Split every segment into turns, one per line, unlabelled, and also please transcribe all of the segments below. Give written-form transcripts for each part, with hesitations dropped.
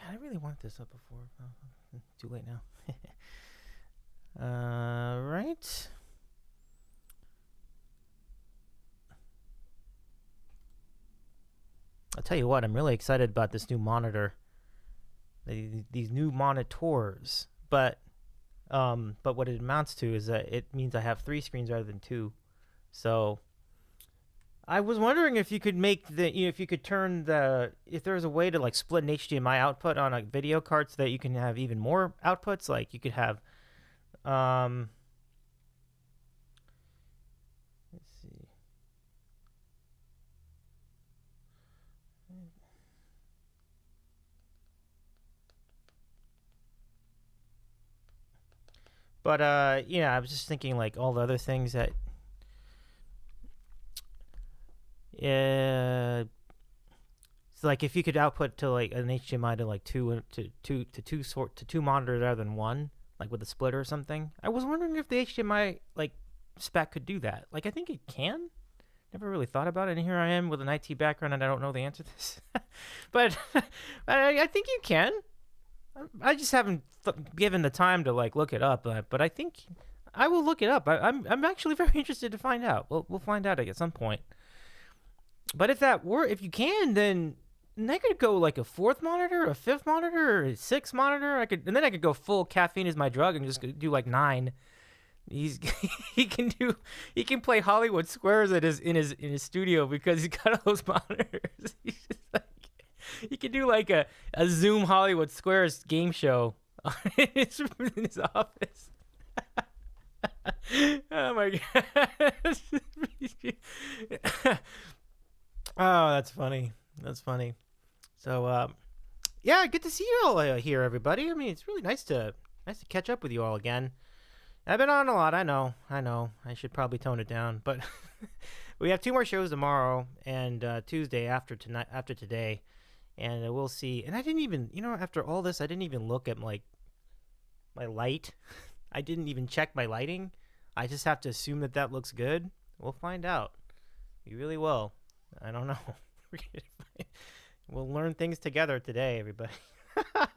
I really wanted this up before. Oh, too late now. Right. I'll tell you what, I'm really excited about this new monitor. These new monitors. But what it amounts to is that it means I have 3 screens rather than 2. So I was wondering if you could make if you could turn if there's a way to like split an HDMI output on a video card so that you can have even more outputs. Like you could have, let's see. But I was just thinking like all the other things that so like if you could output to like an HDMI to like two monitors rather than one, like with a splitter or something. I was wondering if the HDMI like spec could do that. Like I think it can. Never really thought about it, and here I am with an IT background and I don't know the answer to this. But I think you can. I just haven't given the time to like look it up, but I think I will look it up. I'm actually very interested to find out. We'll find out at some point. But if you can, then I could go like a 4th monitor, a 5th monitor, or a 6th monitor. And then I could go full caffeine is my drug and just do like 9. He can play Hollywood Squares in his studio because he's got all those monitors. He's just like, he can do like a Zoom Hollywood Squares game show in his office. Oh my god. Oh, that's funny. That's funny. So, yeah, good to see you all here, everybody. I mean, it's really nice to catch up with you all again. I've been on a lot. I know. I should probably tone it down, but we have 2 more shows tomorrow and Tuesday after today, and we'll see. And I didn't even, after all this, I didn't even look at like my light. I didn't even check my lighting. I just have to assume that looks good. We'll find out. We really will. I don't know. We'll learn things together today, everybody. I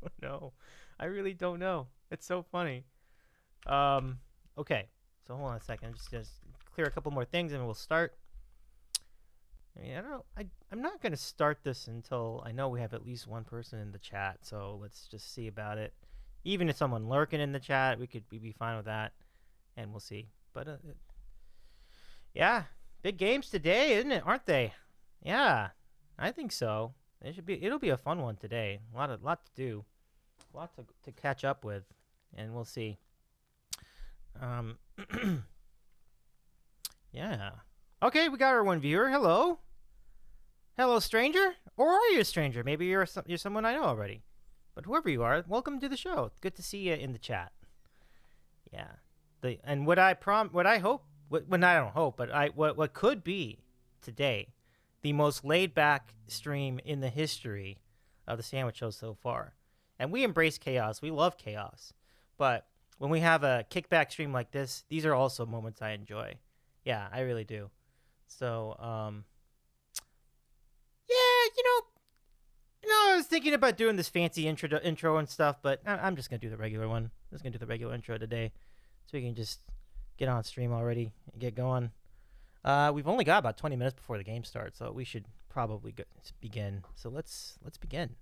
don't know. I really don't know. It's so funny. Okay. So hold on a second. Just clear a couple more things and we'll start. I mean, I'm not going to start this until I know we have at least one person in the chat. So let's just see about it. Even if someone lurking in the chat, we'd be fine with that, and we'll see. But yeah, big games today, isn't it? Aren't they? Yeah, I think so. It'll be a fun one today. A lot to do, a lot to catch up with, and we'll see. Yeah. Okay, we got our one viewer. Hello, stranger, or are you a stranger? Maybe you're someone I know already. But whoever you are, welcome to the show. Good to see you in the chat. Yeah. What could be today the most laid back stream in the history of the Sandwich Show so far. And we embrace chaos. We love chaos. But when we have a kickback stream like this, these are also moments I enjoy. Yeah, I really do. So, yeah, I was thinking about doing this fancy intro and stuff, but I'm just going to do the regular one. I'm just going to do the regular intro today so we can just get on stream already and get going. We've only got about 20 minutes before the game starts, so we should probably begin. So let's begin.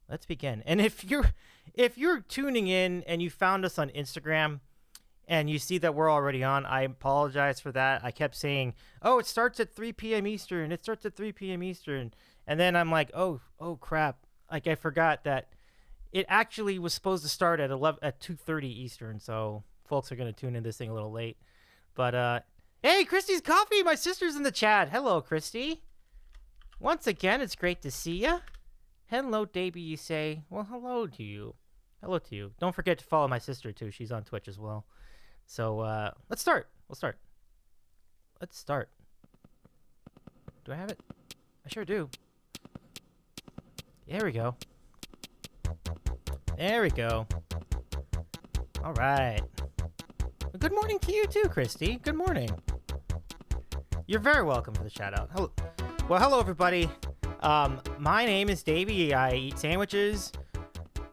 Let's begin. And if you're tuning in and you found us on Instagram and you see that we're already on, I apologize for that. I kept saying, "Oh, it starts at 3 p.m. Eastern. It starts at 3 p.m. Eastern." And then I'm like, "Oh crap. Like I forgot that it actually was supposed to start at 2:30 Eastern." So, folks are going to tune in this thing a little late. But hey, Christy's Coffee, my sister's in the chat. Hello, Christy. Once again, it's great to see you. Hello, Davy, you say. Well, hello to you. Hello to you. Don't forget to follow my sister, too. She's on Twitch as well. So, let's start. We'll start. Let's start. Do I have it? I sure do. There we go. There we go. All right. Good morning to you, too, Christy. Good morning. You're very welcome for the shout-out. Hello. Well, hello, everybody. My name is Davy. I eat sandwiches,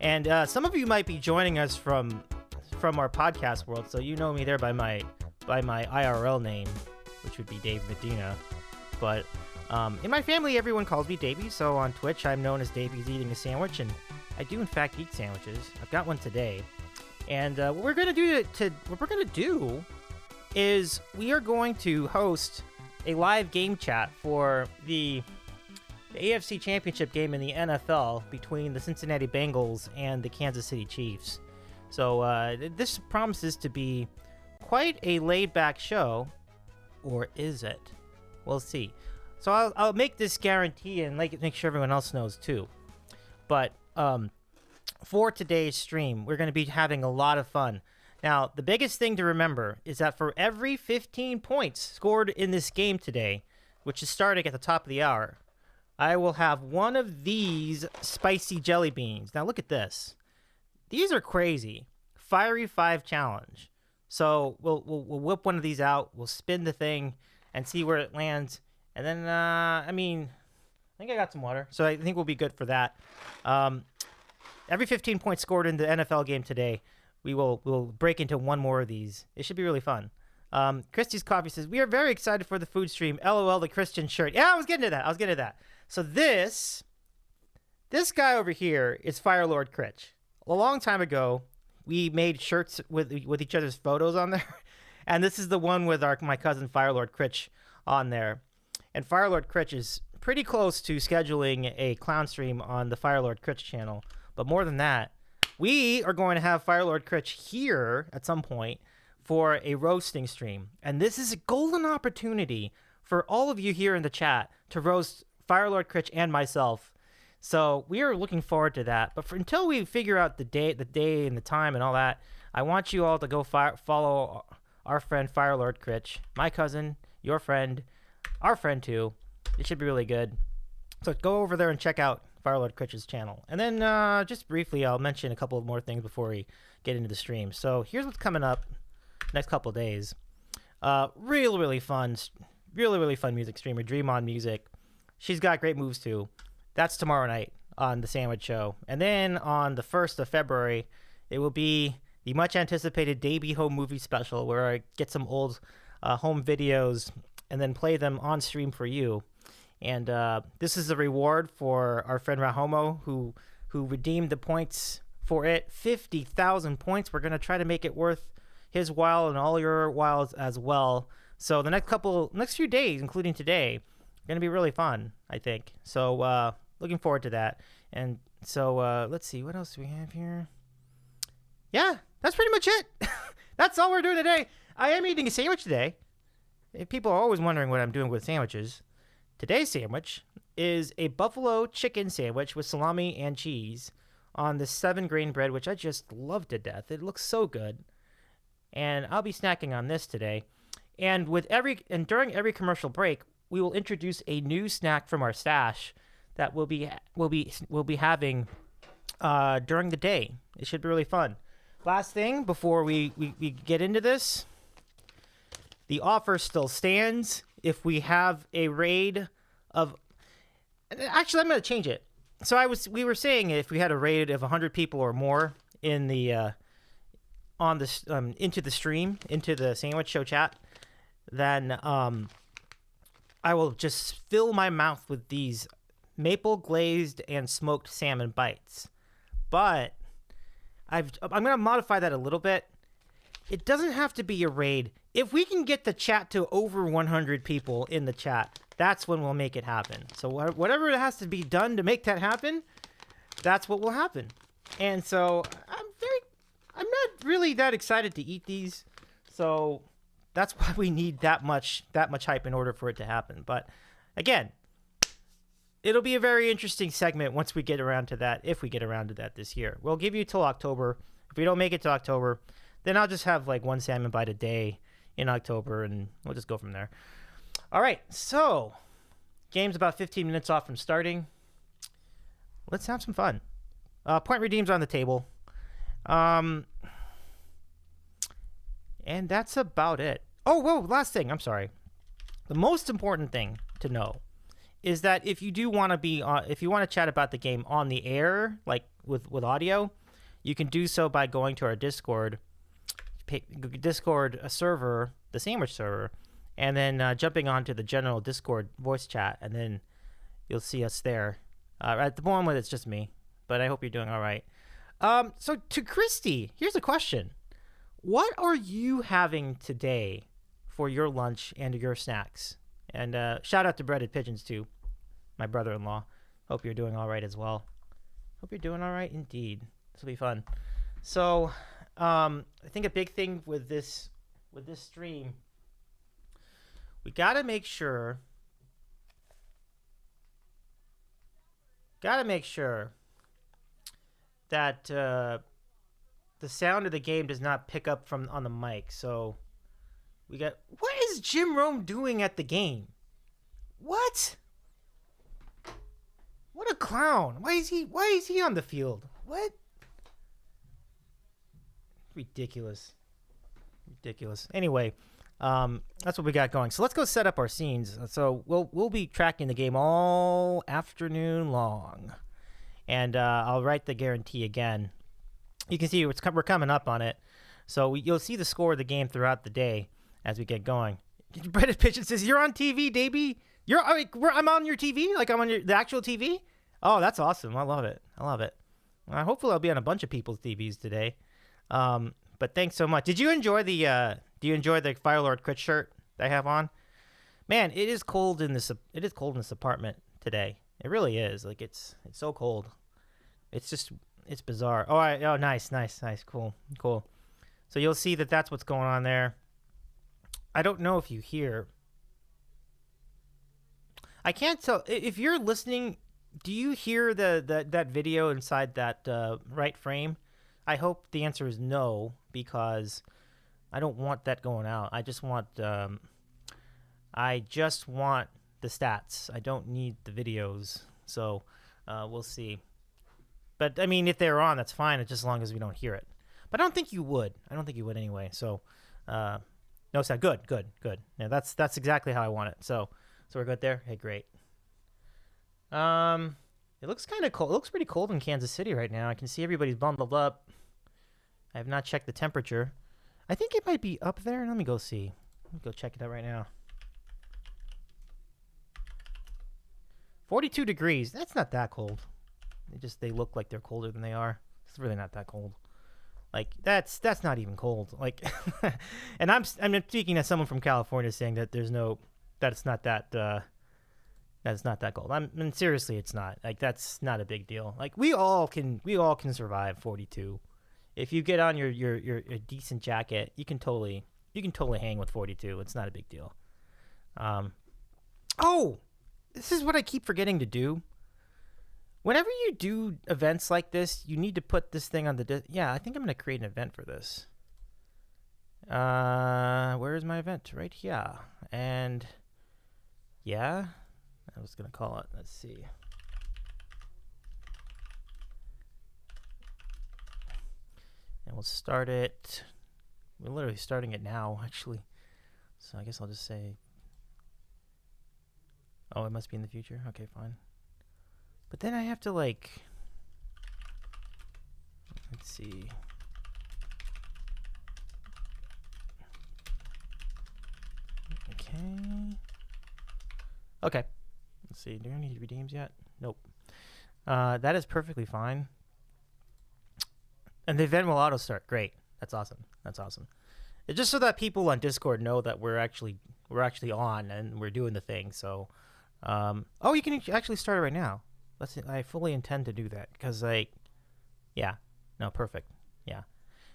and some of you might be joining us from our podcast world, so you know me there by my IRL name, which would be Dave Medina. But in my family, everyone calls me Davy, so on Twitch, I'm known as Davy's Eating a Sandwich, and I do in fact eat sandwiches. I've got one today, and what we're gonna do is we are going to host a live game chat for the AFC Championship game in the NFL between the Cincinnati Bengals and the Kansas City Chiefs. So this promises to be quite a laid-back show, or is it? We'll see. So I'll make this guarantee and make sure everyone else knows too. But for today's stream, we're going to be having a lot of fun. Now, the biggest thing to remember is that for every 15 points scored in this game today, which is starting at the top of the hour, I will have one of these spicy jelly beans. Now, look at this. These are crazy. Fiery 5 challenge. So we'll whip one of these out. We'll spin the thing and see where it lands. And then, I think I got some water. So I think we'll be good for that. Every 15 points scored in the NFL game today, we'll break into one more of these. It should be really fun. Christy's Coffee says, we are very excited for the food stream. LOL, the Christian shirt. Yeah, I was getting to that. So this guy over here is Firelord Critch. A long time ago, we made shirts with each other's photos on there. And this is the one with my cousin Firelord Critch on there. And Firelord Critch is pretty close to scheduling a clown stream on the Firelord Critch channel. But more than that, we are going to have Firelord Critch here at some point for a roasting stream. And this is a golden opportunity for all of you here in the chat to roast Firelord Critch and myself. So we are looking forward to that. But until we figure out the day and the time and all that, I want you all to go follow our friend Firelord Critch, my cousin, your friend, our friend too. It should be really good. So go over there and check out Firelord Critch's channel. And then just briefly, I'll mention a couple of more things before we get into the stream. So here's what's coming up next couple of days. Really fun music streamer, Dream On Music. She's got great moves too. That's tomorrow night on the Sandwich Show. And then on the 1st of February, it will be the much anticipated Davy Home Movie Special, where I get some old home videos and then play them on stream for you. And this is a reward for our friend Rahomo, who redeemed the points for it. 50,000 points. We're going to try to make it worth his while and all your whiles as well. So the next few days, including today, are going to be really fun, I think. So looking forward to that. And so let's see, what else do we have here? Yeah, that's pretty much it. That's all we're doing today. I am eating a sandwich today. People are always wondering what I'm doing with sandwiches. Today's sandwich is a buffalo chicken sandwich with salami and cheese on the 7-grain bread, which I just love to death. It looks so good. And I'll be snacking on this today. And during every commercial break, we will introduce a new snack from our stash that we'll be having during the day. It should be really fun. Last thing before we get into this, the offer still stands. If we have a raid of, actually, I'm going to change it. So we were saying if we had a raid of 100 people or more in the into the stream, into the Sandwich Show chat, then I will just fill my mouth with these maple glazed and smoked salmon bites. But I'm going to modify that a little bit. It doesn't have to be a raid. If we can get the chat to over 100 people in the chat, that's when we'll make it happen. So whatever it has to be done to make that happen, that's what will happen. And so I'm not really that excited to eat these. So that's why we need that much hype in order for it to happen. But again, it'll be a very interesting segment once we get around to that, if we get around to that this year. We'll give you till October. If we don't make it to October, then I'll just have like one salmon bite a day in October, and we'll just go from there. All right, so game's about 15 minutes off from starting. Let's have some fun. Point redeems on the table. And that's about it. Oh, whoa, last thing. I'm sorry. The most important thing to know is that if you do want to be on, if you want to chat about the game on the air, like with audio, you can do so by going to our Discord server, the sandwich server, and then jumping onto the general Discord voice chat, and then you'll see us there. At the moment, it's just me, but I hope you're doing all right. So to Christy, here's a question: what are you having today for your lunch and your snacks? And shout out to Breaded Pigeons too, my brother-in-law. Hope you're doing all right as well. Hope you're doing all right indeed. This will be fun. So I think a big thing with this stream, we gotta make sure that the sound of the game does not pick up from on the mic. So we got, what is Jim Rome doing at the game? What a clown. Why is he on the field? What? Ridiculous. Anyway, that's what we got going. So let's go set up our scenes. So we'll be tracking the game all afternoon long, and I'll write the guarantee again. You can see we're coming up on it, so you'll see the score of the game throughout the day as we get going. Breaded Pigeon says, "You're on TV, Davy. I'm on your TV, like I'm on the actual TV." Oh, that's awesome. I love it. Hopefully I'll be on a bunch of people's TVs today. But thanks so much. Did you enjoy do you enjoy the Firelord Crit shirt that I have on? Man, it is cold in this apartment today. It really is. Like it's so cold. It's bizarre. Oh, nice. Cool. So you'll see that's what's going on there. I don't know if you hear. I can't tell if you're listening. Do you hear that video inside that right frame? I hope the answer is no, because I don't want that going out. I just want the stats. I don't need the videos. So we'll see. But I mean, if they're on, that's fine. It's just as long as we don't hear it. But I don't think you would. Anyway. So no, it's not good. Yeah, that's exactly how I want it. So we're good there. Hey, great. It looks kind of cold. It looks pretty cold in Kansas City right now. I can see everybody's bundled up. I have not checked the temperature. I think it might be up there. Let me go see. Let me go check it out right now. 42 degrees. That's not that cold. They look like they're colder than they are. It's really not that cold. Like that's not even cold. Like, and I'm speaking as someone from California, saying that it's not that. That's not that cold. I mean, seriously, it's not. Like, that's not a big deal. Like, we all can survive 42. If you get on your decent jacket, you can totally hang with 42. It's not a big deal. Oh, this is what I keep forgetting to do. Whenever you do events like this, you need to put this thing on the yeah, I think I'm going to create an event for this. Where is my event? Right here. And yeah, I was going to call it. Let's see. And we'll start it. We're literally starting it now, actually. So I guess I'll just say, oh, it must be in the future. Okay, fine. But then I have to, like, let's see. Okay. Let's see. Do I need redeems yet? Nope. That is perfectly fine. And the event will auto start. Great. That's awesome. It's just so that people on Discord know that we're actually on and we're doing the thing. So, oh, you can actually start it right now. I fully intend to do that because, yeah, no, perfect. Yeah,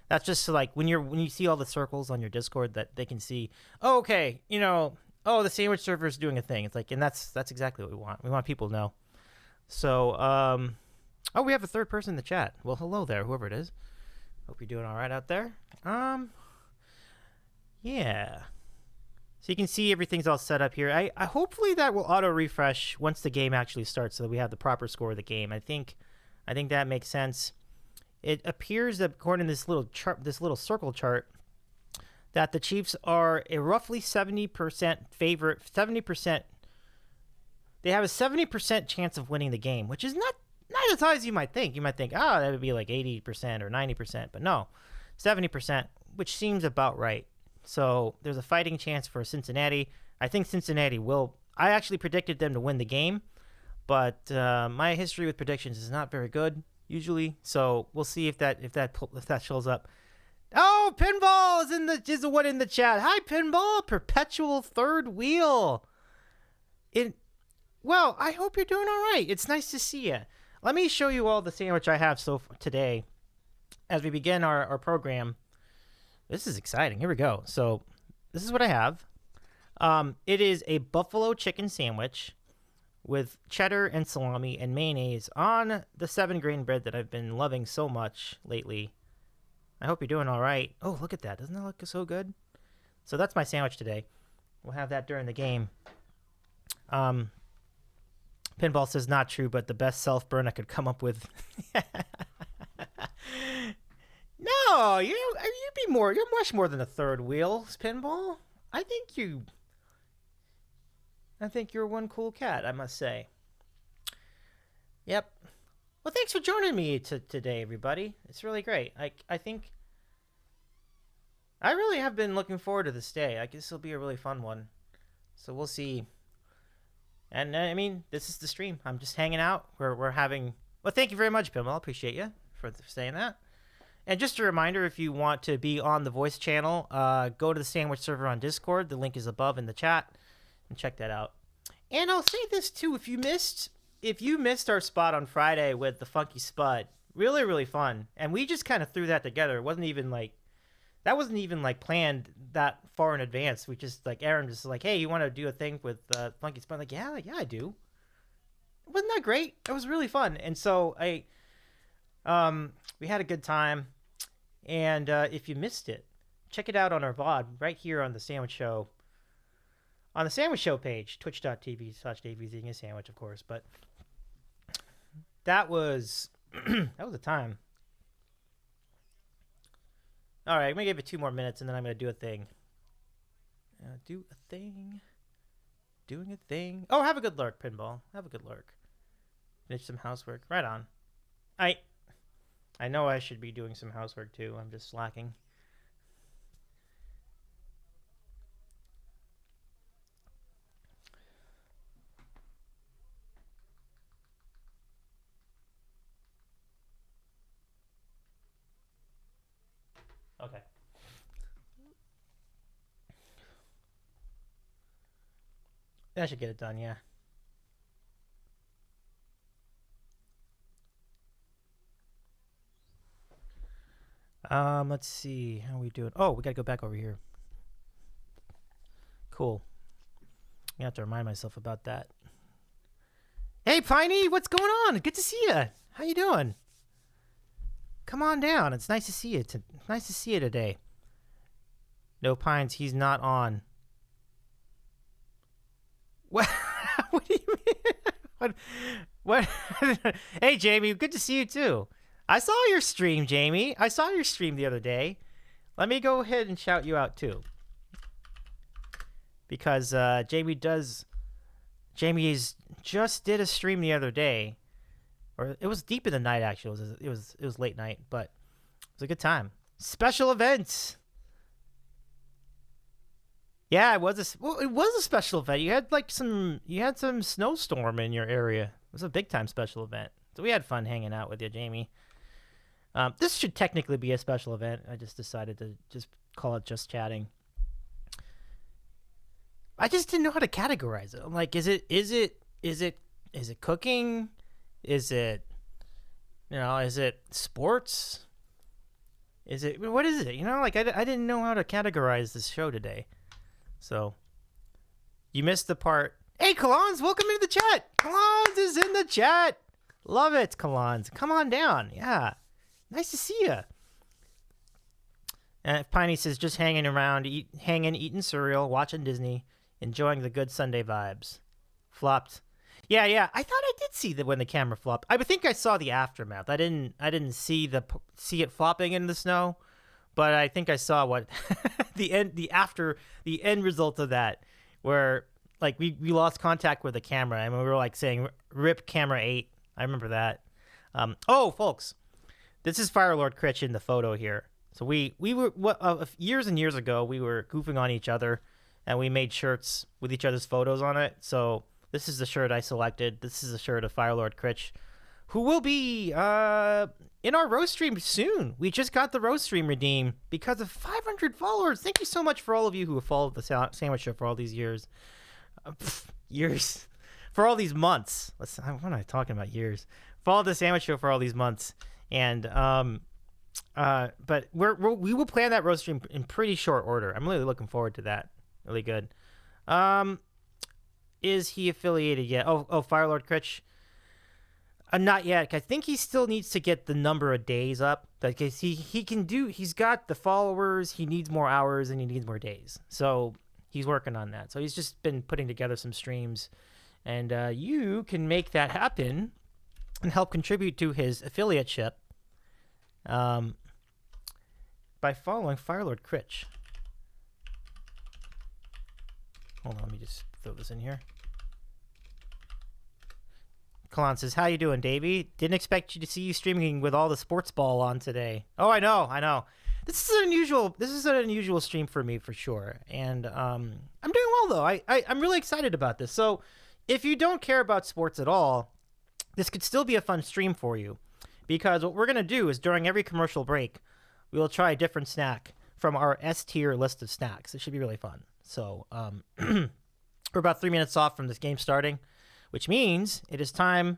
that's just so, like, when you see all the circles on your Discord, that they can see. Oh, okay, the sandwich server is doing a thing. It's like, and that's exactly what we want. We want people to know. So, oh, we have a third person in the chat. Well, hello there, whoever it is. Hope you're doing all right out there. Yeah. So you can see everything's all set up here. I hopefully that will auto refresh once the game actually starts, so that we have the proper score of the game. I think that makes sense. It appears that according to this little chart, this little circle chart, that the Chiefs are a roughly 70% favorite, 70% they have a 70% chance of winning the game, which is not as high as you might think. You might think, oh, that would be like 80% or 90%, but no, 70%, which seems about right. So there's a fighting chance for Cincinnati. I think Cincinnati will. I actually predicted them to win the game, but my history with predictions is not very good usually. So we'll see if that shows up. Oh, Pinball is the one in the chat. Hi, Pinball. Perpetual third wheel. Well, I hope you're doing all right. It's nice to see you. Let me show you all the sandwich I have today as we begin our program. This is exciting. Here we go. So this is what I have. It is a buffalo chicken sandwich with cheddar and salami and mayonnaise on the 7-grain bread that I've been loving so much lately. I hope you're doing all right. Oh, look at that. Doesn't that look so good? So that's my sandwich today. We'll have that during the game. Pinball says not true, but the best self-burn I could come up with. No, you'd be more. You're much more than a third wheel, Pinball. I think you're one cool cat, I must say. Yep. Well, thanks for joining me today, everybody. It's really great. I think I really have been looking forward to this day. I guess it'll be a really fun one. So we'll see. And I mean, this is the stream. I'm just hanging out. We're having. Well, thank you very much, Pinball. I appreciate you for saying that. And just a reminder, if you want to be on the voice channel, go to the Sandwich server on Discord. The link is above in the chat, and check that out. And I'll say this too: if you missed our spot on Friday with the Funky Spud, really, really fun. And we just kind of threw that together. It wasn't even like planned that far in advance. We just Aaron just like, hey, you want to do a thing with Funky Spud? Like, yeah, I do. Wasn't that great? It was really fun. And so we had a good time. And if you missed it, check it out on our VOD right here on the Sandwich Show. On the Sandwich Show page, twitch.tv/Davy's eating a sandwich, of course. But that was a time. All right, I'm going to give it 2 more minutes, and then I'm going to do a thing. Doing a thing. Oh, have a good lurk, Pinball. Have a good lurk. Finish some housework. Right on. I know I should be doing some housework, too. I'm just slacking. Okay. That should get it done, yeah. Let's see. How are we doing? Oh, we got to go back over here. Cool. I have to remind myself about that. Hey, Piney, what's going on? Good to see you. How you doing? Come on down. It's nice to see you. Nice to see you today. No, Pines, he's not on. What? What do you mean? What? Hey, Jamie, good to see you too. I saw your stream, Jamie. I saw your stream the other day. Let me go ahead and shout you out too. Because Jamie just did a stream the other day. Or it was deep in the night, actually. It was late night, but it was a good time. Special events. Yeah, it was a special event. You had some snowstorm in your area. It was a big time special event. So we had fun hanging out with you, Jamie. This should technically be a special event. I just decided to just call it just chatting. I just didn't know how to categorize it. I'm like, is it cooking? Is it sports? What is it? I didn't know how to categorize this show today. So, you missed the part. Hey, Kalans, welcome into the chat. Kalans is in the chat. Love it, Kalans. Come on down. Yeah. Nice to see you. And Piney says, just hanging around, eating cereal, watching Disney, enjoying the good Sunday vibes. Flopped. Yeah. I thought I did see when the camera flopped. I think I saw the aftermath. I didn't see it flopping in the snow, but I think I saw what the end result of that, where like we lost contact with the camera, and we were like saying "Rip Camera 8." I remember that. Oh, folks, this is Firelord Critch in the photo here. So we were years and years ago we were goofing on each other, and we made shirts with each other's photos on it. So this is the shirt I selected. This is the shirt of Firelord Critch, who will be in our roast stream soon. We just got the roast stream redeemed because of 500 followers. Thank you so much for all of you who have followed the Sandwich Show for all these years. For all these months. What am I talking about? Years. Followed the Sandwich Show for all these months, and but we will plan that roast stream in pretty short order. I'm really looking forward to that. Really good. Is he affiliated yet? Oh, Firelord Critch. Not yet. I think he still needs to get the number of days up. Because he can do. He's got the followers. He needs more hours and he needs more days. So he's working on that. So he's just been putting together some streams, and you can make that happen and help contribute to his affiliateship by following Firelord Critch. Hold on, let me just throw this in here. Kalon says, "How you doing, Davy? Didn't expect you to see you streaming with all the sports ball on today." Oh, I know. This is an unusual stream for me for sure, and I'm doing well though. I'm really excited about this. So, if you don't care about sports at all, this could still be a fun stream for you, because what we're gonna do is during every commercial break, we will try a different snack from our S tier list of snacks. It should be really fun. So, we're about 3 minutes off from this game starting, which means it is time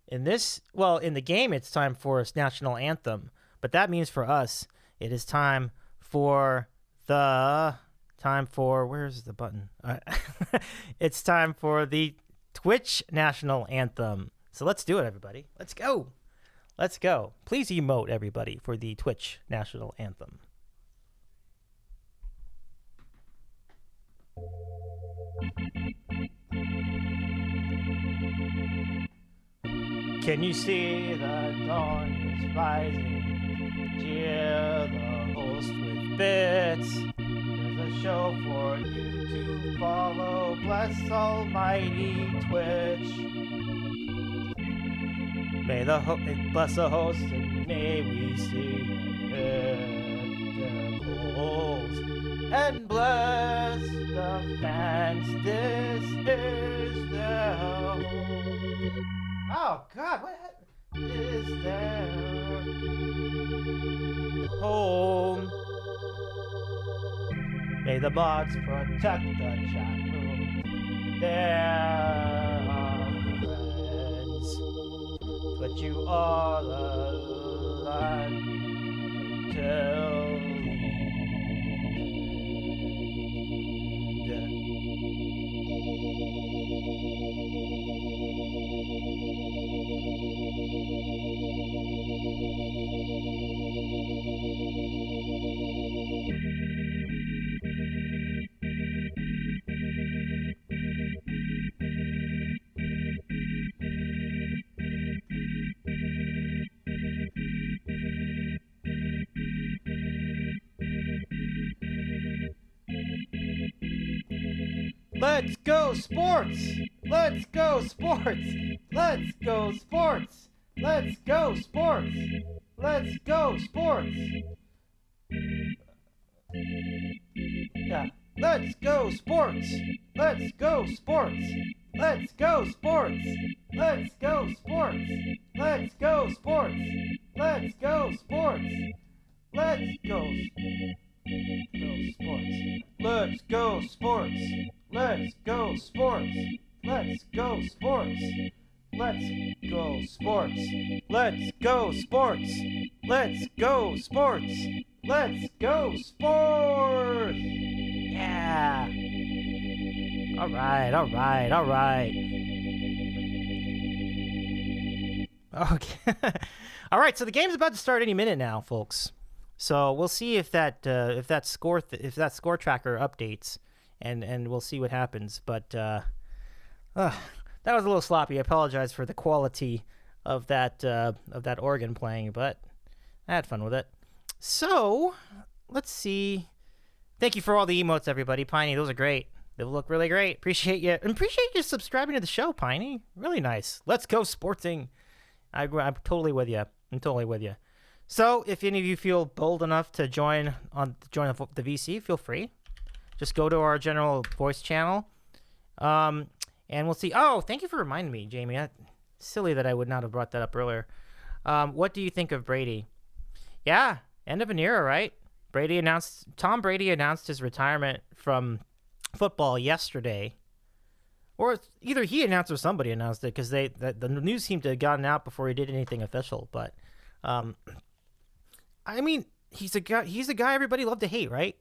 in the game, it's time for a national anthem. But that means for us, it is time for where's the button? It's time for the Twitch national anthem. So let's do it, everybody. Let's go. Please emote, everybody, for the Twitch national anthem. Can you see the dawn is rising? Cheer the host with bits. There's a show for you to follow. Bless almighty Twitch. May the bless the host, and may we see miracles. And bless the fans. This is their home. Oh God, what is their home? May the mods protect the chat room. They're our friends. But you are the land until Let's go sports! Let's go sports! Let's go sports! Let's go sports! Let's go sports! Yeah. Let's go sports! Let's go sports! Let's go sports! Let's go sports! Let's go sports! Let's go sports! Let's go sports! Let's go sports! Let's go sports! Let's go sports! Let's go sports! Let's go sports! Let's go sports! Yeah! All right. Okay. All right, so the game's about to start any minute now, folks. So we'll see if that score tracker updates, and we'll see what happens. But that was a little sloppy. I apologize for the quality of that organ playing, but I had fun with it. So let's see. Thank you for all the emotes, everybody. Piney, those are great. They look really great. Appreciate you subscribing to the show, Piney. Really nice. Let's go sporting. I'm totally with you. I'm totally with you. So if any of you feel bold enough to join the VC, feel free. Just go to our general voice channel, and we'll see. Oh, thank you for reminding me, Jamie. Silly that I would not have brought that up earlier. What do you think of Brady? Yeah, end of an era, right? Tom Brady announced his retirement from football yesterday, or either he announced or somebody announced it, because the news seemed to have gotten out before he did anything official. But I mean, he's a guy everybody loved to hate, right?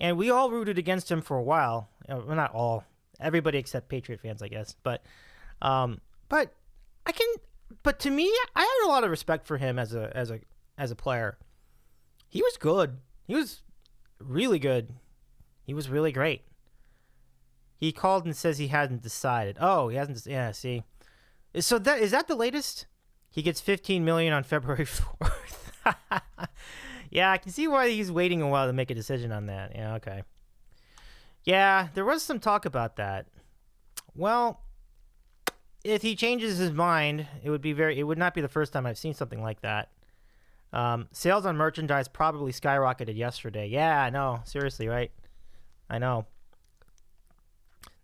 And we all rooted against him for a while. Well, not all, everybody except Patriot fans, I guess. But to me, I had a lot of respect for him as a player. He was good. He was really good. He was really great. He called and says he hadn't decided. Oh, he hasn't. Yeah, see. So is that the latest? He gets $15 million on February 4th. Yeah, I can see why he's waiting a while to make a decision on that. Yeah, okay. Yeah, there was some talk about that. Well, if he changes his mind, it would not be the first time I've seen something like that. Sales on merchandise probably skyrocketed yesterday. Yeah, I know. Seriously, right? I know.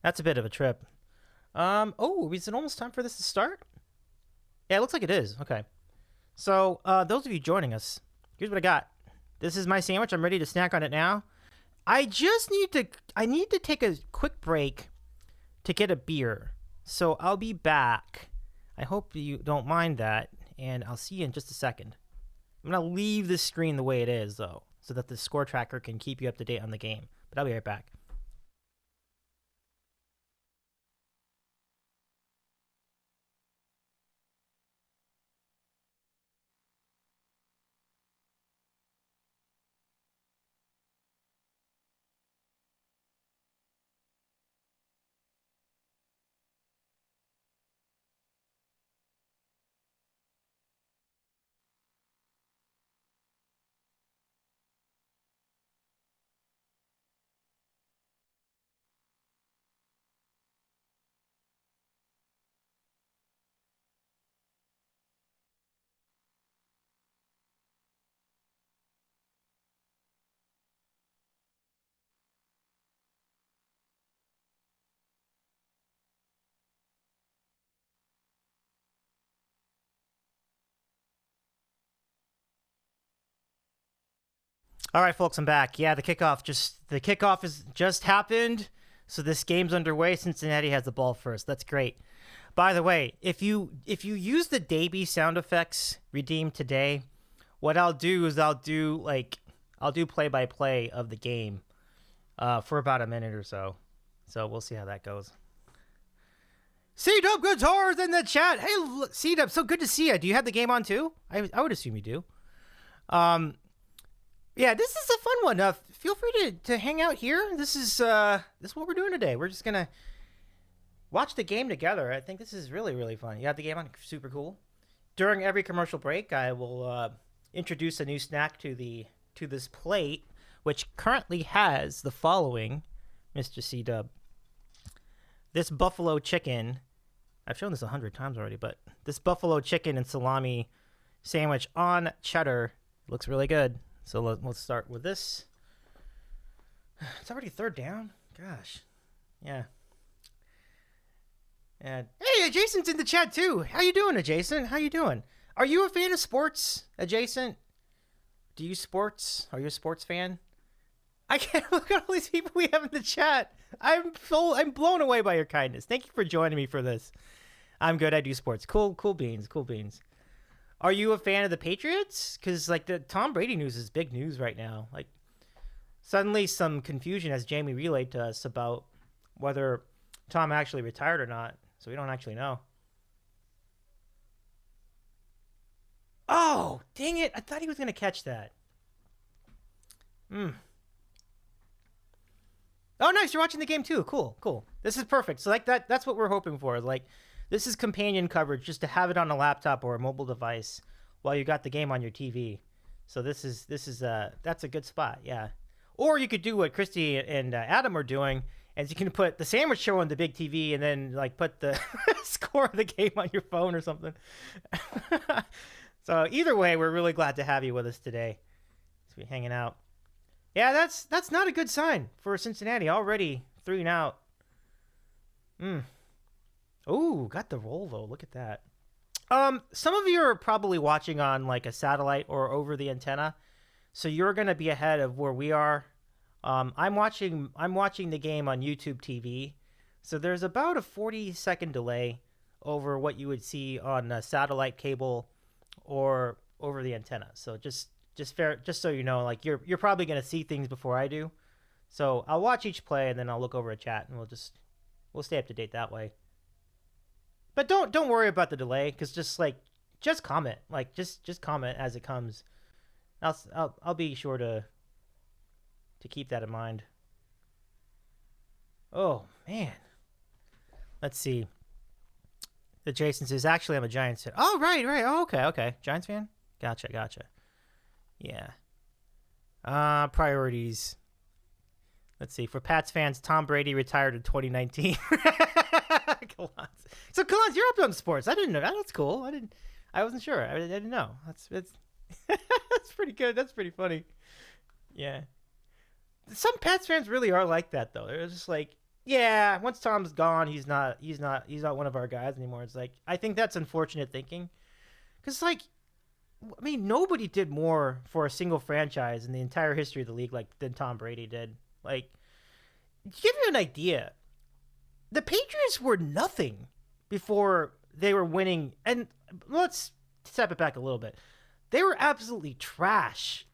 That's a bit of a trip. Is it almost time for this to start? Yeah, it looks like it is. Okay. So, those of you joining us, here's what I got. This is my sandwich. I'm ready to snack on it now. I need to take a quick break to get a beer. So I'll be back. I hope you don't mind that, and I'll see you in just a second. I'm going to leave this screen the way it is, though, so that the score tracker can keep you up to date on the game. But I'll be right back. All right, folks, I'm back. Yeah, the kickoff has just happened. So this game's underway. Cincinnati has the ball first. That's great. By the way, if you use the Davy sound effects redeemed today, what I'll do is I'll do play-by-play of the game for about a minute or so. So we'll see how that goes. C-Dub Guitars in the chat. Hey, C-Dub, so good to see you. Do you have the game on too? I would assume you do. Yeah, this is a fun one. Feel free to hang out here. This is what we're doing today. We're just gonna watch the game together. I think this is really, really fun. You got the game on, super cool. During every commercial break, I will introduce a new snack to this plate, which currently has the following, Mr. C-Dub. This buffalo chicken. I've shown this 100 times already, but this buffalo chicken and salami sandwich on cheddar looks really good. So let's start with this. It's already third down. Gosh. Yeah. And hey, Adjacent's in the chat too. How you doing, Adjacent? How you doing? Are you a fan of sports, Adjacent? Do you sports? Are you a sports fan? I can't look at all these people we have in the chat. I'm blown away by your kindness. Thank you for joining me for this. I'm good. I do sports. Cool beans. Cool beans. Are you a fan of the Patriots? Because, like, the Tom Brady news is big news right now. Like, suddenly some confusion, as Jamie relayed to us, about whether Tom actually retired or not. So we don't actually know. Oh, dang it. I thought he was going to catch that. Oh, nice. You're watching the game, too. Cool. This is perfect. So, like, that's what we're hoping for. Like, this is companion coverage, just to have it on a laptop or a mobile device while you got the game on your TV. So that's a good spot, yeah. Or you could do what Christy and Adam are doing And you can put the sandwich show on the big TV and then like put the score of the game on your phone or something. So either way, we're really glad to have you with us today. To be hanging out. Yeah, that's not a good sign for Cincinnati. Already 3-out. Ooh, got the roll though. Look at that. Some of you are probably watching on like a satellite or over the antenna, so you're gonna be ahead of where we are. I'm watching the game on YouTube TV, so there's about a 40-second delay over what you would see on a satellite cable or over the antenna. So just so you know, like you're probably gonna see things before I do. So I'll watch each play and then I'll look over a chat and we'll stay up to date that way. But don't worry about the delay, because just comment, like just comment as it comes. I'll be sure to keep that in mind. Oh man, let's see. The Jason says, actually, I'm a Giants fan. Oh right. Oh, okay. Giants fan. Gotcha. Yeah. Priorities. Let's see. For Pats fans, Tom Brady retired in 2019. So, Kalans, you're up on sports. I didn't know that. That's cool. I wasn't sure. I didn't know. That's that's pretty good. That's pretty funny. Yeah. Some Pats fans really are like that, though. They're just like, yeah, once Tom's gone, he's not one of our guys anymore. It's like, I think that's unfortunate thinking, because like, I mean, nobody did more for a single franchise in the entire history of the league than Tom Brady did. Like, to give you an idea, the Patriots were nothing before they were winning. And let's step it back a little bit. They were absolutely trash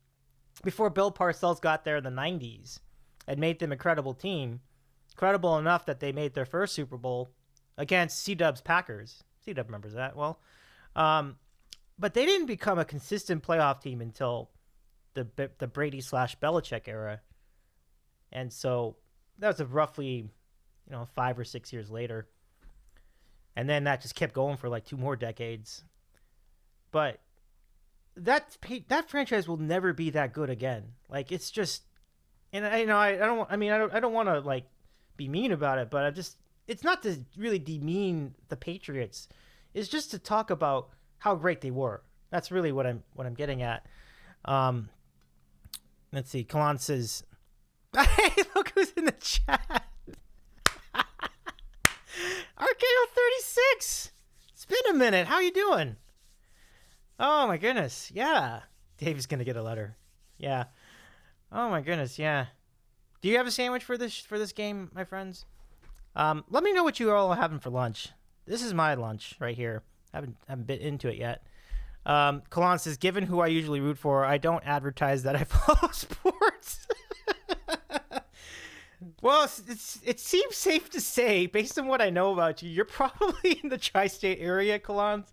before Bill Parcells got there in the 90s and made them a credible team. Credible enough that they made their first Super Bowl against C-Dub's Packers. C-Dub remembers that well. But they didn't become a consistent playoff team until the Brady/Belichick era. And so that was roughly, 5 or 6 years later. And then that just kept going for like 2 more decades. But that franchise will never be that good again. Like, it's just, and I don't want to like be mean about it, but it's not to really demean the Patriots. It's just to talk about how great they were. That's really what I'm getting at. Let's see. Kalan says, hey, look who's in the chat. RKO36. It's been a minute. How you doing? Oh my goodness. Yeah. Dave's going to get a letter. Yeah. Oh my goodness. Yeah. Do you have a sandwich for this game, my friends? Let me know what you all are having for lunch. This is my lunch right here. I haven't bit into it yet. Kalan says, given who I usually root for, I don't advertise that I follow sports. Well, it seems safe to say, based on what I know about you, you're probably in the tri-state area, Kalan,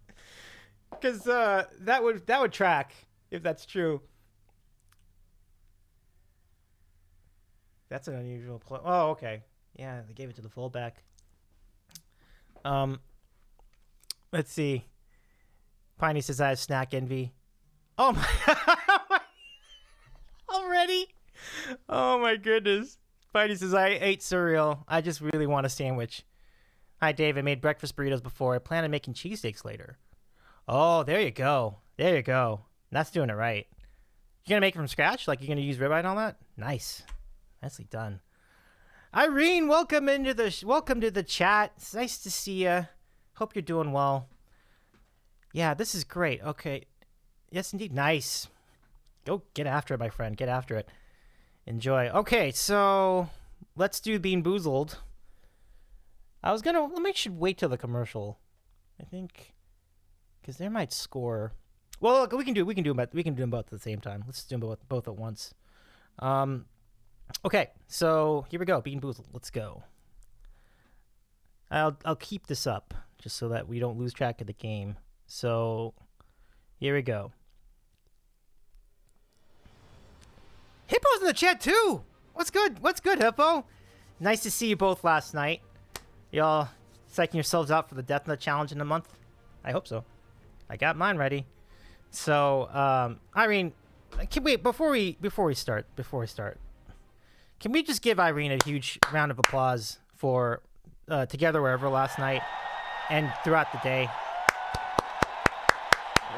because that would track if that's true. That's an unusual play. Oh, okay. Yeah, they gave it to the fullback. Let's see. Piney says I have snack envy. Oh my! Already? Oh my goodness. Piney says I ate cereal. I just really want a sandwich. Hi, Dave. I made breakfast burritos before. I plan on making cheesesteaks later. Oh, there you go. There you go. That's doing it right. You're gonna make it from scratch? Like you're gonna use ribeye and all that? Nice. Nicely done. Irene, welcome to the chat. It's nice to see you. Hope you're doing well. Yeah, this is great. Okay. Yes, indeed. Nice. Go get after it, my friend. Get after it. Enjoy. Okay, so let's do Bean Boozled. Let me should wait till the commercial. I think because they might score. Well, look, we can do them both at the same time. Let's do them both at once. Okay, so here we go. Bean Boozled. Let's go. I'll keep this up just so that we don't lose track of the game. So here we go. Hippo's in the chat too. What's good? Hippo? Nice to see you both last night. Y'all psyching yourselves out for the Death Nut Challenge in a month? I hope so. I got mine ready. So, Irene, wait before we start. Can we just give Irene a huge round of applause for Together Wherever last night and throughout the day?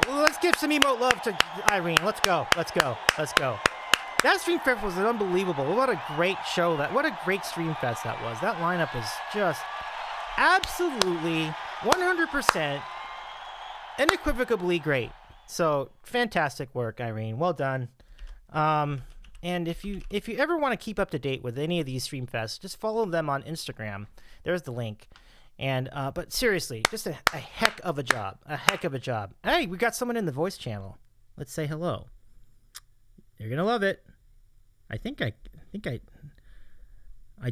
Let's give some emote love to Irene. Let's go. That Stream Fest was unbelievable. What a great show what a great Stream Fest that was. That lineup was just absolutely 100% unequivocally great. So fantastic work, Irene. Well done. And if you ever want to keep up to date with any of these Stream Fests, just follow them on Instagram. There's the link. And but seriously, just a heck of a job. Hey, we got someone in the voice channel. Let's say hello. You're gonna love it. I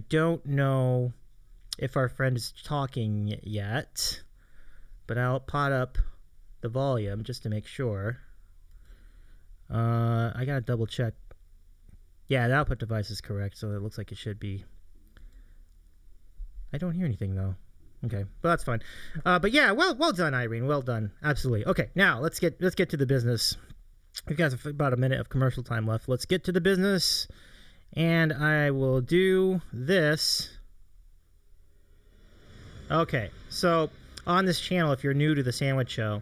don't know if our friend is talking yet, but I'll pot up the volume just to make sure. I gotta double check. Yeah, the output device is correct, so it looks like it should be. I don't hear anything though. Okay, but that's fine. But yeah, well done, Irene. Well done. Absolutely. Okay, now let's get to the business. We've got about a minute of commercial time left. Let's get to the business, and I will do this. Okay, so on this channel, if you're new to the Sandwich Show,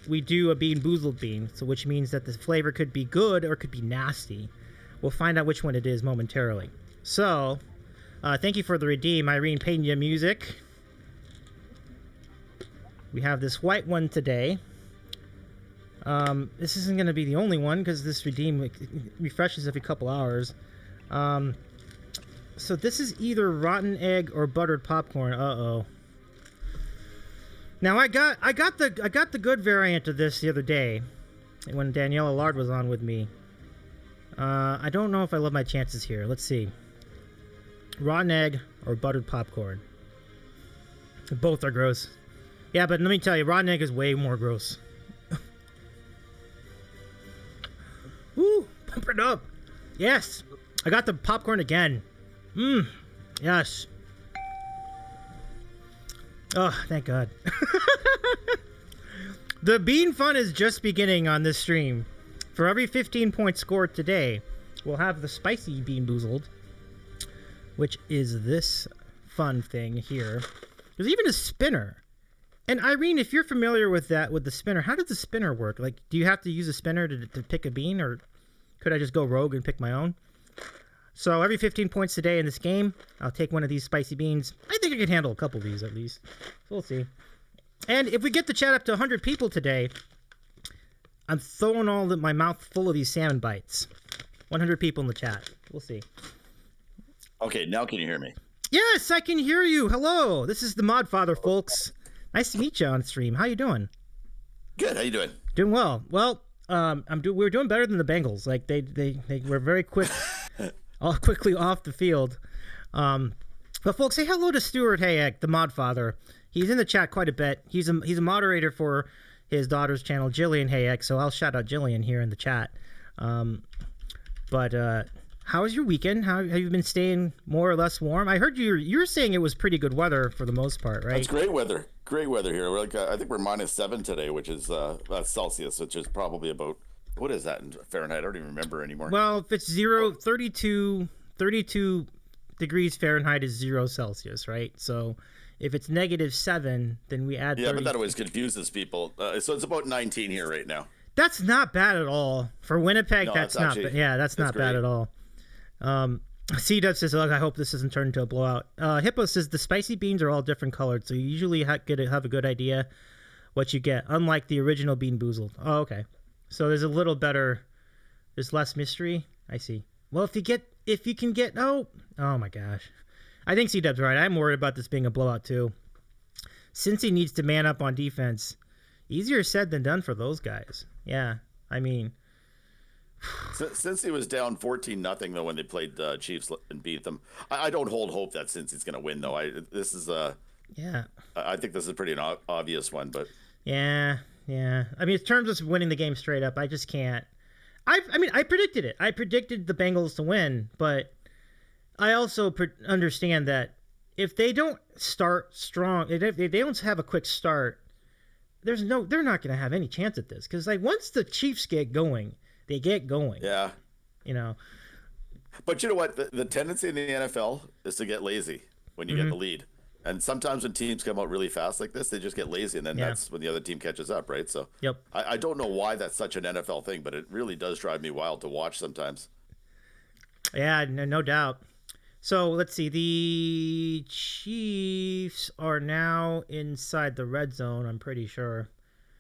we do a Bean Boozled bean, so which means that the flavor could be good or it could be nasty. We'll find out which one it is momentarily. So, thank you for the redeem, Irene Pena music. We have this white one today. This isn't going to be the only one because this redeem refreshes every couple hours. So this is either rotten egg or buttered popcorn. Uh-oh. Now I got the good variant of this the other day when Daniela Lard was on with me. I don't know if I love my chances here. Let's see. Rotten egg or buttered popcorn. Both are gross. Yeah, but let me tell you, rotten egg is way more gross. Woo! Pump it up. Yes. I got the popcorn again. Yes. Oh, thank God. The bean fun is just beginning on this stream. For every 15 points scored today, we'll have the spicy Bean Boozled, which is this fun thing here. There's even a spinner. And Irene, if you're familiar with that, with the spinner, how does the spinner work? Like, do you have to use a spinner to pick a bean, or could I just go rogue and pick my own? So every 15 points today in this game, I'll take one of these spicy beans. I think I can handle a couple of these at least. So we'll see. And if we get the chat up to 100 people today, I'm throwing my mouth full of these salmon bites. 100 people in the chat. We'll see.
Okay, now can you hear me?
Yes, I can hear you. Hello. This is the Mod Father, folks. Nice to meet you on stream. How you doing?
Good. How you doing?
Doing well. Well, we're doing better than the Bengals. Like they were very quick, quickly off the field. But folks, say hello to Stewart Hayek, the Mod Father. He's in the chat quite a bit. He's a moderator for his daughter's channel, Jillian Hayek. So I'll shout out Jillian here in the chat. But how was your weekend? How have you been staying more or less warm? I heard you were saying it was pretty good weather for the most part, right?
It's great weather. Great weather here. We're I think we're -7 today, which is that's Celsius, which is probably about, what is that in Fahrenheit? I don't even remember anymore.
Well, if it's 32 degrees Fahrenheit is 0 Celsius, right? So if it's -7, then we add 30.
But that always confuses people. So it's about 19 here right now.
That's not bad at all for Winnipeg.
No,
that's not
actually,
that's not bad at all. C-Dub says, look, I hope this doesn't turn into a blowout. Hippo says the spicy beans are all different colored, so you usually have a good idea what you get, unlike the original Bean Boozled. Oh, okay. So there's there's less mystery. I see. Well, if you can get, oh my gosh. I think C-Dub's right. I'm worried about this being a blowout too. Cincy needs to man up on defense. Easier said than done for those guys. Yeah, I mean.
Since he was down 14-0 though when they played the Chiefs and beat them, I don't hold hope that since he's going to win though. I think this is a pretty obvious one, but
yeah. I mean, in terms of winning the game straight up, I just can't. I predicted it. I predicted the Bengals to win, but I also understand that if they don't start strong, if they don't have a quick start, they're not going to have any chance at this, because like once the Chiefs get going. They get going.
Yeah.
You know.
But you know what? The tendency in the NFL is to get lazy when you get the lead. And sometimes when teams come out really fast like this, they just get lazy, and then that's when the other team catches up, right? So I don't know why that's such an NFL thing, but it really does drive me wild to watch sometimes.
Yeah, no doubt. So let's see. The Chiefs are now inside the red zone, I'm pretty sure.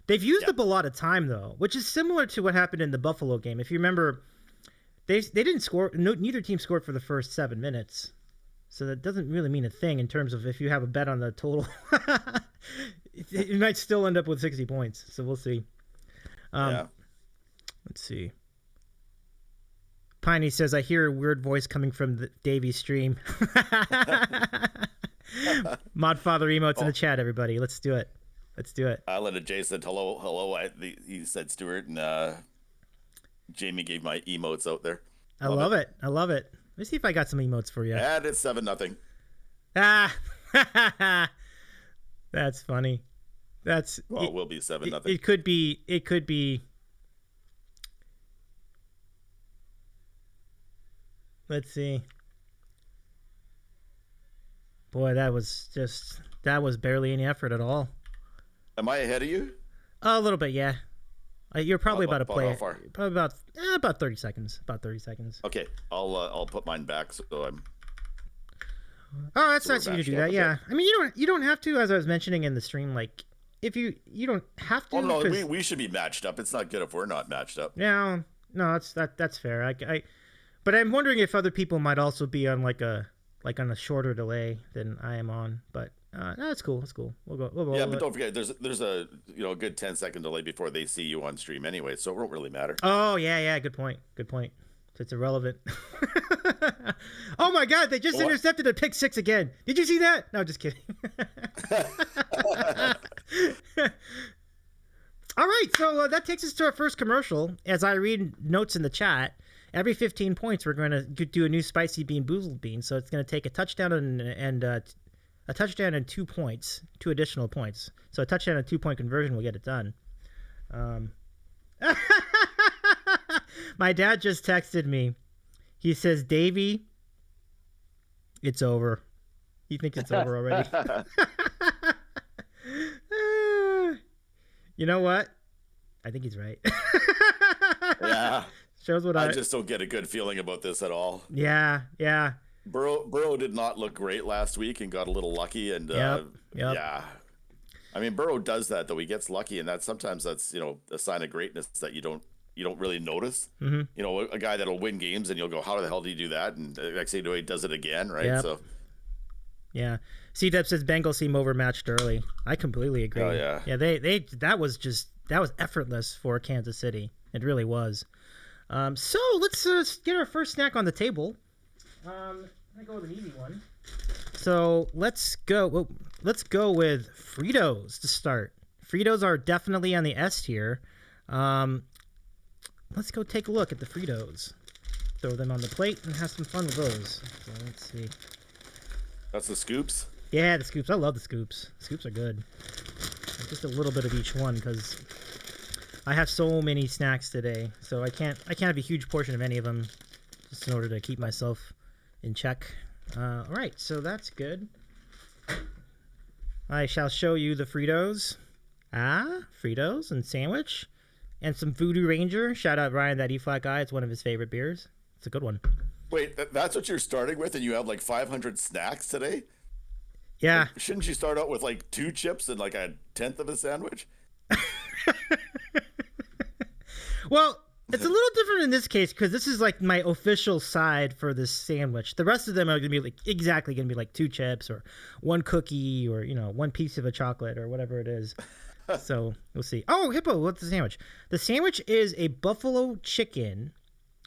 They've used up a lot of time, though, which is similar to what happened in the Buffalo game. If you remember, they didn't score. Neither team scored for the first 7 minutes. So that doesn't really mean a thing in terms of if you have a bet on the total. it might still end up with 60 points. So we'll see. Let's see. Piney says, I hear a weird voice coming from the Davy stream. Modfather emotes in the chat, everybody. Let's do it.
Alan and Jay said hello. He said Stewart, and Jamie gave my emotes out there.
I love it. Let me see if I got some emotes for you.
And it's 7-0.
That's funny.
It will be 7-0.
It could be. Let's see. Boy, that was barely any effort at all.
Am I ahead of you?
A little bit, yeah. You're probably about to play.
How far?
Probably about 30 seconds.
Okay, I'll put mine back so I'm.
Oh, that's nice of you to do that. Yeah, I mean you don't have to, as I was mentioning in the stream. Like if you don't have to.
Oh no, we should be matched up. It's not good if we're not matched up.
No, that's fair. But I'm wondering if other people might also be on on a shorter delay than I am on. But no, that's cool. We'll go.
Yeah, but don't forget, there's a good 10-second delay before they see you on stream anyway, so it won't really matter.
Oh yeah. Good point. So it's irrelevant. Oh my God! They just intercepted a pick six again. Did you see that? No, just kidding. All right, so that takes us to our first commercial. As I read notes in the chat, every 15 points we're going to do a new spicy bean boozled bean. So it's going to take a touchdown and a touchdown and 2 points, 2 additional points. So a touchdown and 2-point conversion will get it done. My dad just texted me. He says, Davy, it's over. You think it's over already? You know what? I think he's right.
Yeah.
Shows what
I just don't get a good feeling about this at all.
Yeah.
Burrow did not look great last week and got a little lucky, and yeah. I mean, Burrow does that though. He gets lucky, and sometimes that's a sign of greatness that you don't really notice. Mm-hmm. A guy that'll win games, and you'll go, "How the hell did he do that?" And next thing you know, he does it again, right?
Yep.
So.
Yeah. C-Dub says Bengals seem overmatched early. I completely agree.
Oh yeah.
Yeah. That was effortless for Kansas City. It really was. So let's get our first snack on the table. I'm gonna go with an easy one. So let's go with Fritos to start. Fritos are definitely on the S tier. Let's go take a look at the Fritos. Throw them on the plate and have some fun with those. So let's see.
That's the scoops?
Yeah, the scoops. I love the scoops. Scoops are good. Just a little bit of each one because I have so many snacks today, so I can't have a huge portion of any of them just in order to keep myself in check. All right, so that's good. I shall show you the Fritos. Fritos and sandwich and some Voodoo Ranger. Shout out Ryan, that E-Flat guy. It's one of his favorite beers. It's a good one.
Wait, that's what you're starting with, and you have like 500 snacks today?
Yeah.
Like, shouldn't you start out with like 2 chips and like a tenth of a sandwich?
Well, it's a little different in this case because this is like my official side for this sandwich. The rest of them are going to be exactly 2 chips or 1 cookie or 1 piece of a chocolate or whatever it is. So we'll see. Oh, Hippo, what's the sandwich? The sandwich is a buffalo chicken.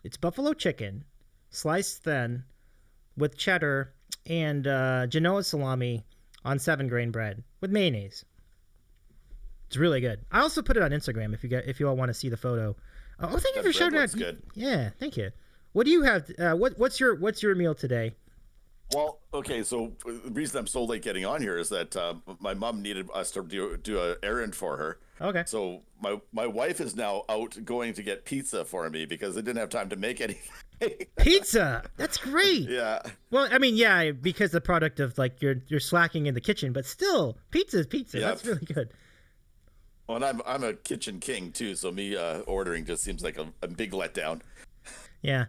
It's buffalo chicken, sliced thin, with cheddar and Genoa salami on 7-grain bread with mayonnaise. It's really good. I also put it on Instagram if you all want to see the photo. Oh, thank you for shouting out.
Good.
Yeah, thank you. What do you have? What's your meal today?
Well, okay, so the reason I'm so late getting on here is that my mom needed us to do an errand for her.
Okay.
So my wife is now out going to get pizza for me because I didn't have time to make anything.
Pizza. That's great.
Yeah.
Well, I mean, yeah, because the product of like you're slacking in the kitchen, but still, pizza is pizza. Yep. That's really good.
Well, and I'm a kitchen king too, so me ordering just seems like a big letdown.
Yeah.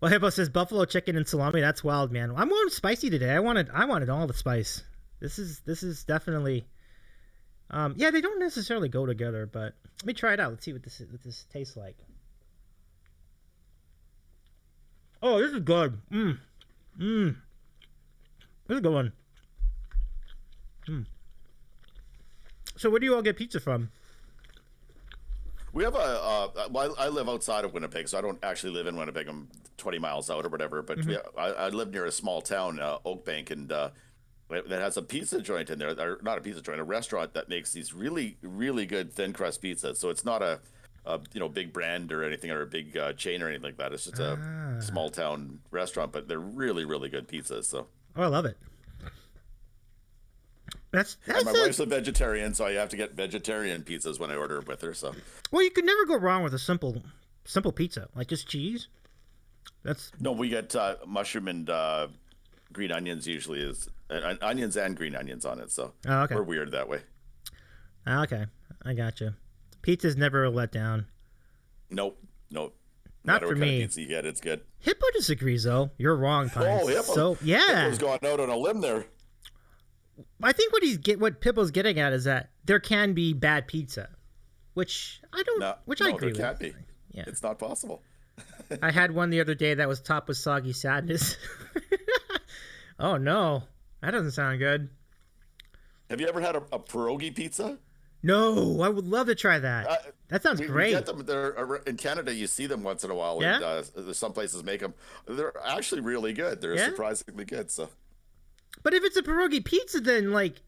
Well, Hippo says buffalo chicken and salami. That's wild, man. I'm going spicy today. I wanted all the spice. This is definitely. Yeah, they don't necessarily go together, but let me try it out. Let's see what this tastes like. Oh, this is good. This is a good one. So, where do you all get pizza from?
We have well, I live outside of Winnipeg, so I don't actually live in Winnipeg. I'm 20 miles out or whatever. But I live near a small town, Oakbank, and that has a pizza joint in there. Or not a pizza joint, a restaurant that makes these really, really good thin crust pizzas. So it's not a big brand or anything, or a big chain or anything like that. It's just a small town restaurant, but they're really, really good pizzas. So
I love it. That's
my wife's a vegetarian, so I have to get vegetarian pizzas when I order with her. So
well, you could never go wrong with a simple pizza, like just cheese.
No, we get mushroom and green onions usually is onions and green onions on it. So
okay.
We're weird that way.
Okay, I gotcha. Pizza's never a letdown.
Nope.
Not
matter
for
what
me.
Kind of pizza you get, it's good.
Hippo disagrees, though. You're wrong, Pines.
Oh, Hippo.
So yeah,
Hippo's going out on a limb there.
I think what Pippo's getting at is that there can be bad pizza, which I don't. I agree with.
There can't be.
Yeah,
it's not possible.
I had one the other day that was topped with soggy sadness. Oh no, that doesn't sound good.
Have you ever had a pierogi pizza?
No, I would love to try that. That sounds great.
We get them. They're in Canada. You see them once in a while.
Yeah?
And, some places make them. They're actually really good. They're surprisingly good. So.
But if it's a pierogi pizza, then like,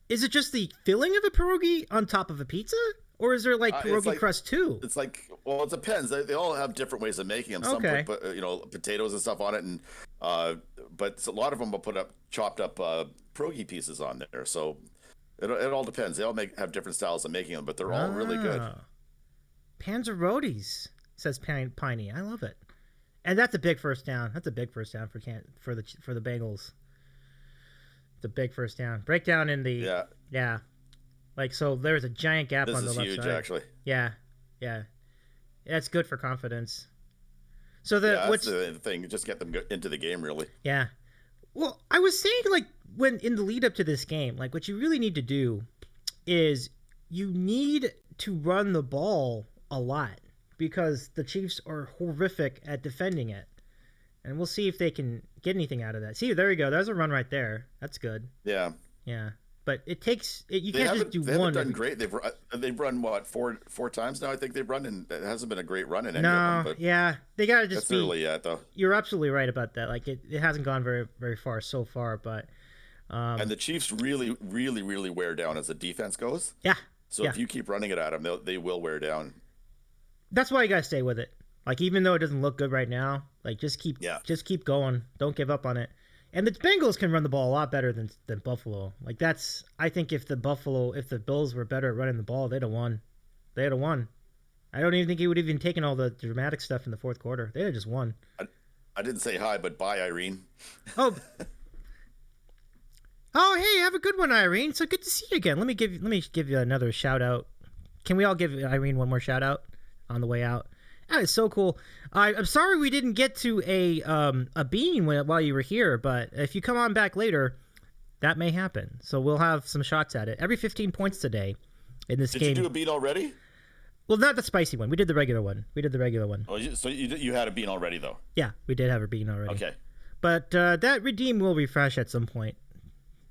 is it just the filling of a pierogi on top of a pizza, or is there like pierogi crust too?
It's like, well, it depends. They all have different ways of making them. Some put potatoes and stuff on it, and but a lot of them will put up chopped up pierogi pieces on there. So. It all depends. They all have different styles of making them, but they're all really good.
Panzerotis, says Piney. I love it, and that's a big first down. That's a big first down for the Bengals. It's a big first down. Breakdown in the like so. There's a giant gap on the left side. This is huge,
actually.
Yeah. That's good for confidence. So
that's the thing. Just get them into the game, really.
Yeah. Well, I was saying, like, when in the lead up to this game, like, what you really need to do is you need to run the ball a lot because the Chiefs are horrific at defending it. And we'll see if they can get anything out of that. See, there we go. There's a run right there. That's good.
Yeah.
But it takes you can't just do one.
They haven't done great. They've run what four times now. I think they've run, and it hasn't been a great run in any of them. But
they gotta just.
That's early yet, though.
You're absolutely right about that. Like it hasn't gone very very far so far, but.
And the Chiefs really, really, really wear down as the defense goes.
Yeah.
So if you keep running it at them, they will wear down.
That's why you gotta stay with it. Like even though it doesn't look good right now, like just keep going. Don't give up on it. And the Bengals can run the ball a lot better than Buffalo. Like I think if the Bills were better at running the ball, they'd have won. I don't even think he would have even taken all the dramatic stuff in the fourth quarter. They'd have just won.
I didn't say hi, but bye, Irene.
Oh, hey, have a good one, Irene. So good to see you again. Let me give you another shout out. Can we all give Irene one more shout out on the way out? That is so cool. I'm sorry we didn't get to a bean while you were here, but if you come on back later, that may happen. So we'll have some shots at it. Every 15 points today in this game.
Did you do a bean already?
Well, not the spicy one. We did the regular one.
Oh, so you had a bean already, though?
Yeah, we did have a bean already.
Okay.
But that redeem will refresh at some point.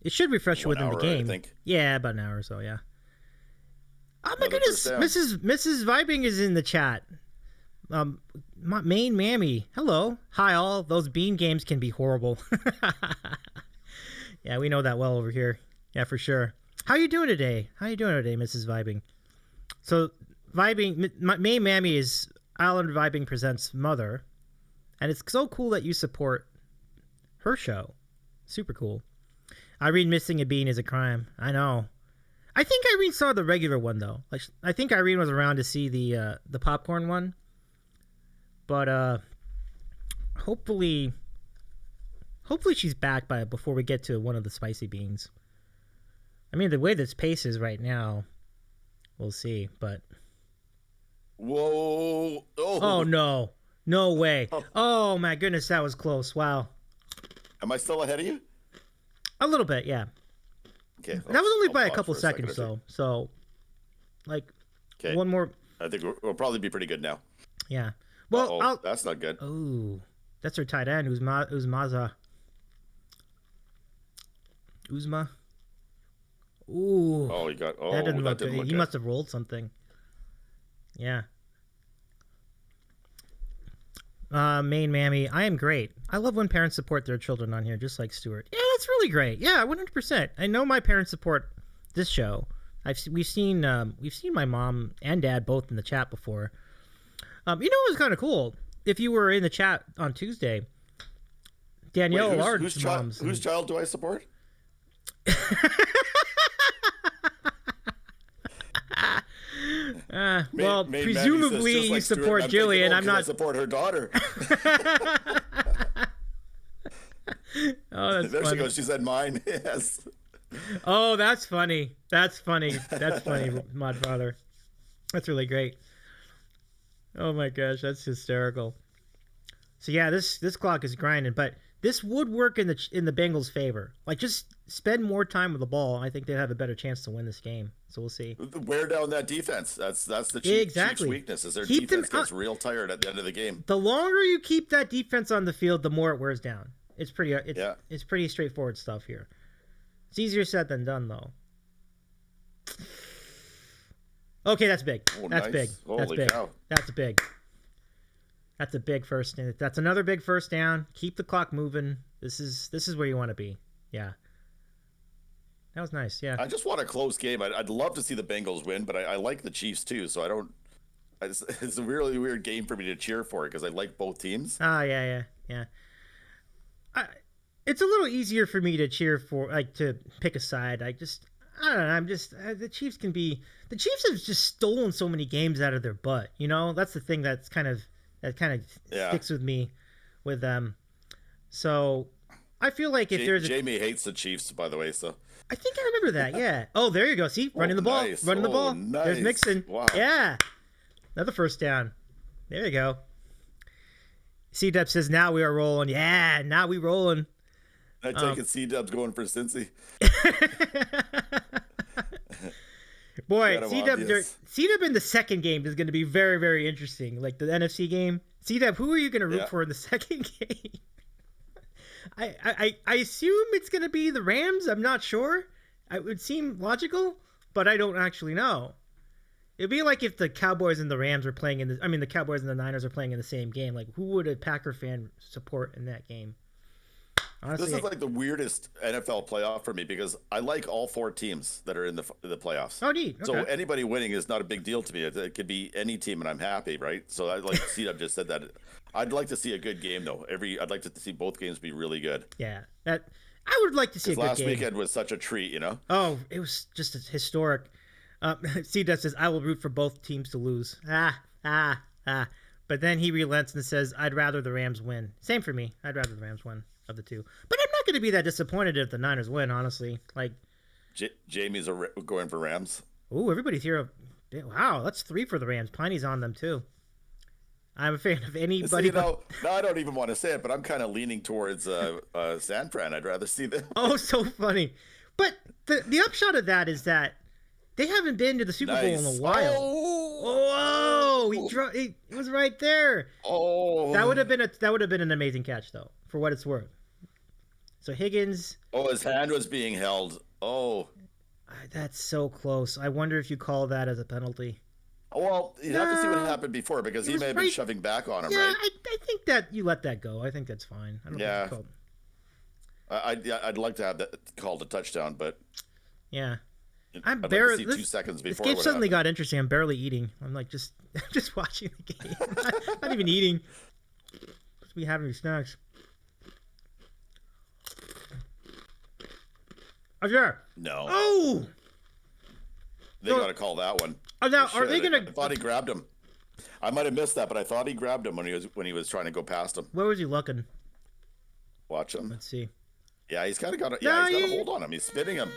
It should refresh within the game.
I think.
Yeah, about an hour or so, yeah. Oh, my goodness. Mrs. Vibing is in the chat. Maine Mammy, hello. Hi all. Those bean games can be horrible. Yeah, we know that well over here. Yeah, for sure. How you doing today, Mrs. Vibing? So Vibing, Maine Mammy is Island Vibing Presents mother, and it's so cool that you support her show. Super cool. Irene missing a bean is a crime. I know. I think Irene saw the regular one though. Like I think Irene was around to see the popcorn one. But hopefully she's back before we get to one of the spicy beans. I mean, the way this pace is right now, we'll see. But
whoa!
Oh no! No way! Oh my goodness, that was close. Wow.
Am I still ahead of you?
A little bit, yeah.
Okay.
That was only by a couple seconds, though. So, like, one more.
I think we'll probably be pretty good now.
Yeah. Well,
that's not good.
Oh, that's our tight end, Uzma. Ooh.
Oh,
that didn't look good. He must have rolled something. Yeah. Main Mammy, I am great. I love when parents support their children on here, just like Stewart. Yeah, that's really great. Yeah, 100%. I know my parents support this show. We've seen my mom and dad both in the chat before. It was kind of cool. If you were in the chat on Tuesday, Danielle,
whose child do I support?
Presumably you support Jillian. I'm not.
I support her daughter.
Oh, that's
there
funny.
She goes. She said mine. Yes.
Oh, that's funny. That's funny, Mod Father. That's really great. Oh my gosh, that's hysterical. So yeah, this clock is grinding, but this would work in the Bengals' favor. Like, just spend more time with the ball. I think they'd have a better chance to win this game. So we'll see.
Wear down that defense. That's the Chiefs' weakness. Is their defense gets real tired at the end of the game.
The longer you keep that defense on the field, the more it wears down. It's pretty straightforward stuff here. It's easier said than done, though. Okay, that's big.
Oh,
that's
nice.
big.
Holy
that's big.
Cow.
That's big. That's a big first. That's another big first down. Keep the clock moving. This is where you want to be. Yeah. That was nice. Yeah.
I just want a close game. I'd love to see the Bengals win, but I like the Chiefs too. So I don't. It's a really weird game for me to cheer for because I like both teams.
Oh yeah. It's a little easier for me to cheer for, like, to pick a side. I don't know. I'm just the Chiefs have just stolen so many games out of their butt. That's the thing that kind of sticks with me with them. So I feel like if
Jamie hates the Chiefs, by the way. So
I think I remember that. Yeah. Oh, there you go. See, running the ball.
Nice.
Running the ball.
Nice.
There's Mixon.
Wow.
Yeah. Another first down. There you go. C-Dub says, now we are rolling. Yeah, now we rolling.
I take it C-Dub's going for Cincy.
Boy, C-Dub in the second game is going to be very, very interesting. Like the NFC game. C-Dub, who are you going to root for in the second game? I assume it's going to be the Rams. I'm not sure. It would seem logical, but I don't actually know. It'd be like if the Cowboys and the Rams were playing the Cowboys and the Niners are playing in the same game. Like, who would a Packer fan support in that game? Honestly,
this is like the weirdest NFL playoff for me because I like all four teams that are in the playoffs.
Oh, neat. Okay.
So anybody winning is not a big deal to me. It could be any team, and I'm happy, right? So I like C-Dub just said that. I'd like to see a good game though. I'd like to see both games be really good.
Yeah, I would like to see a good game.
Last weekend was such a treat,
Oh, it was just historic. C-Dub says, I will root for both teams to lose. But then he relents and says, I'd rather the Rams win. Same for me. I'd rather the Rams win of the two. But I'm not going to be that disappointed if the Niners win, honestly. Like,
Jamie's going for Rams.
Ooh, everybody's here. Wow, that's 3 for the Rams. Piney's on them, too. I'm a fan of anybody.
No, I don't even want to say it, but I'm kind of leaning towards San Fran. I'd rather see them.
Oh, so funny. But the upshot of that is that they haven't been to the Super Bowl in a while. Oh, he was right there.
Oh,
that would have been an amazing catch, though, for what it's worth. So Higgins.
Oh, his hand was being held. Oh,
that's so close. I wonder if you call that as a penalty.
Well, you'd have to see what happened before because he may have been shoving back on him, right?
I think that you let that go. I think that's fine. I don't know
I'd like to have that called a touchdown, but
yeah.
I'd like to see 2 seconds before.
This game suddenly got interesting. I'm barely eating. I'm like just watching the game. Not even eating. Just be having snacks. Oh, sure.
No.
Oh.
They got to call that one.
Oh, now are they gonna?
I thought he grabbed him. I might have missed that, but I thought he grabbed him when he was trying to go past him.
Where was he looking?
Watch him.
Let's see.
Yeah, he's got a hold on him. He's spinning him.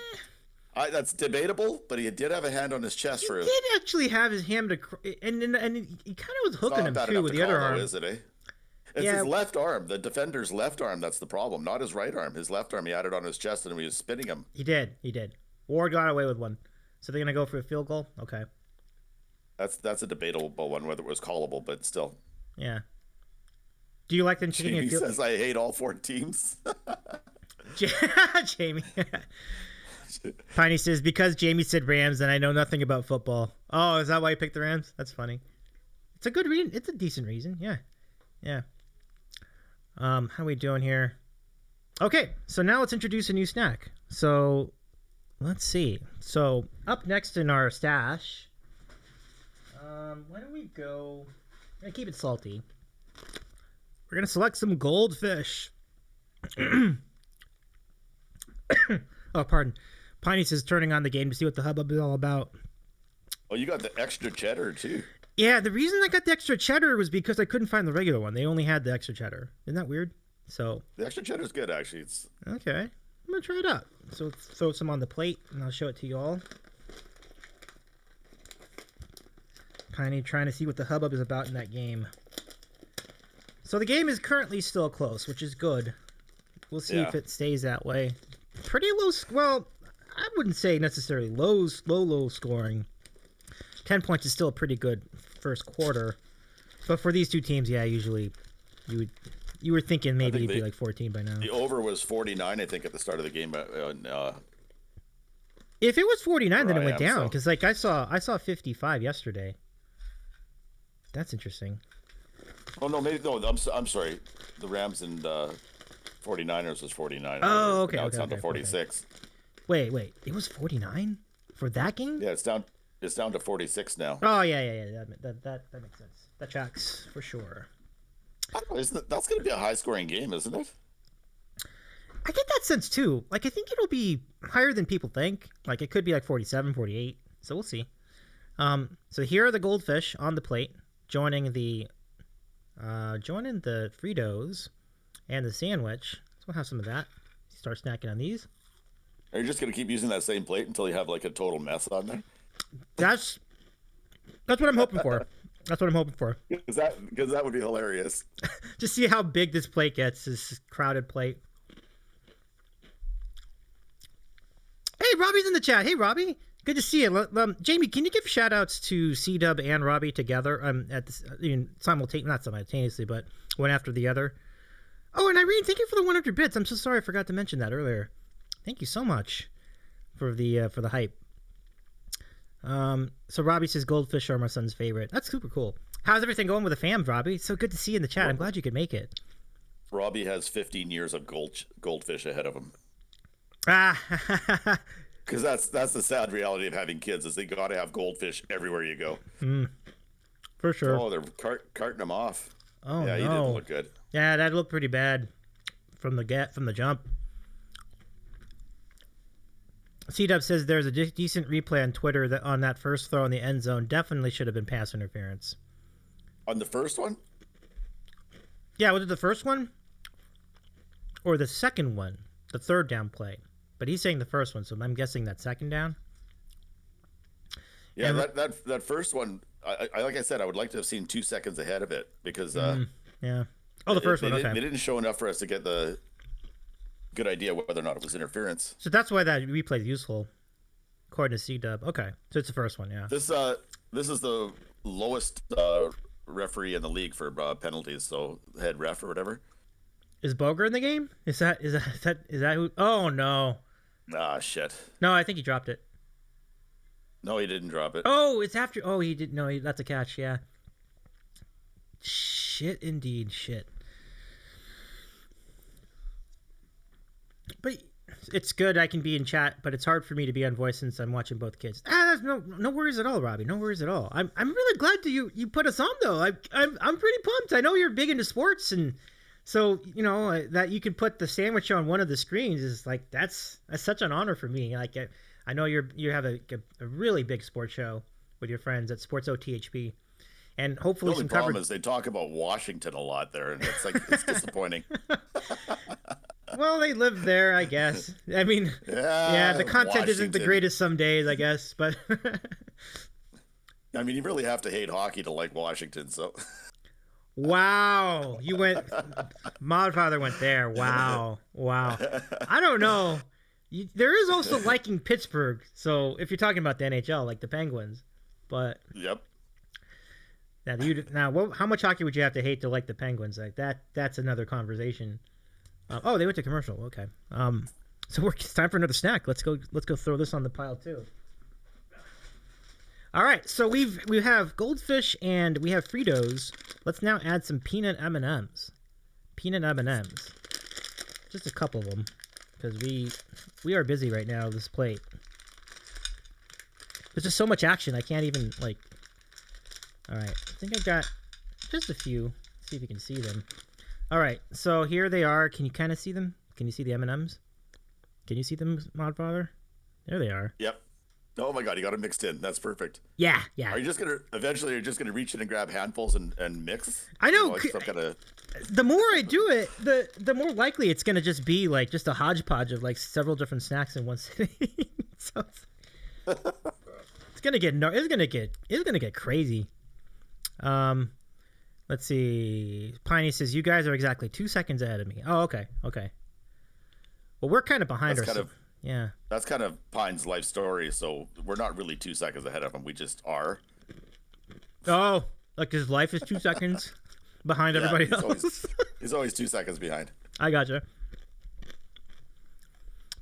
That's debatable, but he did have a hand on his chest for.
He did actually have his hand, and he kind of was hooking him too with the other arm.
Is it? It's his left arm, the defender's left arm. That's the problem, not his right arm. His left arm, he had it on his chest, and he was spinning him.
He did. Ward got away with one. So they're gonna go for a field goal. Okay.
That's a debatable one, whether it was callable, but still.
Yeah. Do you like them kicking a field?
He says, "I hate all 4 teams."
Jamie. Piney says, because Jamie said Rams and I know nothing about football. Oh, is that why you picked the Rams? That's funny. It's a good reason. It's a decent reason. Yeah. How are we doing here? Okay, so now let's introduce a new snack. So let's see. So up next in our stash, why don't we go? I'm gonna keep it salty. We're gonna select some goldfish. Oh, pardon. Piney says turning on the game to see what the hubbub is all about.
Oh, you got the extra cheddar too.
Yeah, the reason I got the extra cheddar was because I couldn't find the regular one. They only had the extra cheddar. Isn't that weird? So
the extra cheddar is good, actually. It's
okay. I'm gonna try it out. So let's throw some on the plate, and I'll show it to you all. Piney trying to see what the hubbub is about in that game. So the game is currently still close, which is good. We'll see if it stays that way. Pretty low. Well, I wouldn't say necessarily low scoring. 10 points is still a pretty good first quarter, but for these two teams, usually you were thinking maybe it'd be like 14 by now.
The over was 49, I think, at the start of the game.
If it was 49, then it went down because like I saw 55 yesterday. That's interesting.
Oh no, maybe no. I'm sorry. The Rams and 49ers was 49.
Oh, okay.
Now it's down to 46.
Okay. Wait. It was 49 for that game?
Yeah, it's down to 46 now.
Oh yeah. That makes sense. That tracks for sure.
I don't know, that's going to be a high-scoring game, isn't it?
I get that sense too. Like I think it'll be higher than people think. Like it could be like 47, 48. So we'll see. So here are the goldfish on the plate, joining the Fritos and the sandwich. So we'll have some of that. Start snacking on these.
Are you just going to keep using that same plate until you have like a total mess on there?
That's what I'm hoping for. That's what I'm hoping for.
Because that would be hilarious.
Just see how big this plate gets, this crowded plate. Hey, Robbie's in the chat. Hey, Robbie. Good to see you. Jamie, can you give shout-outs to C-Dub and Robbie together at this, not simultaneously, but one after the other? Oh, and Irene, thank you for the 100 bits. I'm so sorry I forgot to mention that earlier. Thank you so much for the hype. So Robbie says goldfish are my son's favorite. That's super cool. How's everything going with the fam, Robbie? It's so good to see you in the chat. I'm glad you could make it.
Robbie has 15 years of goldfish ahead of him. Because that's the sad reality of having kids is they got to have goldfish everywhere you go.
For sure.
Oh, they're carting them off.
Oh,
yeah,
no.
He didn't look good.
Yeah, that looked pretty bad from the jump. C-Dub says there's a decent replay on Twitter that on that first throw in the end zone definitely should have been pass interference.
On the first one?
Yeah, was it the first one? Or the second one? The third down play. But he's saying the first one, so I'm guessing that second down.
Yeah, that first one, I like I said, I would like to have seen 2 seconds ahead of it because
yeah. Oh, the first one. Okay.
They didn't show enough for us to get the good idea whether or not it was interference.
So that's why that replay is useful, according to C-Dub. Okay, so it's the first one, yeah.
This is the lowest referee in the league for penalties, so head ref or whatever.
Is Boger in the game? Is that who? Oh no.
Ah, shit.
No, I think he dropped it.
No, he didn't drop it.
Oh, it's after. Oh, he did. No, that's a catch. Yeah. Shit, indeed, shit. But it's good I can be in chat, but it's hard for me to be on voice since I'm watching both kids. No worries at all, Robbie. No worries at all. I'm really glad that you put us on though. I'm pretty pumped. I know you're big into sports, and so that you could put the sandwich on one of the screens is like that's such an honor for me. Like I know you have a really big sports show with your friends at Sports OTHP. and
The
hopefully
only
some
problem
coverage.
is they talk about Washington a lot there, and it's disappointing.
Well, they live there, I guess. I mean, yeah, the content isn't the
Washington.
greatest some days, I guess, but
I mean, you really have to hate hockey to like Washington. So,
wow, Modfather went there. Wow. I don't know. There is also liking Pittsburgh. So if you're talking about the NHL, like the Penguins, but
yep.
How much hockey would you have to hate to like the Penguins? Like that? That's another conversation. Oh, they went to commercial. Okay. So it's time for another snack. Let's go throw this on the pile too. All right. So we have goldfish and we have Fritos. Let's now add some peanut M&Ms. Peanut M&Ms. Just a couple of them, because we are busy right now. This plate. There's just so much action. I can't even like. All right. I think I got just a few. Let's see if you can see them. All right, so here they are. Can you kind of see them? Can you see the M&Ms? Can you see them, Modfather? There they are.
Yep. Oh my God, you got them mixed in. That's perfect.
Yeah.
Are you just gonna reach in and grab handfuls and mix?
I know. The more I do it, the more likely it's gonna just be like just a hodgepodge of like several different snacks in one sitting. So it's gonna get crazy. Let's see. Piney says, you guys are exactly 2 seconds ahead of me. Oh, okay. Well, we're kind of behind ourselves. Yeah.
That's kind of Pine's life story, so we're not really 2 seconds ahead of him. We just are.
Oh, like his life is 2 seconds behind everybody else?
He's always 2 seconds behind.
I gotcha.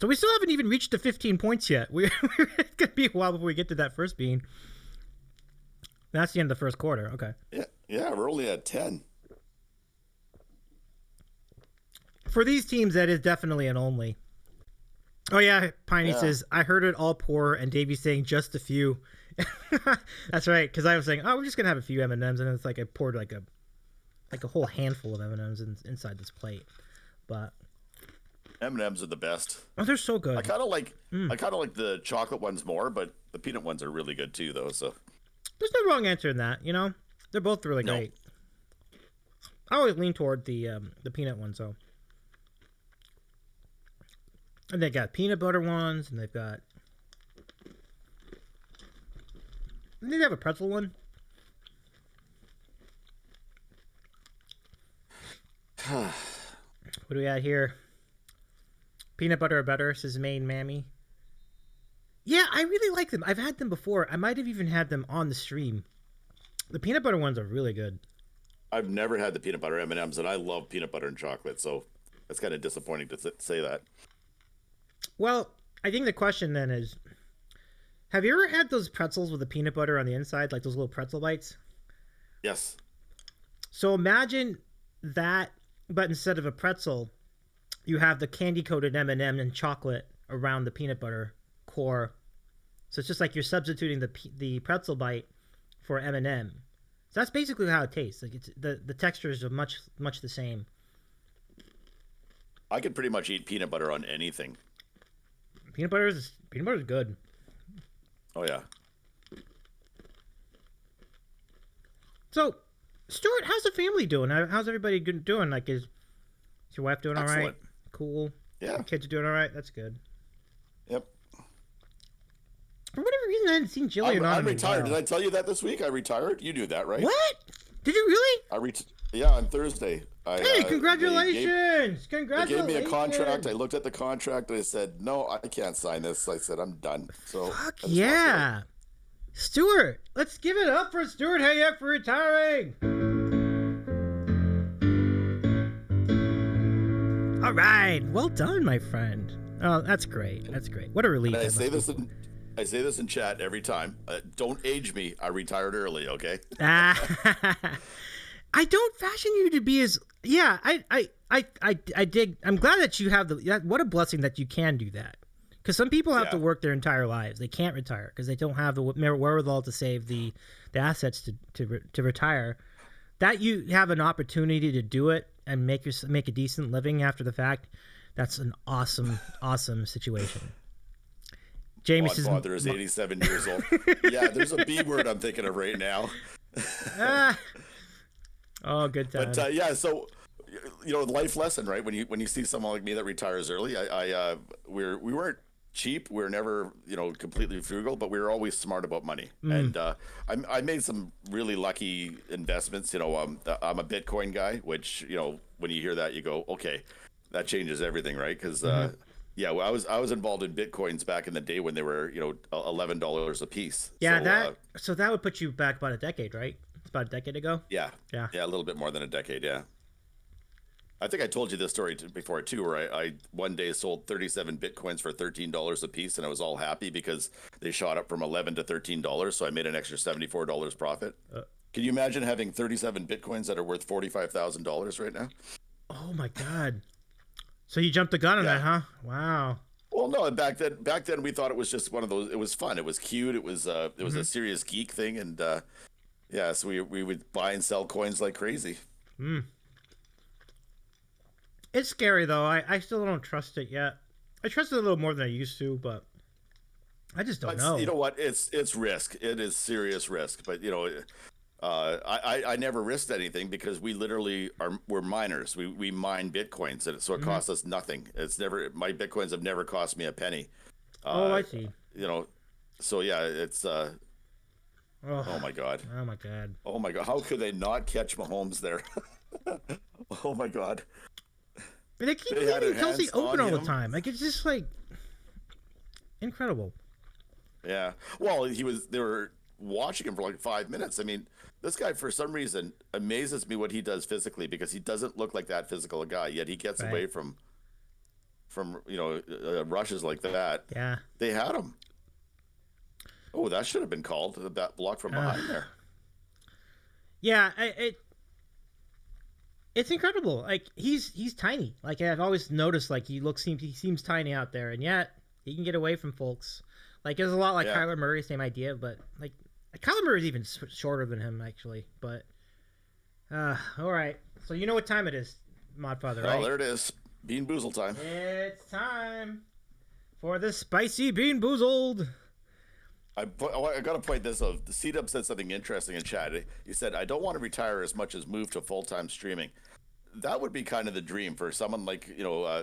So we still haven't even reached the 15 points yet. It's going to be a while before we get to that first bean. That's the end of the first quarter. Okay.
Yeah, we're only at 10.
For these teams, that is definitely an only. Oh, yeah. Piney says, I heard it all pour, and Davy's saying just a few. That's right, because I was saying, we're just going to have a few M&Ms, and it's like I poured like a whole handful of M&Ms inside this plate. But
M&Ms are the best.
Oh, they're so good.
I kind of like the chocolate ones more, but the peanut ones are really good too, though. So
there's no wrong answer in that, you know? They're both really great. I always lean toward the peanut one, so. And they got peanut butter ones, and they've got. Didn't they have a pretzel one? What do we got here? Peanut butter or better, says Maine Mammy. Yeah, I really like them. I've had them before. I might have even had them on the stream. The peanut butter ones are really good.
I've never had the peanut butter M&Ms, and I love peanut butter and chocolate, so it's kind of disappointing to say that.
Well, I think the question then is, have you ever had those pretzels with the peanut butter on the inside, like those little pretzel bites?
Yes.
So imagine that, but instead of a pretzel, you have the candy-coated M&M and chocolate around the peanut butter core. So it's just like you're substituting the pretzel bite for M&M. So that's basically how it tastes. Like it's the textures are much the same.
I could pretty much eat peanut butter on anything.
Peanut butter is good.
Oh yeah.
So, Stewart, how's the family doing? How's everybody doing? Like, is your wife doing
Excellent.
all right? Cool.
Yeah.
Your kids are doing all right. That's good.
Yep.
For whatever reason, I hadn't seen Jillian on.
I'm retired. Did I tell you that this week? I retired. You knew that, right?
What? Did you really?
Yeah, on Thursday.
Hey, congratulations! Congratulations!
They gave me a contract. I looked at the contract and I said, "No, I can't sign this." I said, "I'm done." So
fuck yeah, Stewart! Let's give it up for Stewart Hayek for retiring. All right, well done, my friend. Oh, that's great. That's great. What a relief!
And I say this in chat every time. Don't age me. I retired early. Okay.
I don't fashion you to be as I dig. I'm glad that you have what a blessing that you can do that, because some people have to work their entire lives. They can't retire because they don't have the wherewithal to save the assets to retire. That you have an opportunity to do it and make a decent living after the fact. That's an awesome situation. Jamie says,
father is 87 years old. Yeah, there's a B word I'm thinking of right now.
Ah. Oh, good time.
But yeah, so life lesson, right? When you see someone like me that retires early, we weren't cheap. We were never completely frugal, but we were always smart about money. And I made some really lucky investments. I'm a Bitcoin guy, which when you hear that, you go, okay, that changes everything, right? Because yeah, well, I was involved in Bitcoins back in the day when they were $11 a piece.
Yeah, so that would put you back about a decade, right? It's about a decade ago.
Yeah,
Yeah,
a little bit more than a decade. Yeah. I think I told you this story before too, where I one day sold 37 Bitcoins for $13 a piece, and I was all happy because they shot up from $11 to $13, so I made an extra $74 profit. Can you imagine having 37 Bitcoins that are worth $45,000 right now?
Oh my God! So you jumped the gun on that, huh? Wow.
Well, no, back then we thought it was just one of those. It was fun. It was cute. It was a serious geek thing, and yeah, so we would buy and sell coins like crazy.
It's scary though. I still don't trust it yet. I trust it a little more than I used to, but I just don't know.
You know what? It's risk. It is serious risk. But I never risked anything because we literally we're miners. We mine bitcoins, and so it costs us nothing. My bitcoins have never cost me a penny.
I see.
So yeah, it's oh my God.
Oh my God.
Oh my God. How could they not catch Mahomes there? Oh my God.
They keep leaving Kelsey open all the time. Like, it's just like incredible.
Yeah. Well, they were watching him for like 5 minutes. I mean, this guy for some reason amazes me what he does physically, because he doesn't look like that physical a guy, yet he gets away from rushes like that.
Yeah.
They had him. Oh, that should have been called. That block from behind there.
Yeah, it's incredible. Like, he's tiny. Like, I've always noticed, like, he seems tiny out there, and yet he can get away from folks. Like, it's a lot like Kyler Murray, same idea, but like Kyler Murray's even shorter than him actually. But all right. So you know what time it is, Modfather, right?
Oh, there it is. Bean Boozle time.
It's time for the spicy Bean Boozled.
I got to point this out. The C-Dub said something interesting in chat. He said, I don't want to retire as much as move to full-time streaming. That would be kind of the dream for someone like,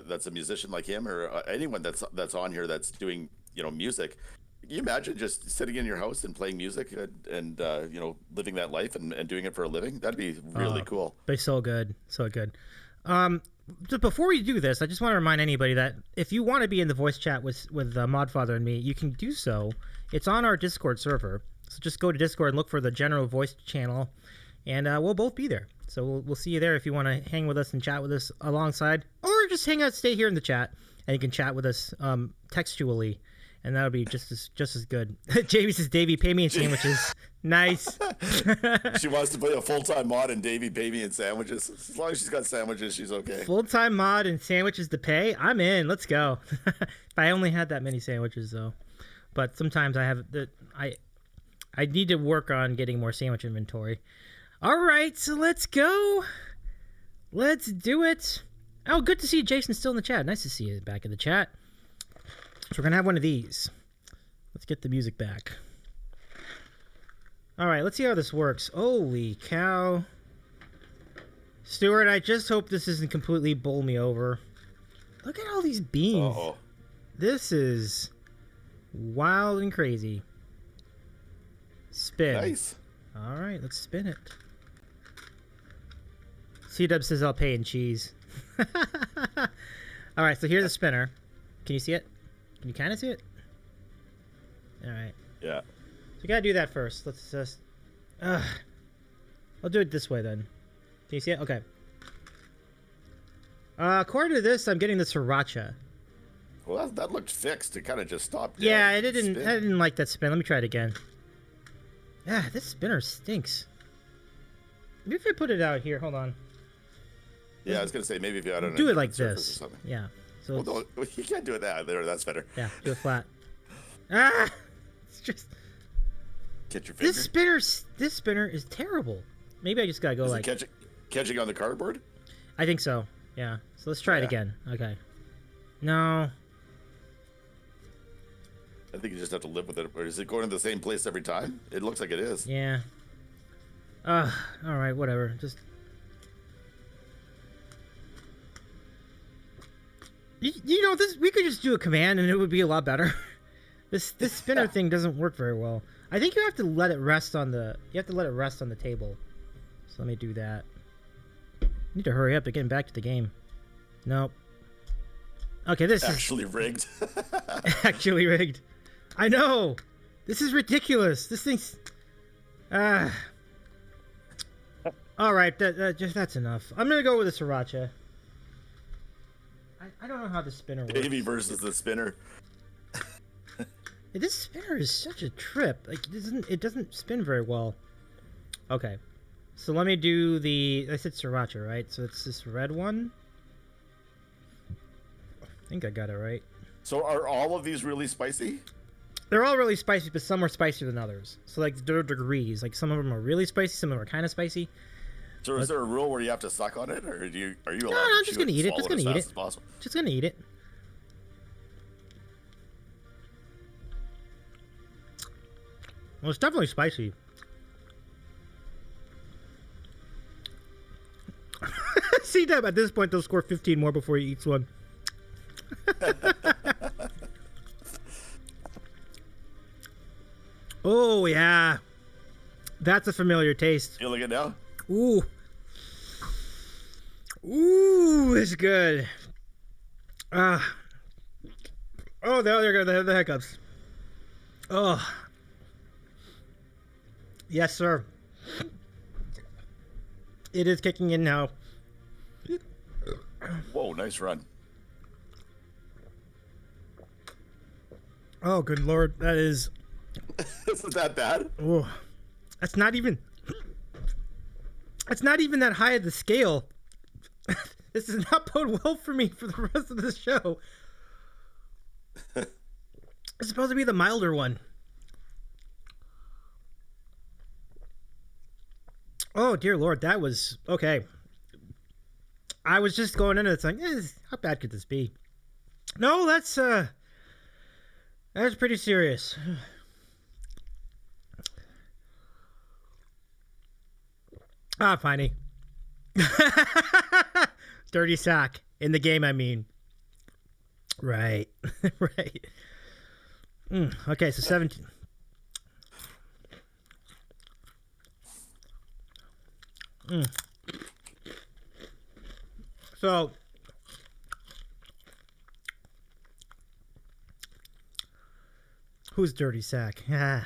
that's a musician like him, or anyone that's on here that's doing, music. Can you imagine just sitting in your house and playing music and living that life and doing it for a living? That'd be really cool.
Be so good. So good. Just before we do this, I just want to remind anybody that if you want to be in the voice chat with Modfather and me, you can do so. It's on our Discord server. So just go to Discord and look for the general voice channel, and we'll both be there. So we'll see you there if you want to hang with us and chat with us alongside, or just hang out, stay here in the chat, and you can chat with us textually, and that'll be just as good. Jamie says, Davy, pay me in sandwiches. Nice.
She wants to play a full-time mod and Davy pay me in sandwiches. As long as she's got sandwiches, she's okay.
Full-time mod and sandwiches to pay? I'm in. Let's go. If I only had that many sandwiches, though. But sometimes I need to work on getting more sandwich inventory. All right, so let's go. Let's do it. Oh, good to see you, Jason, still in the chat. Nice to see you back in the chat. So we're going to have one of these. Let's get the music back. All right, let's see how this works. Holy cow. Stewart, I just hope this isn't completely bowl me over. Look at all these beans.
Uh-oh.
This is wild and crazy. Spin.
Nice.
All right, let's spin it. C-Dub says I'll pay in cheese. All right, so here's a spinner. Can you see it? Can you kind of see it? All right.
Yeah.
So we got to do that first. Let's just... I'll do it this way then. Can you see it? Okay. According to this, I'm getting the sriracha.
Well, that looked fixed. It kind of just stopped.
Yeah, I didn't like that spin. Let me try it again. Yeah, this spinner stinks. Maybe if I put it out here, hold on.
Yeah, I was gonna say maybe if you had it,
do it like this. Yeah. So
well, no, you can't do it that. There, that's better.
Yeah, do it flat. Ah, it's just.
Catch your finger.
This spinner is terrible. Maybe I just gotta go like.
Catching on the cardboard?
I think so. Yeah. So let's try it again. Okay. No.
I think you just have to live with it. Or is it going to the same place every time? It looks like it is.
Yeah. All right, whatever. Just you know this. We could just do a command and it would be a lot better. This spinner thing doesn't work very well. I think you have to let it rest on the. You have to let it rest on the table. So let me do that. I need to hurry up. They're getting back to the game. Nope. Okay, this
actually
is
rigged.
actually rigged. I know. This is ridiculous. This thing's. All right, that's enough. I'm gonna go with a sriracha. I don't know how the spinner works.
Davy versus the spinner.
This spinner is such a trip. Like it doesn't spin very well. Okay, so let me do the. I said sriracha, right? So it's this red one. I think I got it right.
So are all of these really spicy?
They're all really spicy, but some are spicier than others. So like there are degrees. Like some of them are really spicy, some of them are kind of spicy.
So is there a rule where you have to suck on it, or are you allowed
No,
to
I'm just gonna eat it. Just gonna eat it. Just gonna eat it. Well, it's definitely spicy. See that at this point they'll score 15 more before he eats one. Oh yeah, that's a familiar taste.
You look at it now.
Ooh, it's good. Oh, there go the hiccups. Oh, yes, sir. It is kicking in now.
Whoa, nice run.
Oh, good Lord, that is.
Isn't that bad?
Oh, that's not even. That's not even that high of the scale. This does not bode well for me for the rest of the show. It's supposed to be the milder one. Oh, dear Lord, that was... Okay. I was just going into it saying, how bad could this be? No, that's pretty serious. Funny. Dirty sack. In the game, I mean. Right. Right. Okay, so 17. So, who's dirty sack?
I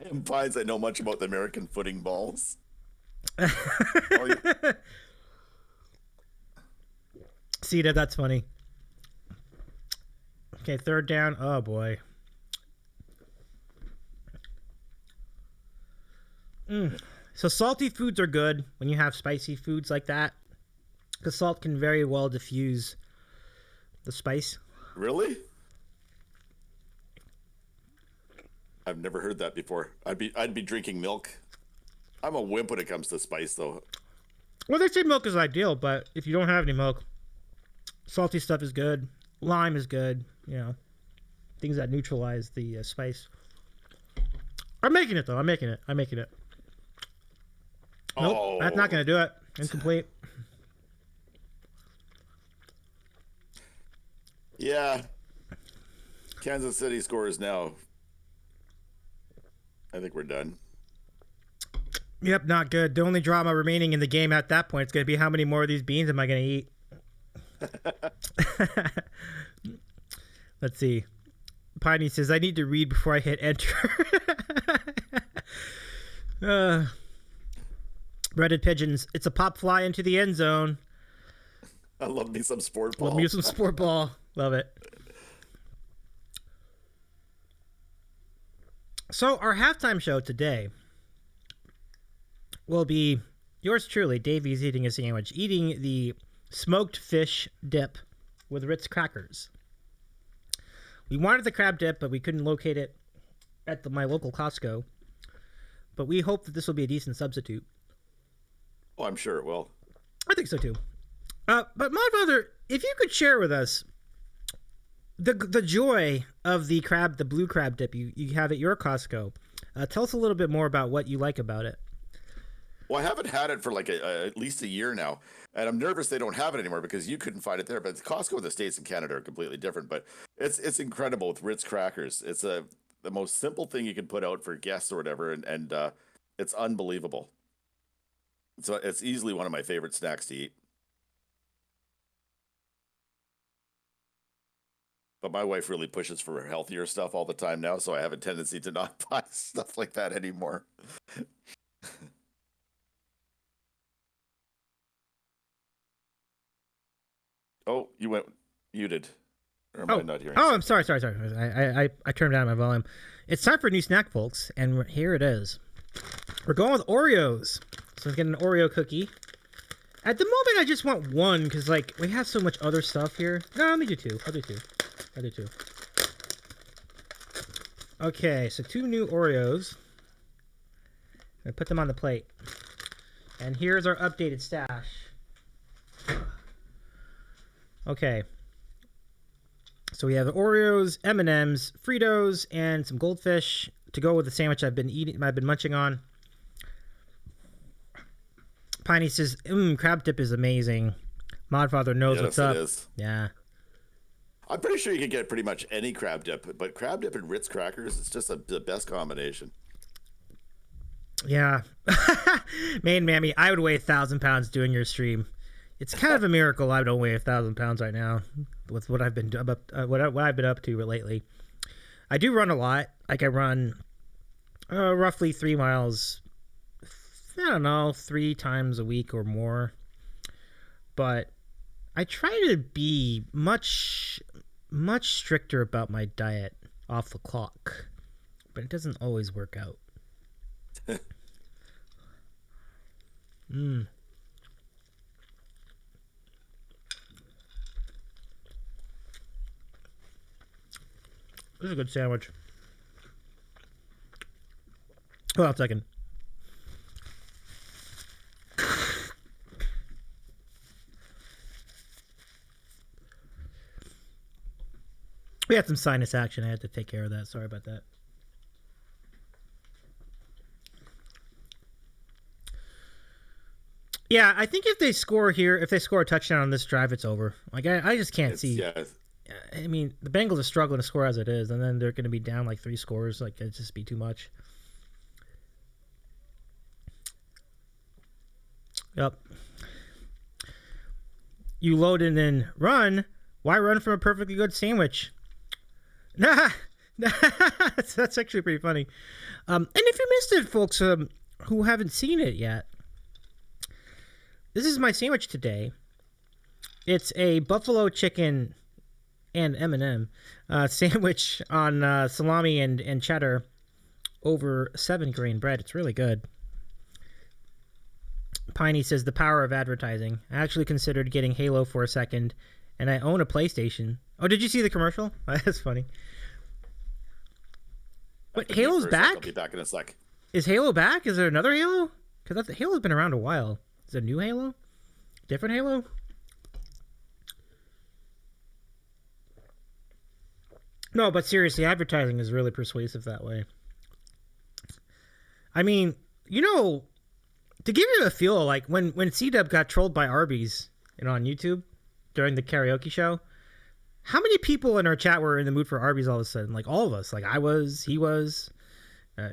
implies I know much about the American footing balls.
See that's funny. Okay, third down. Oh boy. So salty foods are good when you have spicy foods like that, because salt can very well diffuse the spice.
Really? I've never heard that before. I'd be drinking milk. I'm a wimp when it comes to spice, though.
Well, they say milk is ideal, but if you don't have any milk, salty stuff is good. Lime is good. You know, things that neutralize the spice. I'm making it though. I'm making it. Nope, that's not gonna do it. Incomplete.
Yeah. Kansas City scores now. I think we're done.
Yep, not good. The only drama remaining in the game at that point is going to be how many more of these beans am I going to eat? Let's see. Piney says, I need to read before I hit enter. Breaded pigeons. It's a pop fly into the end zone.
I love me some sport ball.
Love me some sport ball. Love it. So our halftime show today will be yours truly. Davy's eating a sandwich, eating the smoked fish dip with Ritz crackers. We wanted the crab dip, but we couldn't locate it at my local Costco. But we hope that this will be a decent substitute.
Oh, I'm sure it will.
I think so too. But Modfather, if you could share with us the joy of the blue crab dip you have at your Costco. Tell us a little bit more about what you like about it.
Well, I haven't had it for like at least a year now, and I'm nervous they don't have it anymore because you couldn't find it there. But Costco in the States and Canada are completely different. But it's incredible with Ritz crackers. It's the most simple thing you can put out for guests or whatever, and it's unbelievable. So it's easily one of my favorite snacks to eat. But my wife really pushes for healthier stuff all the time now, so I have a tendency to not buy stuff like that anymore. Oh, you went muted. Or am I not hearing?
Oh, I'm sorry. I turned down my volume. It's time for a new snack, folks, and here it is. We're going with Oreos. So I'm getting an Oreo cookie. At the moment, I just want one because, like, we have so much other stuff here. No, let me do two. I'll do two. Okay, so 2 new Oreos. I put them on the plate. And here's our updated stash. Okay. So we have Oreos, M&Ms, Fritos, and some Goldfish to go with the sandwich I've been munching on. Piney says, crab dip is amazing. Modfather knows what's up. It is. Yeah.
I'm pretty sure you can get pretty much any crab dip, but crab dip and Ritz crackers, it's just the best combination.
Yeah. Man, Mammy, I would weigh 1,000 pounds doing your stream. It's kind of a miracle I don't weigh 1,000 pounds right now with what I've been what I've been up to lately. I do run a lot. Like I run roughly 3 miles. I don't know, 3 times a week or more. But I try to be much stricter about my diet off the clock, but it doesn't always work out. This is a good sandwich. Hold on a second. We had some sinus action. I had to take care of that. Sorry about that. Yeah, I think if they score a touchdown on this drive, it's over. Like I just can't see. Yeah. I mean, the Bengals are struggling to score as it is, and then they're going to be down like 3 scores. Like it'd just be too much. Yep. You load and then run. Why run from a perfectly good sandwich? Nah, that's actually pretty funny. And if you missed it, folks, who haven't seen it yet, this is my sandwich today. It's a buffalo chicken and M&M sandwich on salami and cheddar over 7-grain bread. It's really good. Piney says the power of advertising. I actually considered getting Halo for a second, and I own a PlayStation. Oh, did you see the commercial? That's funny. But Halo's back?
I'll be back in a sec.
Is Halo back? Is there another Halo? Because Halo's been around a while. Is there a new Halo? Different Halo? No, but seriously, advertising is really persuasive that way. I mean, you know, to give you a feel, like when C-Dub got trolled by Arby's, on YouTube during the karaoke show, how many people in our chat were in the mood for Arby's all of a sudden? Like all of us. Like I was, he was,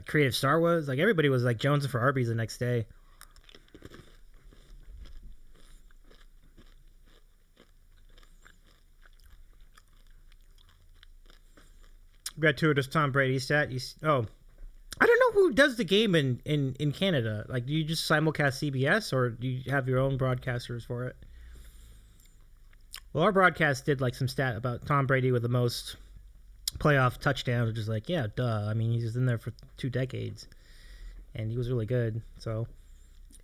Creative Star was. Like everybody was like jonesing for Arby's the next day. Gratuitous Tom Brady stat. I don't know who does the game in Canada. Like, do you just simulcast CBS or do you have your own broadcasters for it? Well, our broadcast did like some stat about Tom Brady with the most playoff touchdowns, which is like, yeah, duh. I mean, he's in there for 2 decades, and he was really good. So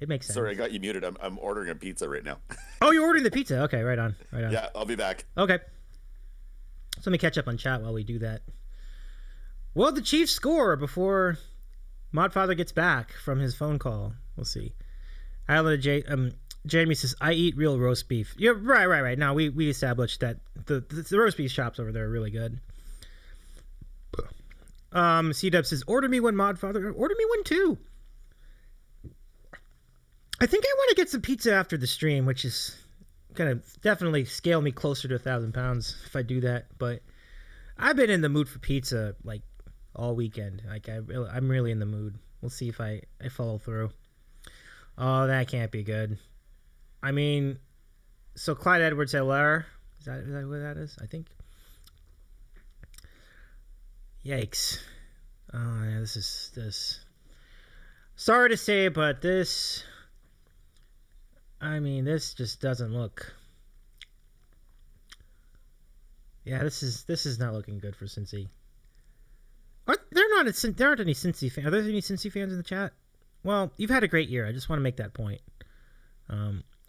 it makes sense.
Sorry, I got you muted. I'm ordering a pizza right now.
Oh, you're ordering the pizza? Okay, right on.
Yeah, I'll be back.
Okay. So let me catch up on chat while we do that. Well, the Chiefs score before Modfather gets back from his phone call. We'll see. Jamie says, I eat real roast beef. Yeah, right. Now, we established that the roast beef shops over there are really good. C-Dub says, order me one, Modfather. Order me one, too. I think I want to get some pizza after the stream, which is going to definitely scale me closer to 1,000 pounds if I do that. But I've been in the mood for pizza, like, all weekend. Like, I'm really in the mood. We'll see if I follow through. Oh, that can't be good. I mean, so Clyde Edwards-Helaire, is that what that is? I think. Yikes. Oh, yeah, this. Sorry to say, but this just doesn't look. Yeah, this is not looking good for Cincy. There aren't any Cincy fans. Are there any Cincy fans in the chat? Well, you've had a great year. I just want to make that point.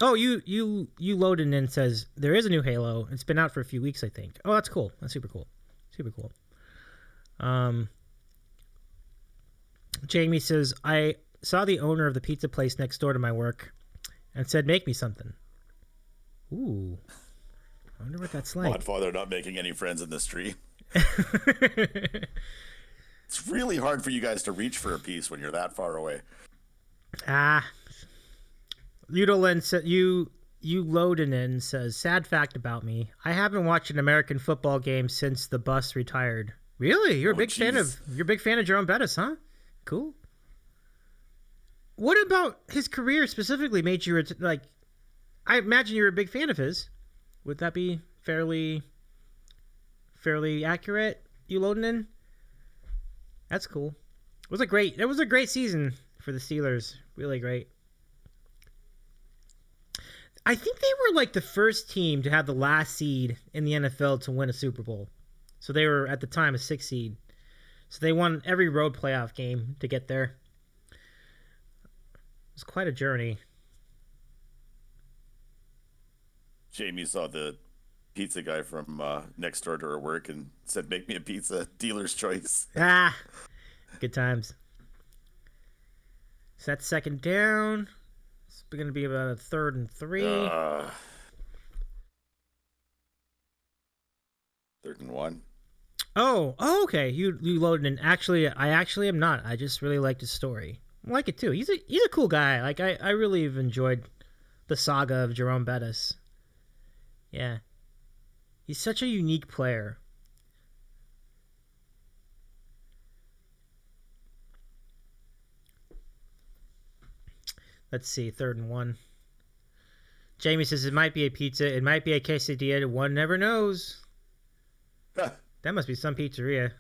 You loaded in says there is a new Halo. It's been out for a few weeks, I think. Oh, that's cool. That's super cool. Super cool. Jamie says, I saw the owner of the pizza place next door to my work and said, make me something. Ooh. I wonder what that's like.
Godfather not making any friends in the street. It's really hard for you guys to reach for a piece when you're that far away.
Udolin said, you Lodenin says, sad fact about me. I haven't watched an American football game since the bus retired. Really? You're a big fan of Jerome Bettis, huh? Cool. What about his career specifically made you like? I imagine you're a big fan of his. Would that be fairly accurate? You loading in? That's cool. It was a great season for the Steelers. Really great. I think they were like the first team to have the last seed in the NFL to win a Super Bowl. So they were at the time a 6th seed. So they won every road playoff game to get there. It was quite a journey.
Jamie saw the pizza guy from next door to her work and said, make me a pizza, dealer's choice.
Good times. So that's second down. It's going to be about a 3rd and 3.
3rd and 1.
Oh, okay. You loaded in. I actually am not. I just really liked his story. I like it too. He's a cool guy. Like I really have enjoyed the saga of Jerome Bettis. Yeah. He's such a unique player. Let's see, 3rd and 1. Jamie says it might be a pizza. It might be a quesadilla. One never knows. That must be some pizzeria.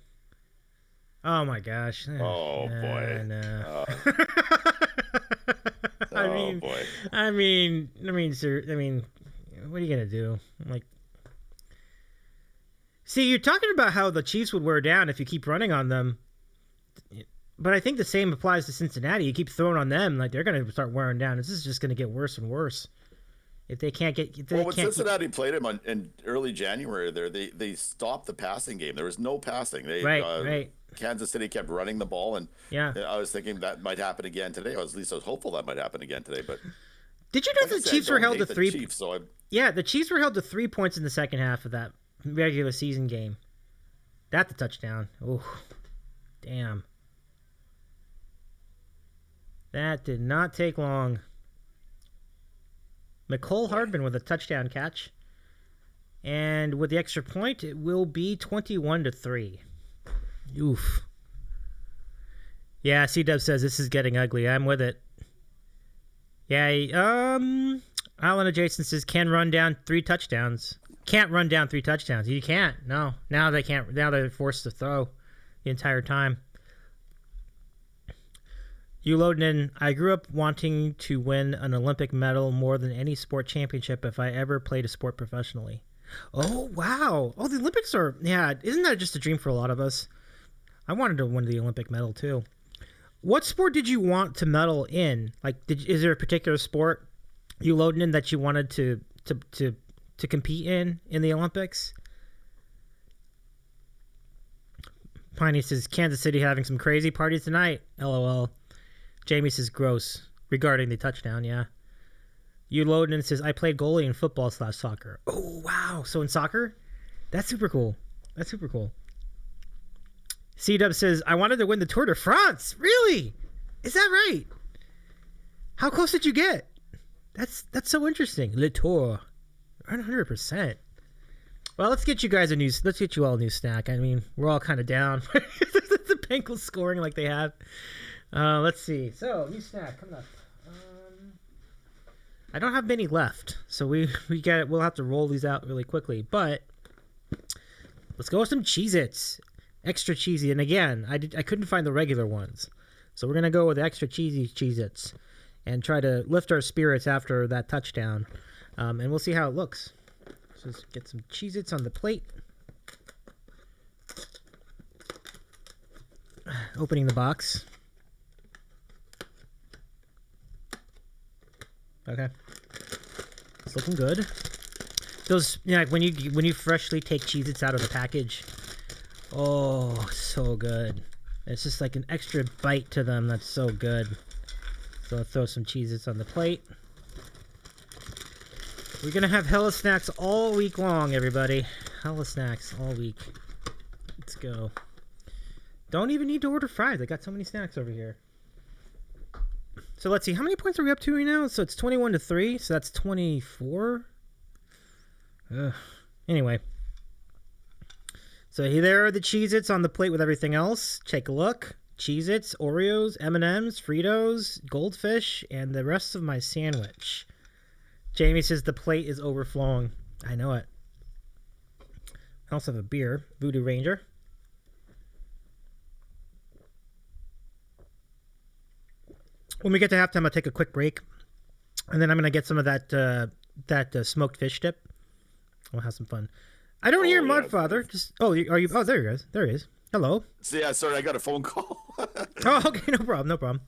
Oh my gosh.
Oh boy.
No.
Boy.
I mean, sir. I mean, what are you gonna do? Like, see, you're talking about how the Chiefs would wear down if you keep running on them, but I think the same applies to Cincinnati. You keep throwing on them, like they're gonna start wearing down. This is just gonna get worse and worse. If they can't get,
when Cincinnati played him in early January, they stopped the passing game. There was no passing. Right. Kansas City kept running the ball, and I was thinking that might happen again today. At least I was hopeful that might happen again today. But
did you know the Chiefs were held to 3?
Chiefs,
the Chiefs were held to 3 points in the second half of that regular season game. That's a touchdown. Oh, damn! That did not take long. McCole Hardman with a touchdown catch. And with the extra point, it will be 21-3. Oof. Yeah, C-Dub says this is getting ugly. I'm with it. Yeah, Alan Adjacent says can run down 3 touchdowns. Can't run down 3 touchdowns. You can't. No. Now they can't. Now they're forced to throw the entire time. You loading in, I grew up wanting to win an Olympic medal more than any sport championship if I ever played a sport professionally. Oh, wow. Oh, the Olympics are, isn't that just a dream for a lot of us? I wanted to win the Olympic medal too. What sport did you want to medal in? Like, is there a particular sport you loading in that you wanted to compete in the Olympics? Piney says, Kansas City having some crazy parties tonight. LOL. Jamie says gross regarding the touchdown, yeah. You load and says, I played goalie in football/soccer. Oh, wow. So in soccer? That's super cool. That's super cool. C-Dub says, I wanted to win the Tour de France. Really? Is that right? How close did you get? That's so interesting. Le Tour. 100%. Well, let's get you all a new snack. I mean, we're all kind of down. The Bengals scoring like they have. Let's see. So, new snack coming up. I don't have many left, so we'll have to roll these out really quickly. But let's go with some Cheez-Its, extra cheesy. And again, I couldn't find the regular ones, so we're gonna go with extra cheesy Cheez-Its and try to lift our spirits after that touchdown. And we'll see how it looks. So let's get some Cheez-Its on the plate. Opening the box. Okay, it's looking good. Those, like when you freshly take Cheez-Its out of the package, oh, so good. It's just like an extra bite to them. That's so good. So I'll throw some Cheez-Its on the plate. We're gonna have hella snacks all week long, everybody. Hella snacks all week. Let's go. Don't even need to order fries. I got so many snacks over here. So let's see, how many points are we up to right now? So it's 21-3, so that's 24. Anyway. So there are the Cheez-Its on the plate with everything else. Take a look. Cheez-Its, Oreos, M&Ms, Fritos, Goldfish, and the rest of my sandwich. Jamie says the plate is overflowing. I know it. I also have a beer, Voodoo Ranger. When we get to halftime, I'll take a quick break, and then I'm gonna get some of that smoked fish dip. We'll have some fun. I don't hear Mudfather. Just are you? Oh, there he is. There he is. Hello.
Yeah, sorry, I got a phone call.
Oh, okay, no problem, no problem.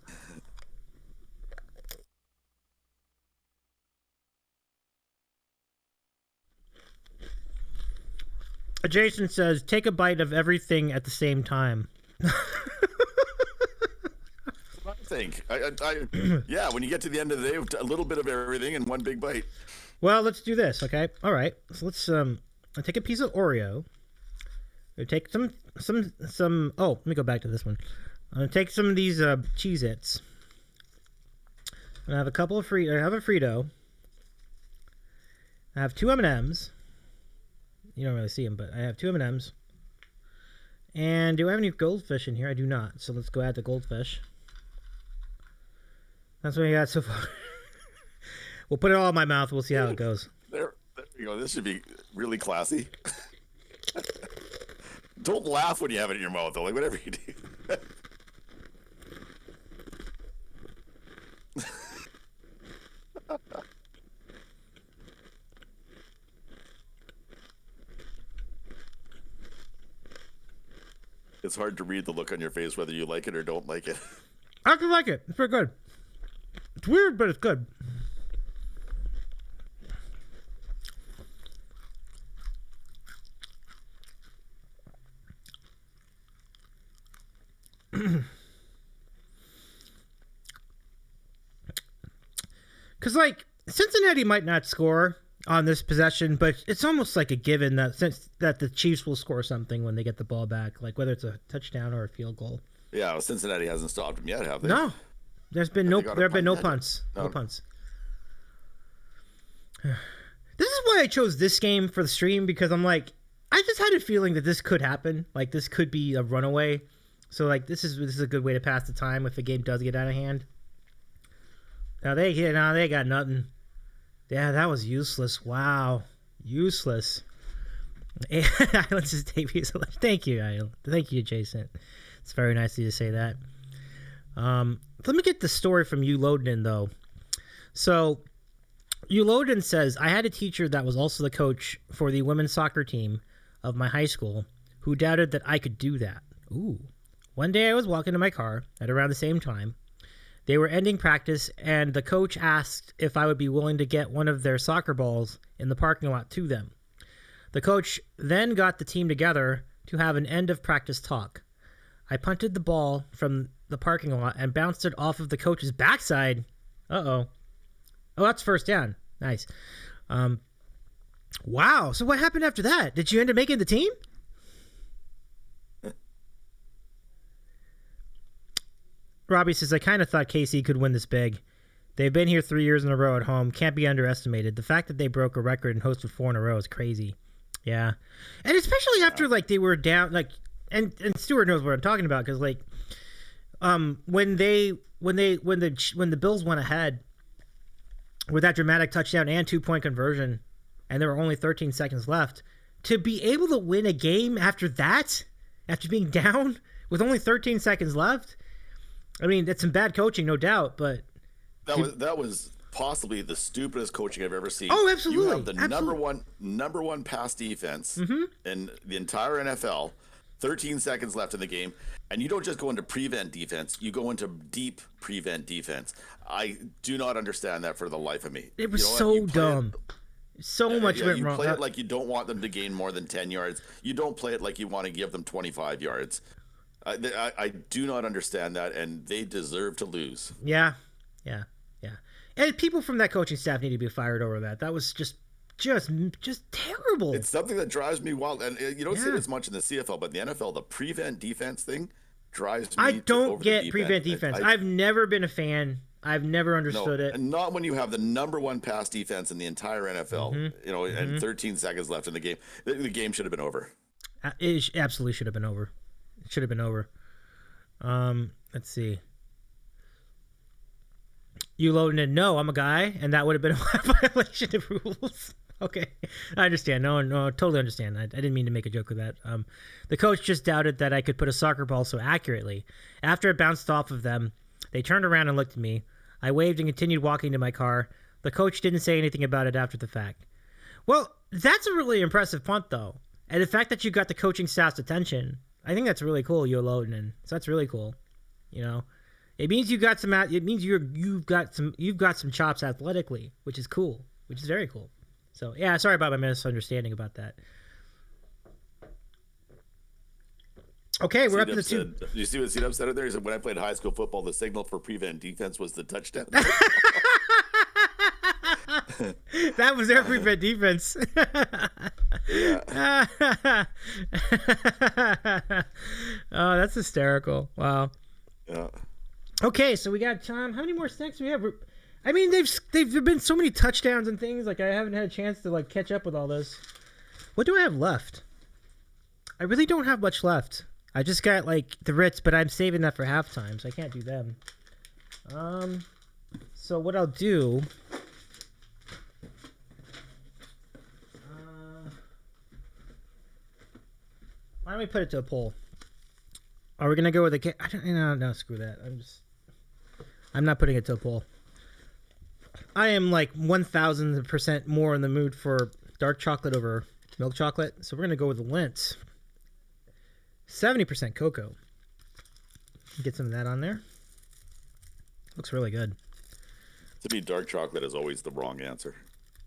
Jason says, "Take a bite of everything at the same time."
Yeah, when you get to the end of the day, a little bit of everything in one big bite.
Well, let's do this, okay? All right. So let's I'll take a piece of Oreo. I'll take some oh, let me go back to this one. I'm gonna take some of these Cheez-Its. I have a couple of I have a Frito. I have two M&Ms. You don't really see them, but I have two M&Ms. And do I have any goldfish in here? I do not. So let's go add the goldfish. That's what we got so far. We'll put it all in my mouth. We'll see how it goes.
There you go. This should be really classy. Don't laugh when you have it in your mouth, though. Like, whatever you do. It's hard to read the look on your face whether you like it or don't like it.
I actually like it. It's pretty good. It's weird, but it's good. Because, like, Cincinnati might not score on this possession, but it's almost like a given that the Chiefs will score something when they get the ball back, like whether it's a touchdown or a field goal.
Yeah, well, Cincinnati hasn't stopped them yet, have they?
No, there have been no punts. No punts. This is why I chose this game for the stream, because I'm like, I just had a feeling that this could happen. Like, this could be a runaway. So, like, this is a good way to pass the time if the game does get out of hand. Now they got nothing. Yeah, that was useless. Wow, useless. Islands is Davy. Thank you, Island. Thank you, Jason. It's very nice of you to say that. Let me get the story from you Loden though. So, you Loden says, I had a teacher that was also the coach for the women's soccer team of my high school who doubted that I could do that. Ooh. One day I was walking to my car at around the same time. They were ending practice, and the coach asked if I would be willing to get one of their soccer balls in the parking lot to them. The coach then got the team together to have an end-of-practice talk. I punted the ball from the parking lot and bounced it off of the coach's backside. Uh-oh. Oh, that's first down. Nice. Wow. So what happened after that? Did you end up making the team? Robbie says, I kind of thought KC could win this big. They've been here 3 years in a row at home. Can't be underestimated. The fact that they broke a record and hosted 4 in a row is crazy. Yeah. And especially after, like, they were down, like, and Stewart knows what I'm talking about, because, like, when the Bills went ahead with that dramatic touchdown and 2-point conversion, and there were only 13 seconds left, to be able to win a game after that, after being down with only 13 seconds left, I mean, that's some bad coaching, no doubt, but
that was possibly the stupidest coaching I've ever seen.
Oh, absolutely.
You have the number one pass defense in the entire NFL. 13 seconds left in the game, and you don't just go into prevent defense, you go into deep prevent defense. I do not understand that for the life of me.
It was so dumb. So much went wrong.
You play it like you don't want them to gain more than 10 yards. You don't play it like you want to give them 25 yards. I do not understand that, and they deserve to lose.
Yeah. And people from that coaching staff need to be fired over that. That was just terrible.
It's something that drives me wild, and you don't see it as much in the CFL, but in the NFL, the prevent defense thing drives me.
I don't get prevent defense. I've never been a fan. I've never understood it.
And not when you have the number one pass defense in the entire NFL. And 13 seconds left in the game. The game should have been over.
It absolutely should have been over. It should have been over. Let's see. You loading in? No, I'm a guy, and that would have been a violation of rules. Okay, I understand. No, totally understand. I didn't mean to make a joke with that. The coach just doubted that I could put a soccer ball so accurately. After it bounced off of them, they turned around and looked at me. I waved and continued walking to my car. The coach didn't say anything about it after the fact. Well, that's a really impressive punt, though. And the fact that you got the coaching staff's attention, I think that's really cool, you're loading in. So that's really cool. You know, it means you got some. It means you've got some chops athletically, which is cool, which is very cool. So yeah, sorry about my misunderstanding about that. Okay, we're up to the two.
Did you see what C-Dub said there? He said, when I played high school football, the signal for prevent defense was the touchdown.
That was their prevent defense.
Yeah.
Oh, that's hysterical. Wow.
Yeah.
Okay, so we got time. How many more snacks do we have? I mean, there've been so many touchdowns and things. Like, I haven't had a chance to, like, catch up with all this. What do I have left? I really don't have much left. I just got, like, the Ritz, but I'm saving that for halftime, so I can't do them. So what I'll do... why don't we put it to a poll? Are we gonna go with a? I don't. No, screw that. I'm not putting it to a poll. I am like 1,000% more in the mood for dark chocolate over milk chocolate, so we're gonna go with the Lindt. 70% cocoa. Get some of that on there. Looks really good.
To me, dark chocolate is always the wrong answer.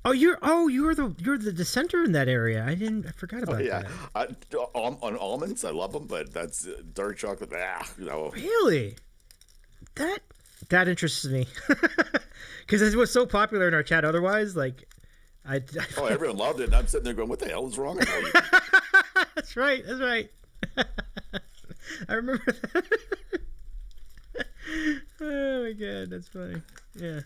Oh, you're the dissenter in that area. I forgot about that.
On almonds, I love them, but that's dark chocolate.
Really? That interests me because it was so popular in our chat. Otherwise, like,
everyone loved it, and I'm sitting there going, "What the hell is wrong with you?"
That's right. I remember that. Oh my god, that's funny. Yeah,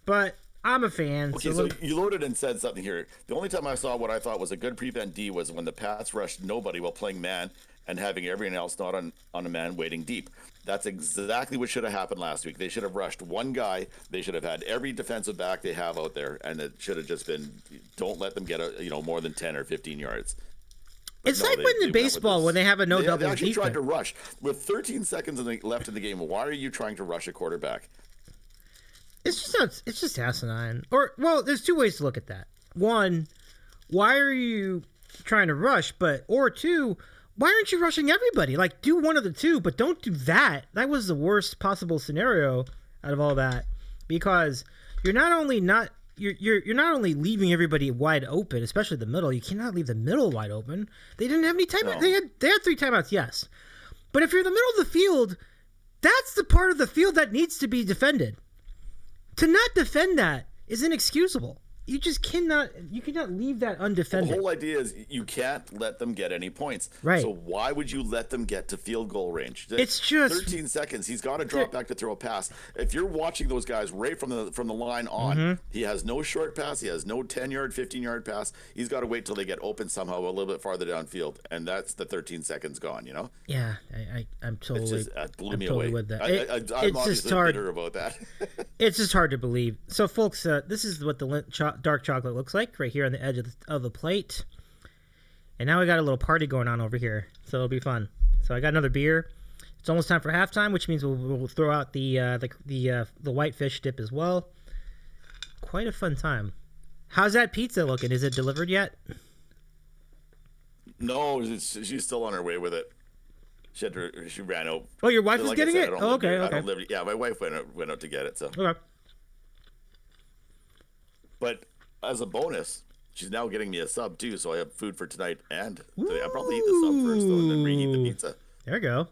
but. I'm a fan.
Okay, so you loaded and said something here. The only time I saw what I thought was a good prevent D was when the Pats rushed nobody while playing man and having everyone else not on a man waiting deep. That's exactly what should have happened last week. They should have rushed one guy. They should have had every defensive back they have out there, and it should have just been, don't let them get more than 10 or 15 yards.
It's like when in baseball, when they have a no-double
defense. They actually tried to
defense.
rush. With 13 seconds left in the game, why are you trying to rush a quarterback?
It's just asinine. There's two ways to look at that. One, why are you trying to rush? Or two, why aren't you rushing everybody? Like, do one of the two, but don't do that. That was the worst possible scenario out of all that, because you're not only leaving everybody wide open, especially the middle. You cannot leave the middle wide open. They didn't have any timeouts. No. They had 3 timeouts, yes, but if you're in the middle of the field, that's the part of the field that needs to be defended. To not defend that is inexcusable. You just cannot leave that undefended.
The whole idea is you can't let them get any points.
Right.
So why would you let them get to field goal range?
It's just
13 seconds. He's got to drop back to throw a pass. If you're watching those guys right from the line on, he has no short pass. He has no 10-yard, 15-yard pass. He's got to wait till they get open somehow a little bit farther downfield, and that's the 13 seconds gone.
Yeah, I'm totally.
It blew me
totally
away.
With that.
I'm obviously bitter about that.
It's just hard to believe. So, folks, this is what the dark chocolate looks like right here on the edge of the plate. And now we got a little party going on over here, so it'll be fun. So I got another beer. It's almost time for halftime, which means we'll throw out the whitefish dip as well. Quite a fun time. How's that pizza looking? Is it delivered yet?
No, she's still on her way with it. She ran out.
Oh, your wife is getting it? Oh, okay, okay.
Yeah, my wife went out to get it. So.
Okay.
But as a bonus, she's now getting me a sub too, so I have food for tonight and today. I'll probably eat the sub first though, and then reheat the pizza.
There you go.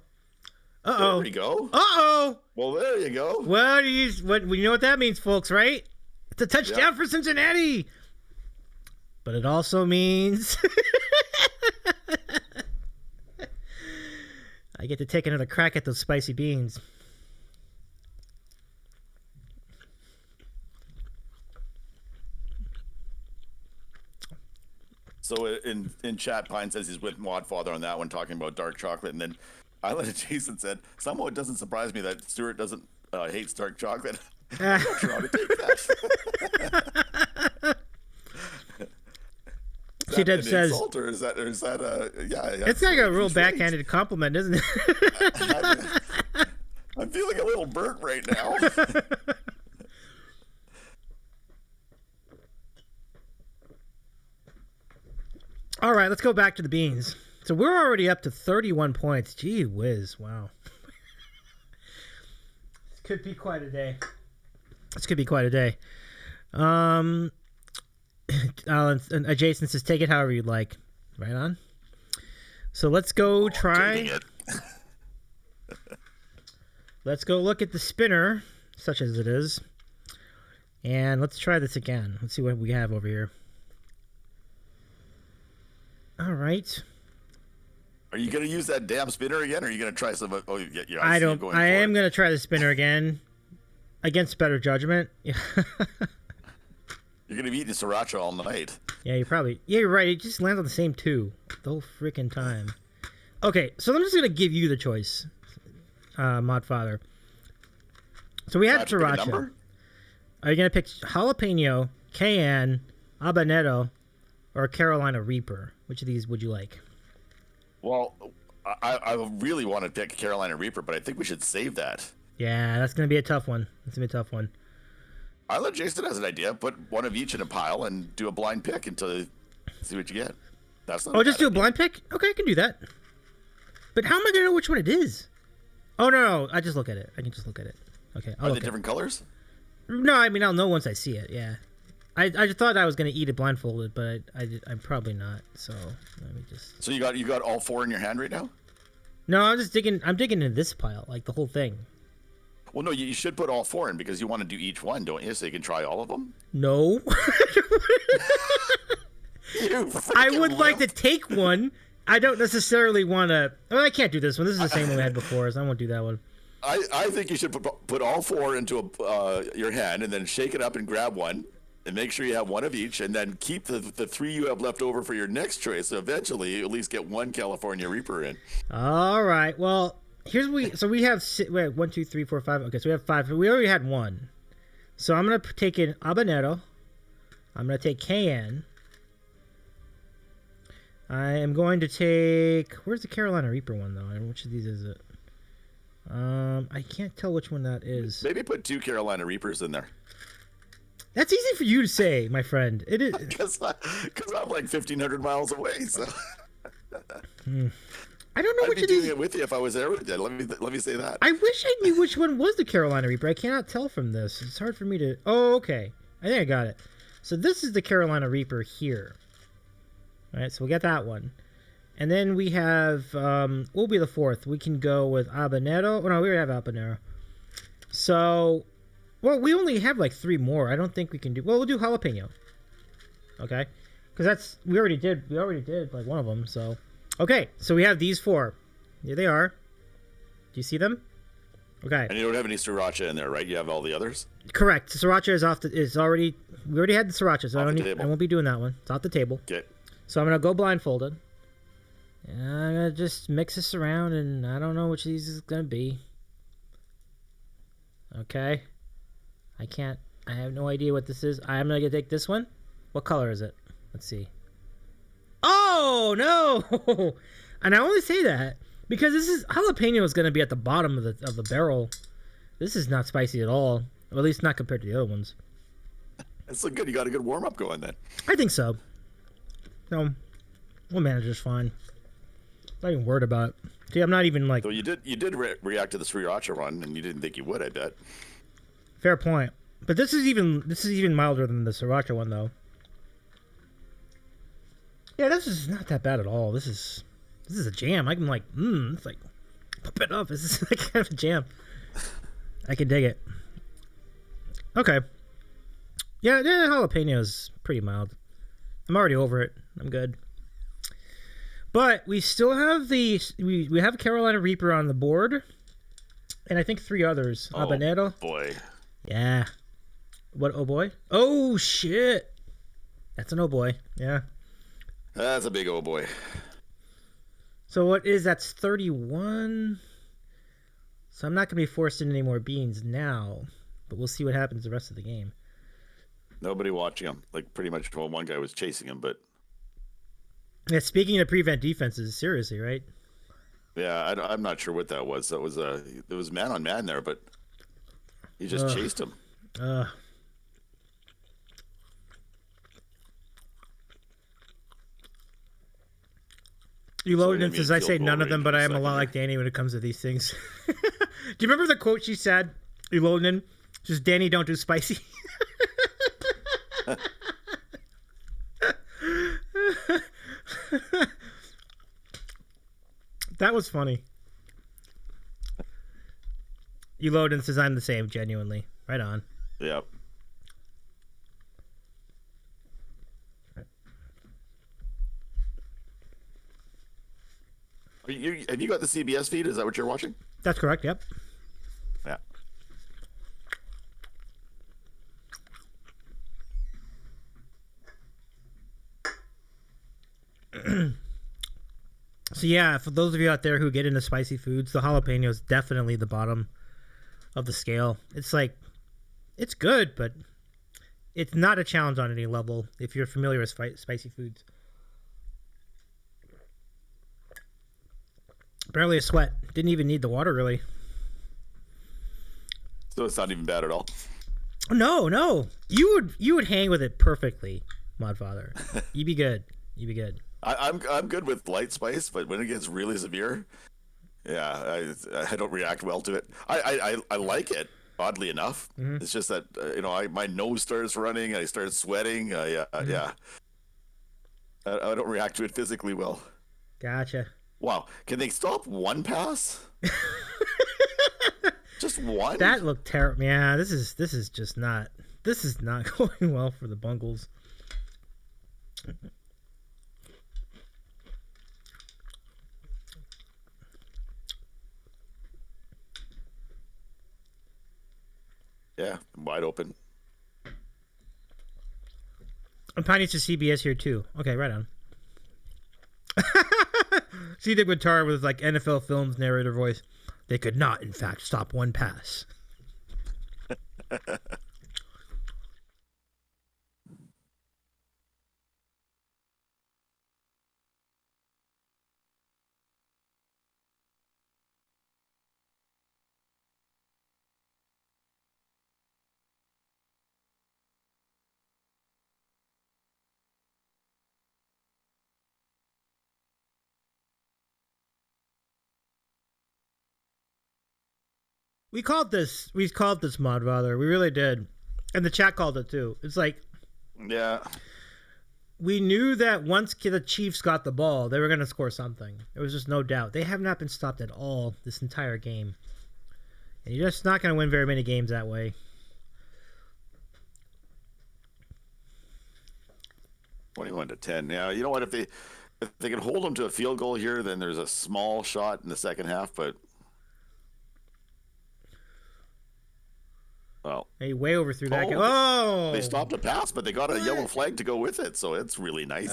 Uh-oh.
There we go.
Uh-oh.
Well, there you go.
Well, you know what that means, folks, right? It's a touchdown for Cincinnati. But it also means I get to take another crack at those spicy beans.
So in chat, Pine says he's with Modfather on that one, talking about dark chocolate. And then Island Jason said, somehow it doesn't surprise me that Stewart doesn't hates dark chocolate. I'm not sure how to take that.
T-Dub says,
or is that yeah?
It's like a real backhanded compliment, isn't it?
I'm feeling a little burnt right now.
All right, let's go back to the beans. So we're already up to 31 points. Gee whiz, wow. This could be quite a day. And Jason says, take it however you'd like. Right on. So let's go try. Let's go look at the spinner, such as it is. And let's try this again. Let's see what we have over here. All right.
Are you going to use that damn spinner again, or are you going to try some? Oh, yeah,
I am going to try the spinner again, against better judgment.
You're going to be eating sriracha all night.
Yeah, you're right. It just lands on the same two the whole freaking time. Okay, so I'm just going to give you the choice, Modfather. So we had sriracha. Are you going to pick jalapeno, cayenne, habanero, or Carolina Reaper? Which of these would you like?
Well, I really want to pick Carolina Reaper, but I think we should save that.
Yeah, that's going to be a tough one.
I let Jason has an idea. Put one of each in a pile and do a blind pick until see what you get. That's not.
Oh, just do a blind pick? Okay, I can do that. But how am I going to know which one it is? Oh, no. I just look at it. I can just look at it. Okay.
Are they different colors?
No, I mean, I'll know once I see it, yeah. I just thought I was going to eat it blindfolded, but I'm probably not, so let me just...
So you got all four in your hand right now?
No, I'm digging into this pile, like the whole thing.
Well, no, you should put all four in because you want to do each one, don't you? So you can try all of them?
No. I would like to take one. I don't necessarily want to... Well, I can't do this one. This is the same one we had before, so I won't do that one.
I think you should put all four into your hand and then shake it up and grab one. And make sure you have one of each, and then keep the three you have left over for your next choice. So eventually, you at least get one California Reaper in.
All right. Well, here's we have 1, 2, 3, 4, 5. Okay, so we have 5. We already had one. So I'm gonna take in habanero. I'm gonna take cayenne. I am going to take. Where's the Carolina Reaper one though? Which of these is it? I can't tell which one that is.
Maybe put 2 Carolina Reapers in there.
That's easy for you to say, my friend. It is
because I'm like 1,500 miles away. So
I don't know
I'd
which
be
of these.
doing it with you if I was there with you. Let me say that.
I wish I knew which one was the Carolina Reaper. I cannot tell from this. It's hard for me to. Oh, okay. I think I got it. So this is the Carolina Reaper here. All right, so we got that one, and then we have. We'll be the fourth. We can go with habanero. Oh no, we already have habanero. So Well, we only have like 3 more. I don't think we can do. Well, we'll do jalapeno. Okay, because we already did like one of them. So, okay, so we have these 4. Here they are. Do you see them? Okay.
And you don't have any sriracha in there, right? You have all the others.
Correct. Sriracha is already. We already had the sriracha, so I won't be doing that one. It's off the table.
Okay.
So I'm gonna go blindfolded. And I'm gonna just mix this around, and I don't know which of these is gonna be. Okay. I have no idea what this is. I'm gonna take this one. What color is it? Let's see. Oh no! And I only say that because jalapeno is gonna be at the bottom of the barrel. This is not spicy at all, or at least not compared to the other ones.
That's so good. You got a good warm up going then.
I think so. No, we'll manage this fine. Not even worried about it. See, I'm not even like.
So you did react to the sriracha one, and you didn't think you would. I bet.
Fair point. But this is even milder than the sriracha one, though. Yeah, this is not that bad at all. This is a jam. I can like, it's like, pop it up. This is like kind of a jam. I can dig it. Okay. Yeah, jalapeno is pretty mild. I'm already over it. I'm good. But we still have we have Carolina Reaper on the board, and I think 3 others. Habanero.
Boy.
Yeah. What? Oh boy. Oh shit. That's an oh boy. Yeah.
That's a big oh boy.
So what is that's 31. So I'm not gonna be forced into any more beans now, but we'll see what happens the rest of the game.
Nobody watching him. Like pretty much, well, one guy was chasing him, but.
Yeah. Speaking of prevent defenses, seriously, right?
Yeah, I'm not sure what that was. That was it was man on man there, but he just chased him. You loaded in says I say none of them, but I am a lot like Danny when it comes to these things. Do you remember the quote she said? You loaded in, just Danny don't do spicy. That was funny. You load in says I'm the same, genuinely. Right on. Yep. Have you got the CBS feed? Is that what you're watching?
That's correct, yep.
Yeah.
So yeah, for those of you out there who get into spicy foods, the jalapeno is definitely the bottom of the scale. It's like, it's good, but it's not a challenge on any level if you're familiar with spicy foods. Barely a sweat. Didn't even need the water, really.
So it's not even bad at all.
No. You would hang with it perfectly, Modfather. You'd be good.
I'm good with light spice, but when it gets really severe, yeah, I don't react well to it. I like it, oddly enough. Mm-hmm. It's just that my nose starts running, I start sweating. Yeah. I don't react to it physically well.
Gotcha.
Wow, can they stop one pass? Just one?
That looked terrible. Yeah, this is just not. This is not going well for the Bengals.
Yeah, wide open.
I'm finding to CBS here too. Okay, right on. See the guitar with like NFL Films narrator voice. They could not, in fact, stop one pass. We called this Modfather. We really did. And the chat called it too. It's like,
yeah,
we knew that once the Chiefs got the ball, they were going to score something. There was just no doubt. They have not been stopped at all this entire game. And you're just not going to win very many games that way.
21-10. Yeah, you know what? If they can hold them to a field goal here, then there's a small shot in the second half. But well,
They way overthrew that game. Oh,
they stopped a pass, but they got a yellow flag to go with it, so it's really nice.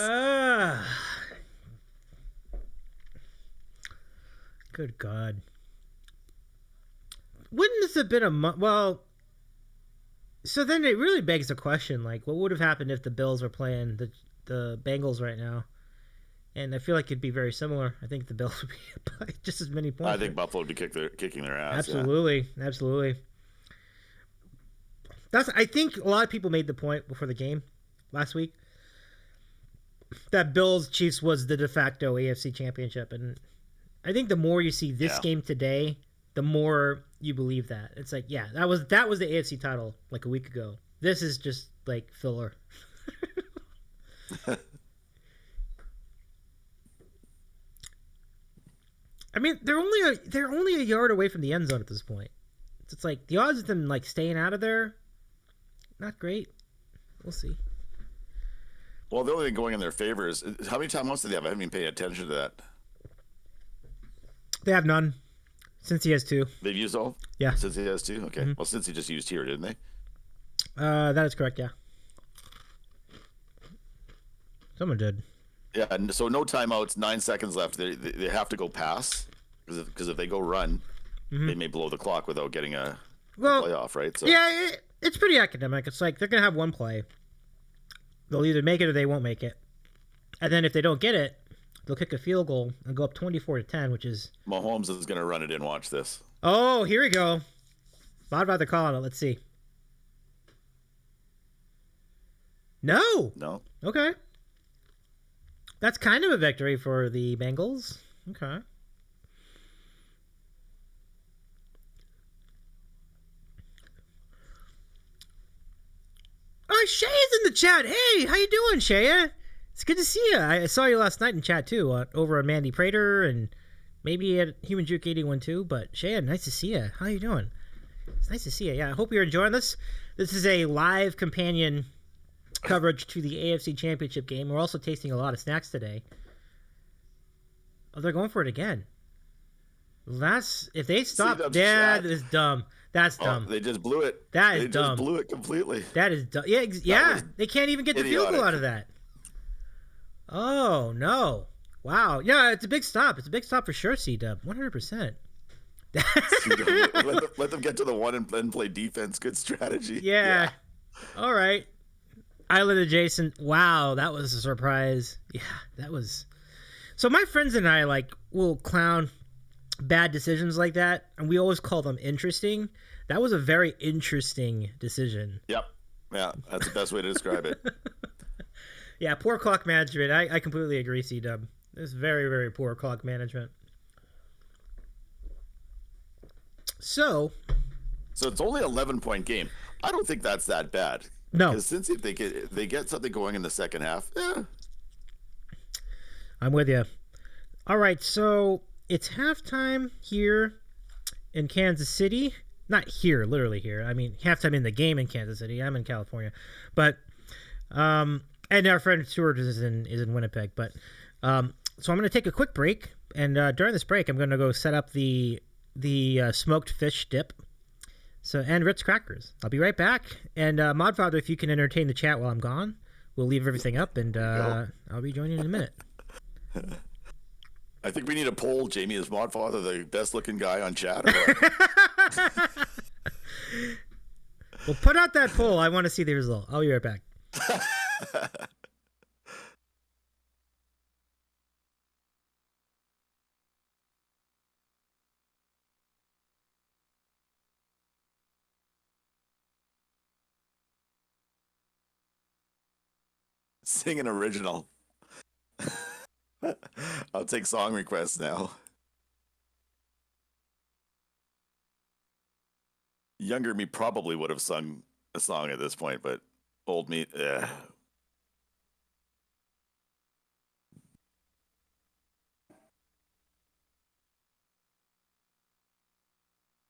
Good God. Wouldn't this have been a well? So then it really begs the question, like, what would have happened if the Bills were playing the Bengals right now? And I feel like it'd be very similar. I think the Bills would be by just as many points.
I think Buffalo would be kicking their ass.
Absolutely, yeah. Absolutely. I think a lot of people made the point before the game last week that Bills Chiefs was the de facto AFC Championship, and I think the more you see this game today, the more you believe that. It's like, yeah, that was the AFC title like a week ago. This is just like filler. I mean, they're only a yard away from the end zone at this point. It's like the odds of them like staying out of there, not great. We'll see.
Well, the only thing going in their favor is how many timeouts do they have? I haven't even paid attention to that.
They have none. Since he has 2.
They've used all?
Yeah.
Since he has 2? Okay. Mm-hmm. Well, since he just used here, didn't they?
That is correct, yeah. Someone did.
Yeah, and so no timeouts, 9 seconds left. They have to go pass because if they go run, they may blow the clock without getting a playoff, right? So
yeah, it's pretty academic. It's like they're going to have one play. They'll either make it or they won't make it. And then if they don't get it, they'll kick a field goal and go up 24-10, which is...
Mahomes is going to run it in. Watch this.
Oh, here we go. I'd rather call on it. Let's see. No. Okay. That's kind of a victory for the Bengals. Okay. Oh, Shea is in the chat. Hey, how you doing, Shea? It's good to see you. I saw you last night in chat, too, over at Mandy Prater and maybe at Human Juke 81, too. But, Shea, nice to see you. How you doing? It's nice to see you. Yeah, I hope you're enjoying this. This is a live companion coverage to the AFC Championship game. We're also tasting a lot of snacks today. Oh, they're going for it again. If they stop, that is dumb. That's dumb.
They just blew it.
They
just blew it completely.
That is dumb. Yeah, they can't even get the field goal out of that. Oh, no. Wow. Yeah, it's a big stop. It's a big stop for sure, C-Dub. 100%.
Let them get to the one and then play defense. Good strategy.
Yeah. All right. Island adjacent. Wow, that was a surprise. Yeah, that was... So my friends and I, will clown bad decisions like that, and we always call them interesting. That was a very interesting decision.
Yep. Yeah, that's the best way to describe it.
Yeah, poor clock management. I completely agree, C-Dub. It's very, very poor clock management. So
it's only 11-point game. I don't think that's that bad.
No.
Because since if they get something going in the second half,
I'm with you. All right, so it's halftime here in Kansas City. Not here, literally here. I mean, halftime in the game in Kansas City. I'm in California. But, and our friend Stewart is in Winnipeg. But, so I'm going to take a quick break. And during this break, I'm going to go set up the smoked fish dip. And Ritz crackers. I'll be right back. And Modfather, if you can entertain the chat while I'm gone, we'll leave everything up, and I'll be joining in a minute.
I think we need a poll. Jamie, is Modfather the best-looking guy on chat?
Well, put out that poll. I want to see the result. I'll be right back.
Sing an original. I'll take song requests now. Younger me probably would have sung a song at this point, but old me,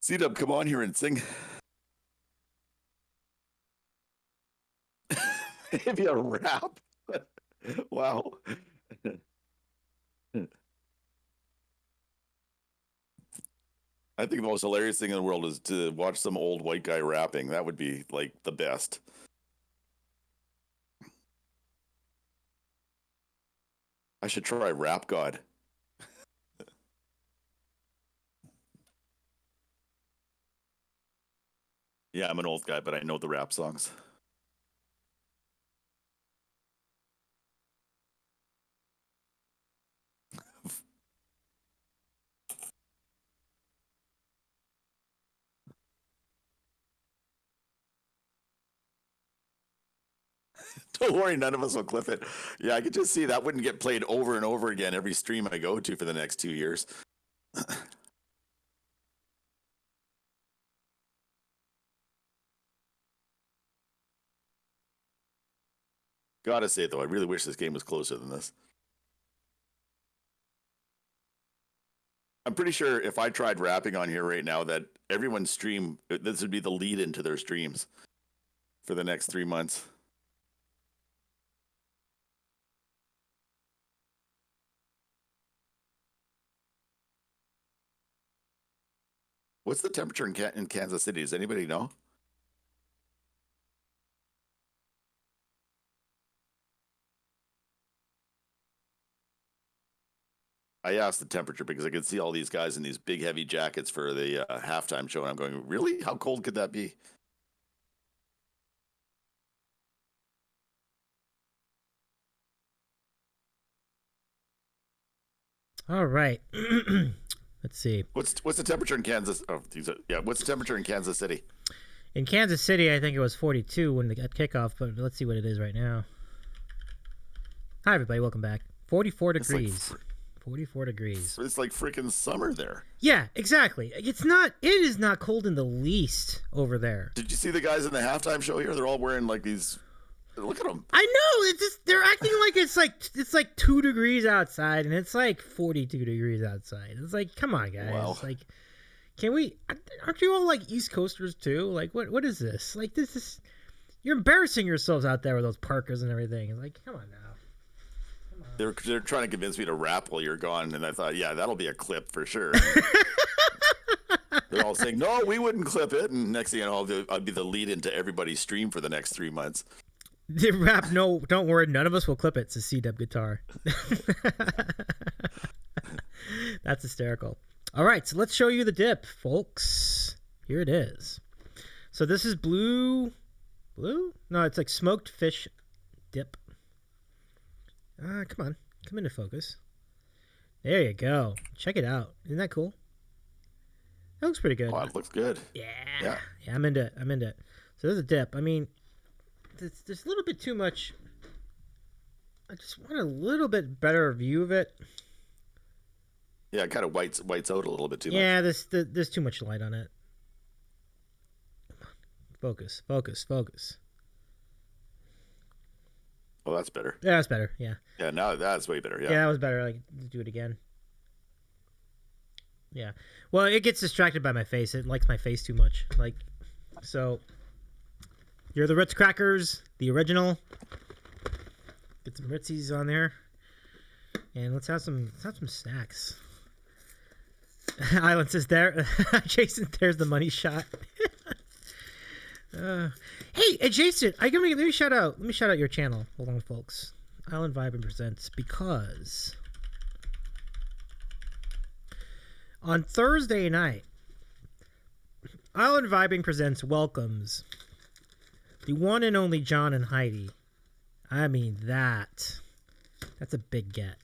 C-Dub, come on here and sing. Maybe a rap. Wow. I think the most hilarious thing in the world is to watch some old white guy rapping. That would be like the best. I should try Rap God. Yeah, I'm an old guy, but I know the rap songs. Don't worry, none of us will clip it. Yeah, I could just see that wouldn't get played over and over again every stream I go to for the next 2 years. Gotta say, though, I really wish this game was closer than this. I'm pretty sure if I tried rapping on here right now, that everyone's stream, this would be the lead into their streams for the next 3 months. What's the temperature in Kansas City? Does anybody know? I asked the temperature because I could see all these guys in these big heavy jackets for the halftime show, and I'm going, really? How cold could that be?
All right. Let's see.
What's the temperature in Kansas? Oh, what's the temperature in Kansas City?
In Kansas City, I think it was 42 when they got kickoff, but let's see what it is right now. Hi, everybody. Welcome back. 44 degrees. 44 degrees.
It's like freaking summer there.
Yeah, exactly. It is not cold in the least over there.
Did you see the guys in the halftime show here? They're all wearing like these. Look at them.
I know. It's just, they're acting like it's like 2 degrees outside, and it's like 42 degrees outside. It's like, come on, guys.
Wow.
Like, aren't you all like East Coasters too? Like, what is this? Like, this is, you're embarrassing yourselves out there with those parkas and everything. It's like, come on now.
They're trying to convince me to rap while you're gone, and I thought, yeah, that'll be a clip for sure. They're all saying, no, we wouldn't clip it, and next thing you know, I'll be the lead into everybody's stream for the next 3 months.
The rap, no, don't worry, none of us will clip it. It's a C-dub guitar. That's hysterical. All right, so let's show you the dip, folks. Here it is. So this is blue? No, it's like smoked fish dip. Come on. Come into focus. There you go. Check it out. Isn't that cool? That looks pretty good.
Oh, it looks good.
Yeah, I'm into it. So there's a dip. I mean, there's a little bit too much. I just want a little bit better view of it.
Yeah, it kind of whites out a little bit too much.
Yeah, there's too much light on it. Focus.
Oh, that's better.
Yeah, that's better. Yeah.
Yeah, now that's way better. Yeah.
Yeah, that was better. Like, do it again. Yeah. Well, it gets distracted by my face. It likes my face too much. Like, so. You're the Ritz crackers, the original. Get some Ritzies on there, and let's have some snacks. Island says there, Jason. There's the money shot. Hey, Jason, let me shout out your channel. Hold on, folks. Island Vibing presents, because on Thursday night, Island Vibing presents welcomes the one and only John and Heidi. I mean, that's a big get.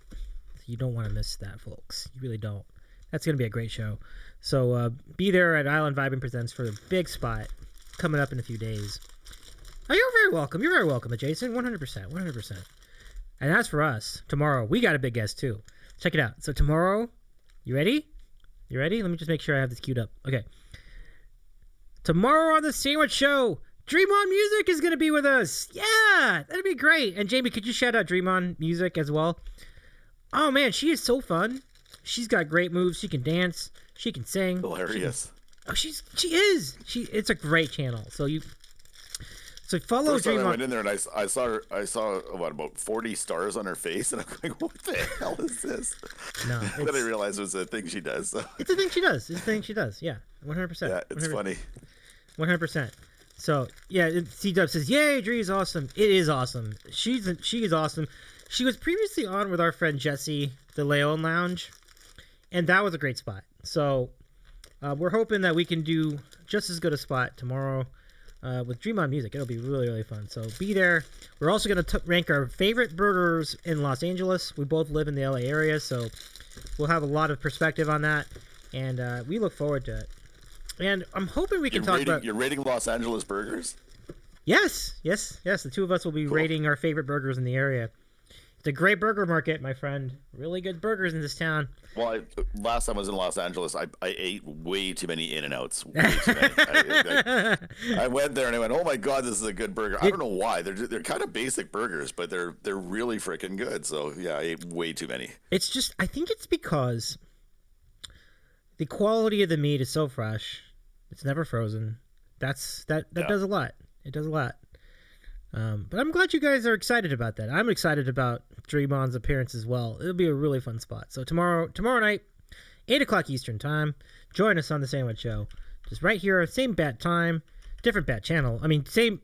You don't want to miss that, folks. You really don't. That's going to be a great show. So be there at Island Vibing Presents for the big spot coming up in a few days. Oh, you're very welcome. You're very welcome, Jason. 100%. And as for us, tomorrow, we got a big guest, too. Check it out. So tomorrow, you ready? Let me just make sure I have this queued up. Okay. Tomorrow on the Sandwich Show, Dream On Music is going to be with us. Yeah, that'd be great. And Jamie, could you shout out Dream On Music as well? Oh, man, she is so fun. She's got great moves. She can dance. She can sing.
Hilarious.
She is. It's a great channel. So So follow
First time
Dream
I
on.
went in there and I saw what, about 40 stars on her face, and I'm like, what the hell is this?
No,
Then I realized it was a thing she does. So.
It's a thing she does. It's a thing she does. Yeah, 100%.
Yeah, it's
100%.
funny.
100%. So yeah, C-Dub says, "Yay, Dree's awesome." It is awesome. She is awesome. She was previously on with our friend Jesse, the Leon Lounge, and that was a great spot. So we're hoping that we can do just as good a spot tomorrow with Dream on Music. It'll be really, really fun. So be there. We're also going to rank our favorite burgers in Los Angeles. We both live in the LA area, so we'll have a lot of perspective on that, and we look forward to it. And I'm hoping we can talk about...
You're rating Los Angeles burgers?
Yes. The two of us will be rating our favorite burgers in the area. It's a great burger market, my friend. Really good burgers in this town.
Well, last time I was in Los Angeles, I ate way too many In-N-Outs. Way too many. I went there and I went, oh my God, this is a good burger. I don't know why. They're kind of basic burgers, but they're really freaking good. So yeah, I ate way too many.
It's just, I think it's because the quality of the meat is so fresh. It's never frozen. That does a lot. It does a lot. But I'm glad you guys are excited about that. I'm excited about Dream On's appearance as well. It'll be a really fun spot. So tomorrow night, 8 o'clock Eastern time, join us on the Sandwich Show. Just right here, same bat time, different bat channel. I mean, same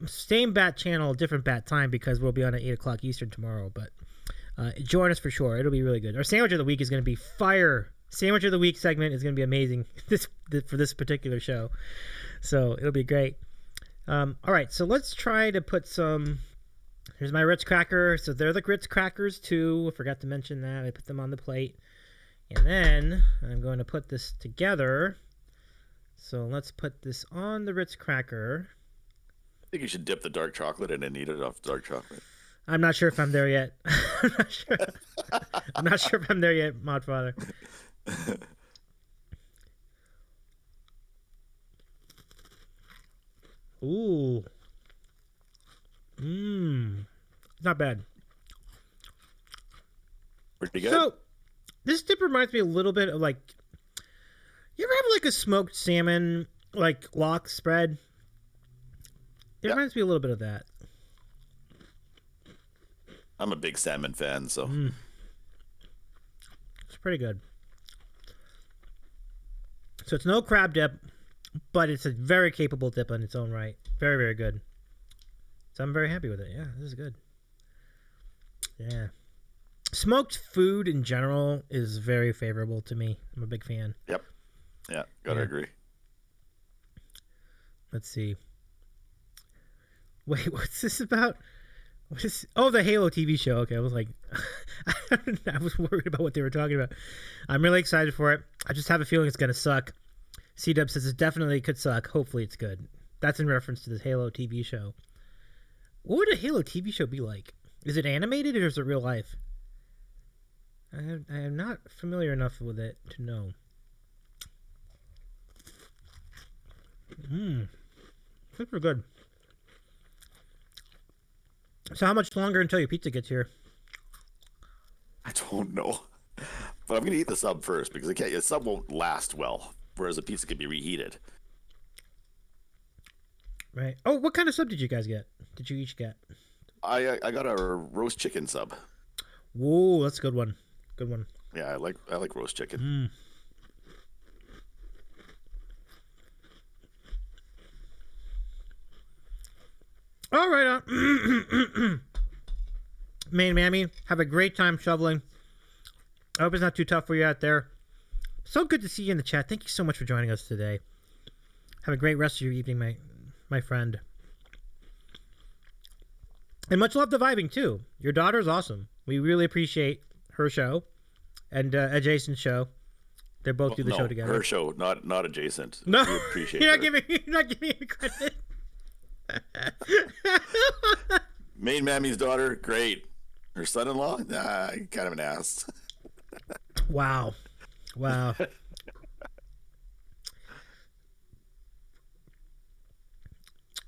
bat channel, different bat time, because we'll be on at 8 o'clock Eastern tomorrow. But join us for sure. It'll be really good. Our Sandwich of the Week is going to be fire. Sandwich of the Week segment is going to be amazing for this particular show. So it'll be great. All right, so let's try to put some... Here's my Ritz cracker. So they're the Ritz crackers too. I forgot to mention that. I put them on the plate. And then I'm going to put this together. So let's put this on the Ritz cracker.
I think you should dip the dark chocolate in and eat it off dark chocolate.
I'm not sure if I'm there yet. I'm not sure if I'm there yet, Modfather. Ooh. Not bad.
Pretty good.
So, this dip reminds me a little bit of like... You ever have like a smoked salmon, like lox spread? It reminds me a little bit of that.
I'm a big salmon fan, so...
It's pretty good. So it's no crab dip, but it's a very capable dip in its own right. Very, very good. So I'm very happy with it. Yeah, this is good. Yeah. Smoked food in general is very favorable to me. I'm a big fan.
Yep. Yeah, gotta agree.
Let's see. Wait, what's this about? What is? Oh, the Halo TV show. Okay, I was like, I was worried about what they were talking about. I'm really excited for it. I just have a feeling it's gonna suck. C-Dub says it definitely could suck. Hopefully it's good. That's in reference to this Halo TV show. What would a Halo TV show be like? Is it animated or is it real life? I am not familiar enough with it to know. Super good. So how much longer until your pizza gets here?
I don't know. But I'm going to eat the sub first because the sub won't last well, whereas a pizza can be reheated.
Right. Oh, what kind of sub did you guys get? Did you each get?
I got a roast chicken sub.
Whoa, that's a good one. Good one.
Yeah, I like roast chicken.
All right. Main Mammy, have a great time shoveling. I hope it's not too tough for you out there. So good to see you in the chat. Thank you so much for joining us today. Have a great rest of your evening, my friend. And much love to Vibing, too. Your daughter's awesome. We really appreciate her show and Adjacent show. They both do the show together.
Her show, not Adjacent.
No,
we appreciate
you're not giving me credit.
Main Mammy's daughter, great. Her son-in-law, kind of an ass.
Wow.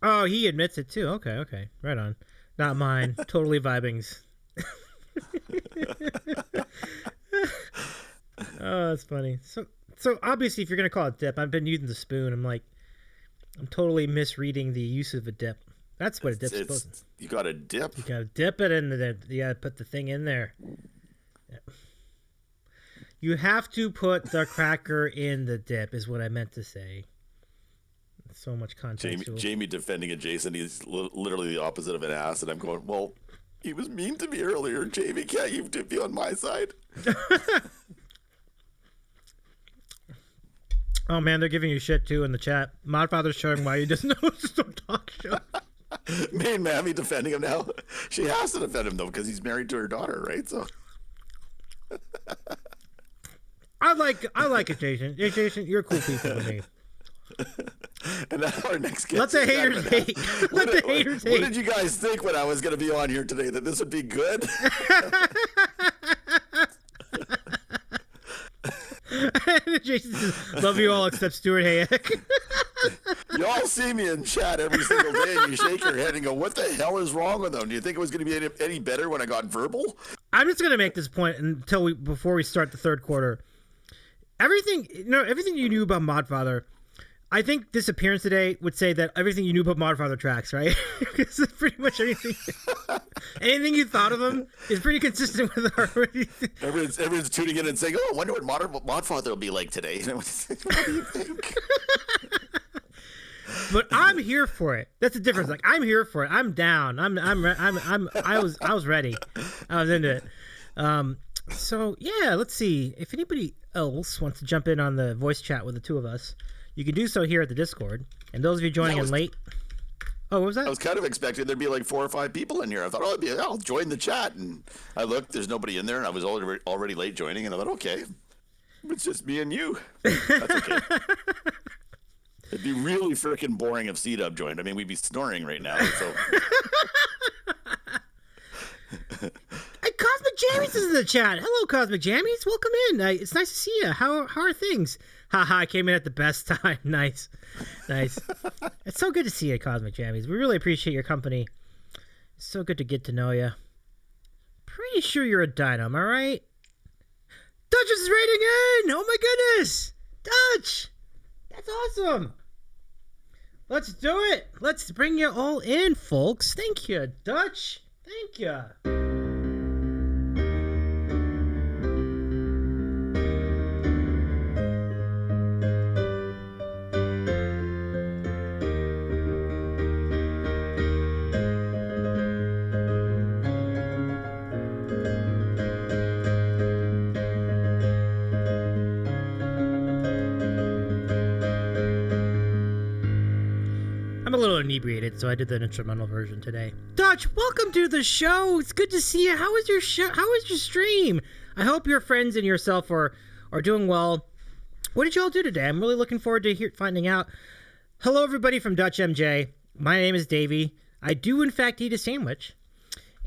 Oh, he admits it too. Okay. Right on. Not mine. Totally Vibing's. Oh, that's funny. So obviously, if you're gonna call it dip, I've been using the spoon. I'm totally misreading the use of a dip. That's what a dip's supposed to.
You got to dip.
You got to dip it in there. You got to put the thing in there. Yeah. You have to put the cracker in the dip, is what I meant to say. So much context.
Jamie defending it, Jason. He's literally the opposite of an ass, and I'm going, well, he was mean to me earlier. Jamie, can't you be on my side?
Oh man, they're giving you shit too in the chat. Modfather's showing why he doesn't know it's a talk show.
Me and Mammy defending him now. She has to defend him though because he's married to her daughter, right? So
I like it, Jason. Hey, Jason, you're cool people to me.
And now our next guest.
Let the haters hate. Let the haters hate.
What did you guys think when I was going to be on here today? That this would be good?
Jason says, love you all except Stewart Hayek.
You all see me in chat every single day and you shake your head and go, what the hell is wrong with them? Do you think it was going to be any better when I got verbal?
I'm just going to make this point before we start the third quarter. Everything you knew about Modfather, I think this appearance today would say that everything you knew about Modfather tracks, right? Because it's pretty much anything you thought of him is pretty consistent with our.
Everyone's tuning in and saying, "Oh, I wonder what Modfather will be like today." What do you think?
But I'm here for it. That's the difference. Like I'm here for it. I'm down. I was ready. I was into it. So yeah, let's see if anybody else wants to jump in on the voice chat with the two of us. You can do so here at the Discord. And those of you joining in late. Oh, what was that?
I was kind of expecting there'd be like 4 or 5 people in here. I thought, I'll join the chat. And I looked, there's nobody in there, and I was already late joining. And I thought, okay, it's just me and you. That's okay. It'd be really freaking boring if C-Dub joined. I mean, we'd be snoring right now. So.
Hey, Cosmic Jammies is in the chat. Hello, Cosmic Jammies. Welcome in. It's nice to see you. How are things? Haha, I came in at the best time. Nice. It's so good to see you, Cosmic Jammies. We really appreciate your company. It's so good to get to know you. Pretty sure you're a dino, am I right? Dutch is rating in! Oh my goodness! Dutch! That's awesome! Let's do it! Let's bring you all in, folks. Thank you, Dutch. Thank you. I'm a little inebriated, so I did the instrumental version today. Dutch, welcome to the show. It's good to see you. How was your show? How was your stream? I hope your friends and yourself are doing well. What did you all do today? I'm really looking forward to finding out. Hello, everybody from Dutch MJ. My name is Davy. I do, in fact, eat a sandwich.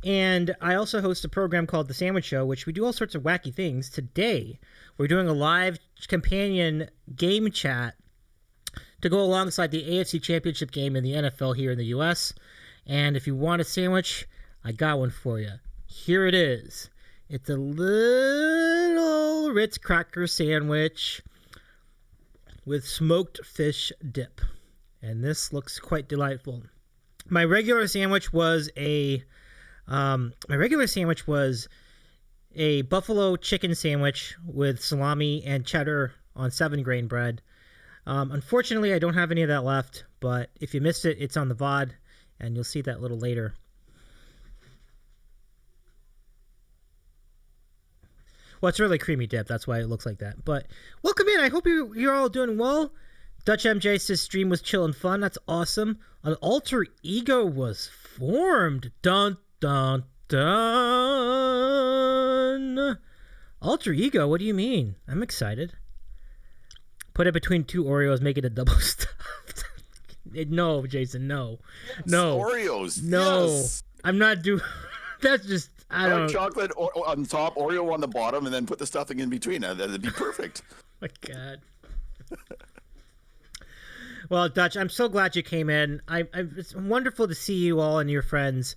And I also host a program called The Sandwich Show, which we do all sorts of wacky things. Today, we're doing a live companion game chat to go alongside the AFC Championship game in the NFL here in the U.S. And if you want a sandwich, I got one for you. Here it is. It's a little Ritz cracker sandwich with smoked fish dip. And this looks quite delightful. My regular sandwich was a buffalo chicken sandwich with salami and cheddar on 7-grain bread. Unfortunately, I don't have any of that left, but if you missed it, it's on the VOD, and you'll see that a little later. Well, it's really creamy dip. That's why it looks like that. But welcome in. I hope you're all doing well. Dutch MJ says stream was chill and fun. That's awesome. An alter ego was formed. Dun, dun, dun. Alter ego? What do you mean? I'm excited. Put it between 2 Oreos, make it a double stuffed. No, Jason, no.
Yes,
no.
Oreos.
No.
Yes.
I'm not doing... That's just... I don't...
Chocolate on top, Oreo on the bottom, and then put the stuffing in between. That'd be perfect.
Oh, my God. Well, Dutch, I'm so glad you came in. It's wonderful to see you all and your friends.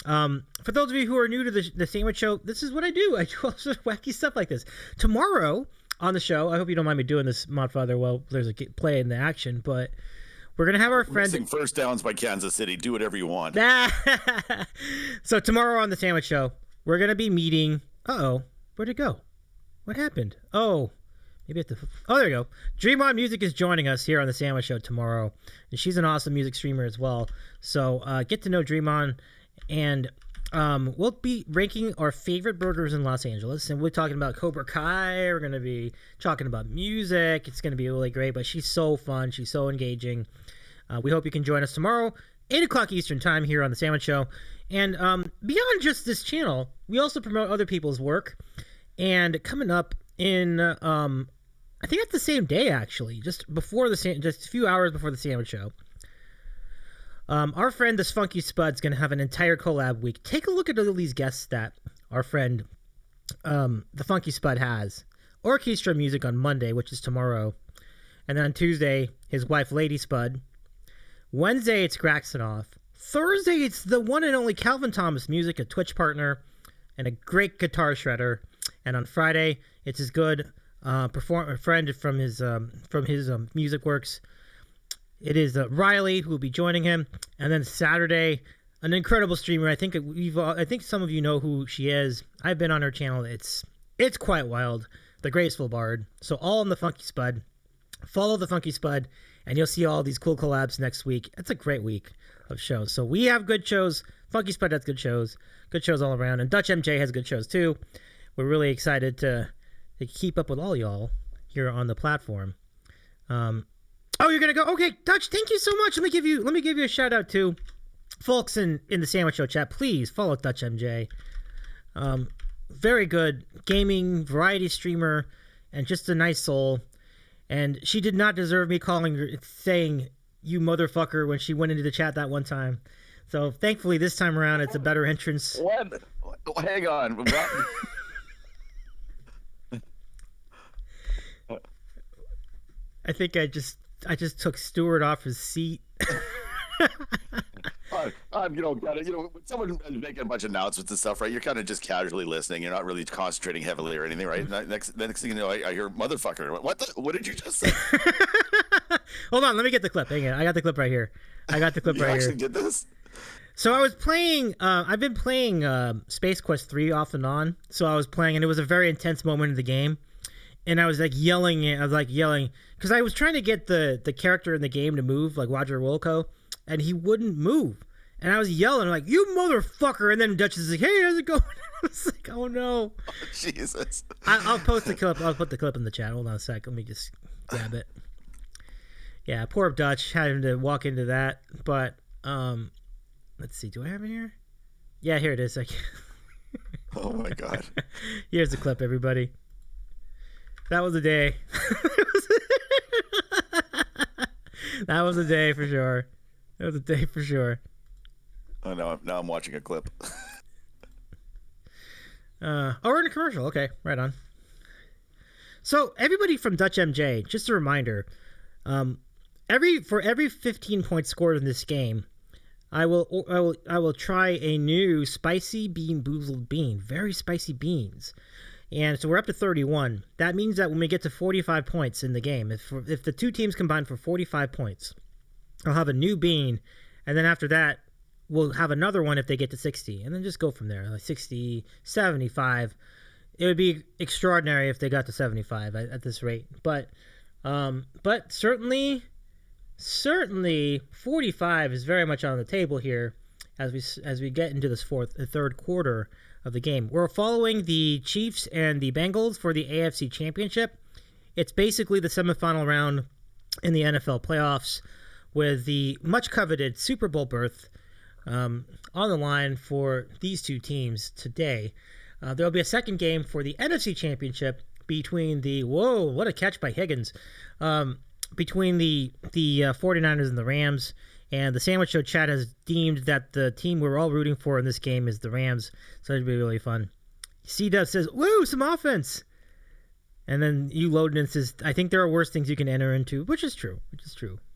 For those of you who are new to the Sandwich Show, this is what I do. I do all sorts of wacky stuff like this. Tomorrow... on the show, I hope you don't mind me doing this, Modfather, while there's a play in the action, but We're going to have our friend...
Missing first downs by Kansas City. Do whatever you want.
So tomorrow on the Sandwich Show, we're going to be meeting... Uh-oh. Where'd it go? What happened? Oh, maybe at the... Oh, there you go. Dream On Music is joining us here on the Sandwich Show tomorrow. And she's an awesome music streamer as well. So get to know Dream On. And we'll be ranking our favorite burgers in Los Angeles. And we're talking about Cobra Kai. We're going to be talking about music. It's going to be really great. But she's so fun. She's so engaging. We hope you can join us tomorrow, 8 o'clock Eastern time here on The Sandwich Show. And beyond just this channel, we also promote other people's work. And coming up in, I think that's the same day, actually, just a few hours before The Sandwich Show, our friend, this Funky Spud's going to have an entire collab week. Take a look at all these guests that our friend, the Funky Spud, has. Orchestra Music on Monday, which is tomorrow. And then on Tuesday, his wife, Lady Spud. Wednesday, it's Graxonoff. Thursday, it's the one and only Calvin Thomas Music, a Twitch partner and a great guitar shredder. And on Friday, it's his good friend from his music works. It is Riley who will be joining him. And then Saturday, an incredible streamer. I think some of you know who she is. I've been on her channel. It's quite wild. The Graceful Bard. So all in the Funky Spud. Follow the Funky Spud, and you'll see all these cool collabs next week. It's a great week of shows. So we have good shows. Funky Spud has good shows all around, and Dutch MJ has good shows too. We're really excited to keep up with all y'all here on the platform. Oh, you're gonna go? Okay, Dutch, thank you so much. Let me give you a shout out to folks in the Sandwich Show chat. Please follow Dutch MJ. Very good gaming variety streamer, and just a nice soul. And she did not deserve me saying you motherfucker when she went into the chat that one time. So thankfully this time around it's a better entrance.
What? Hang on.
I think I just took Stewart off his seat.
When someone is making a bunch of announcements and stuff, right? You're kind of just casually listening. You're not really concentrating heavily or anything, right? Next thing you know, I hear motherfucker. What did you just say?
Hold on, let me get the clip. Hang on, I got the clip right here.
You actually did this?
So I was playing. I've been playing Space Quest 3 off and on. So I was playing, and it was a very intense moment in the game. And I was yelling because I was trying to get the character in the game to move, like Roger Wilco, and he wouldn't move. And I was yelling like, "You motherfucker!" And then Dutch is like, "Hey, how's it going?" I was like, "Oh no!"
Oh, Jesus!
I'll post the clip. I'll put the clip in the chat. Hold on a sec. Let me just grab it. Yeah, poor Dutch having to walk into that. But let's see. Do I have it here? Yeah, here it is.
Oh my God!
Here's the clip, everybody. That was a day. That was a day for sure. That was a day for sure.
Oh, now I'm watching a clip.
We're in a commercial. Okay, right on. So everybody from Dutch MJ, just a reminder, for every 15 points scored in this game, I will try a new spicy bean boozled bean, very spicy beans. And so we're up to 31. That means that when we get to 45 points in the game, if the two teams combine for 45 points, I'll have a new bean, and then after that, we'll have another one if they get to 60, and then just go from there, like 60, 75. It would be extraordinary if they got to 75 at this rate, but certainly 45 is very much on the table here as we get into this third quarter of the game. We're following the Chiefs and the Bengals for the AFC Championship. It's basically the semifinal round in the NFL playoffs with the much coveted Super Bowl berth on the line for these two teams today. There'll be a second game for the NFC Championship between what a catch by Higgins, between the 49ers and the Rams. And the Sandwich Show chat has deemed that the team we're all rooting for in this game is the Rams. So it'll be really fun. C-Dub says, "Woo, some offense." And then you load in and says, "I think there are worse things you can enter into," which is true.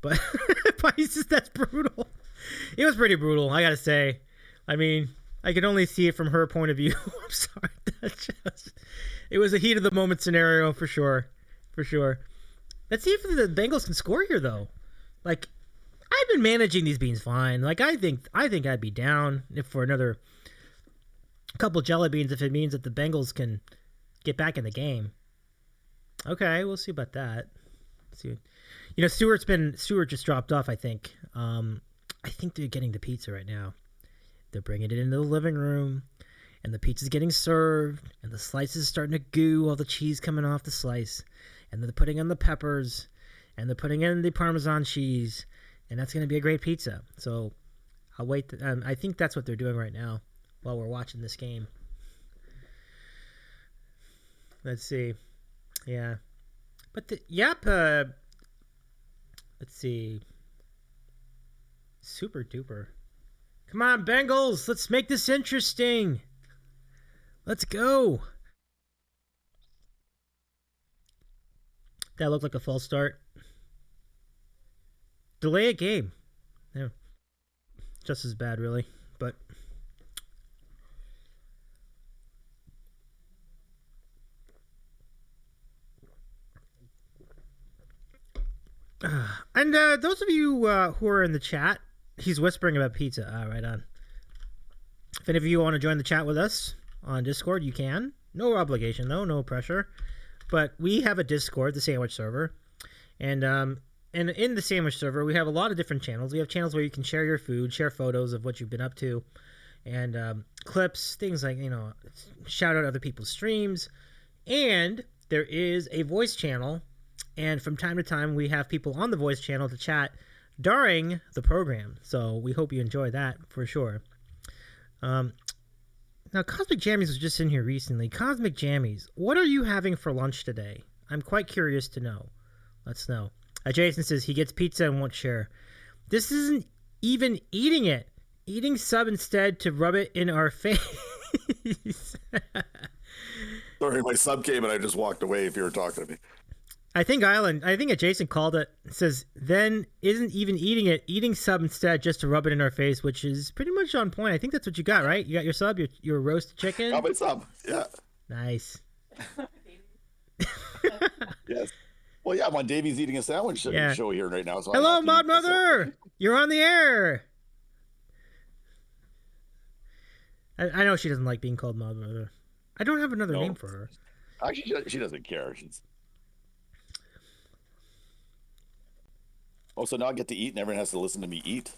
But, but he says that's brutal. It was pretty brutal, I got to say. I mean, I could only see it from her point of view. I'm sorry. It was a heat of the moment scenario for sure. Let's see if the Bengals can score here, though. I've been managing these beans fine. Like I think I'd be down if for another couple jelly beans if it means that the Bengals can get back in the game. Okay, we'll see about that. Let's see. You know, Stewart just dropped off, I think. I think they're getting the pizza right now. They're bringing it into the living room, and the pizza's getting served, and the slice is starting to goo, all the cheese coming off the slice, and then they're putting in the peppers, and they're putting in the Parmesan cheese, and that's going to be a great pizza. So I'll wait. I think that's what they're doing right now while we're watching this game. Let's see. Yeah. But, let's see. Super duper. Come on, Bengals. Let's make this interesting. Let's go. That looked like a false start. Delay a game. Yeah. Just as bad, really. But and those of you who are in the chat, he's whispering about pizza. Right on. If any of you want to join the chat with us on Discord, you can. No obligation, though. No pressure. But we have a Discord, the Sandwich Server. And in the Sandwich Server, we have a lot of different channels. We have channels where you can share your food, share photos of what you've been up to, and clips, things like, shout out other people's streams. And there is a voice channel. And from time to time, we have people on the voice channel to chat during the program. So we hope you enjoy that for sure. Now, Cosmic Jammies was just in here recently. Cosmic Jammies, what are you having for lunch today? I'm quite curious to know. Let's know. Jason says he gets pizza and won't share. This isn't even eating it. Eating sub instead to rub it in our face.
Sorry, my sub came and I just walked away if you were talking to me.
I think Jason called it. It says, then isn't even eating it, eating sub instead just to rub it in our face, which is pretty much on point. I think that's what you got, right? You got your sub, your roast chicken?
Got my sub, yeah.
Nice.
Yes. Well, yeah, when Davy's eating a sandwich show here right now. So
hello, Mod Mother! You're on the air! I know she doesn't like being called Mod Mother. I don't have another name for her.
Actually, she doesn't care. Oh, so now I get to eat and everyone has to listen to me eat?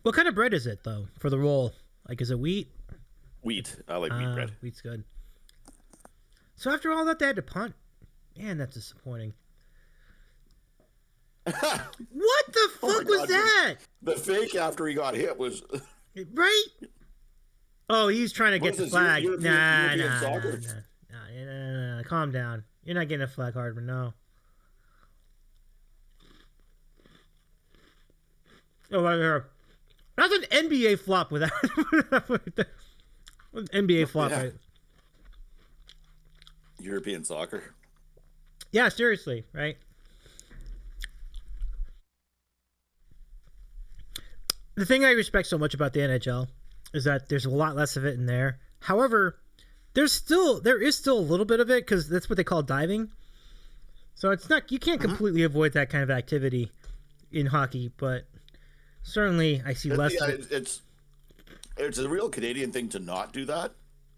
What kind of bread is it, though, for the roll? Like, is it wheat?
Wheat. I like wheat bread.
Wheat's good. So after all that, they had to punt. Man, that's disappointing. What the fuck was that?
The fake after he got hit was...
Right? Oh, he's trying to get the flag. Nah. Calm down. You're not getting a flag, Hardman. No. Oh, right here. That's an NBA flop without NBA flop.
Yeah.
Right?
European soccer.
Yeah, seriously, right? The thing I respect so much about the NHL is that there's a lot less of it in there. However, there is still a little bit of it because that's what they call diving. So it's not, you can't completely avoid that kind of activity in hockey, but certainly I see less of it.
It's a real Canadian thing to not do that.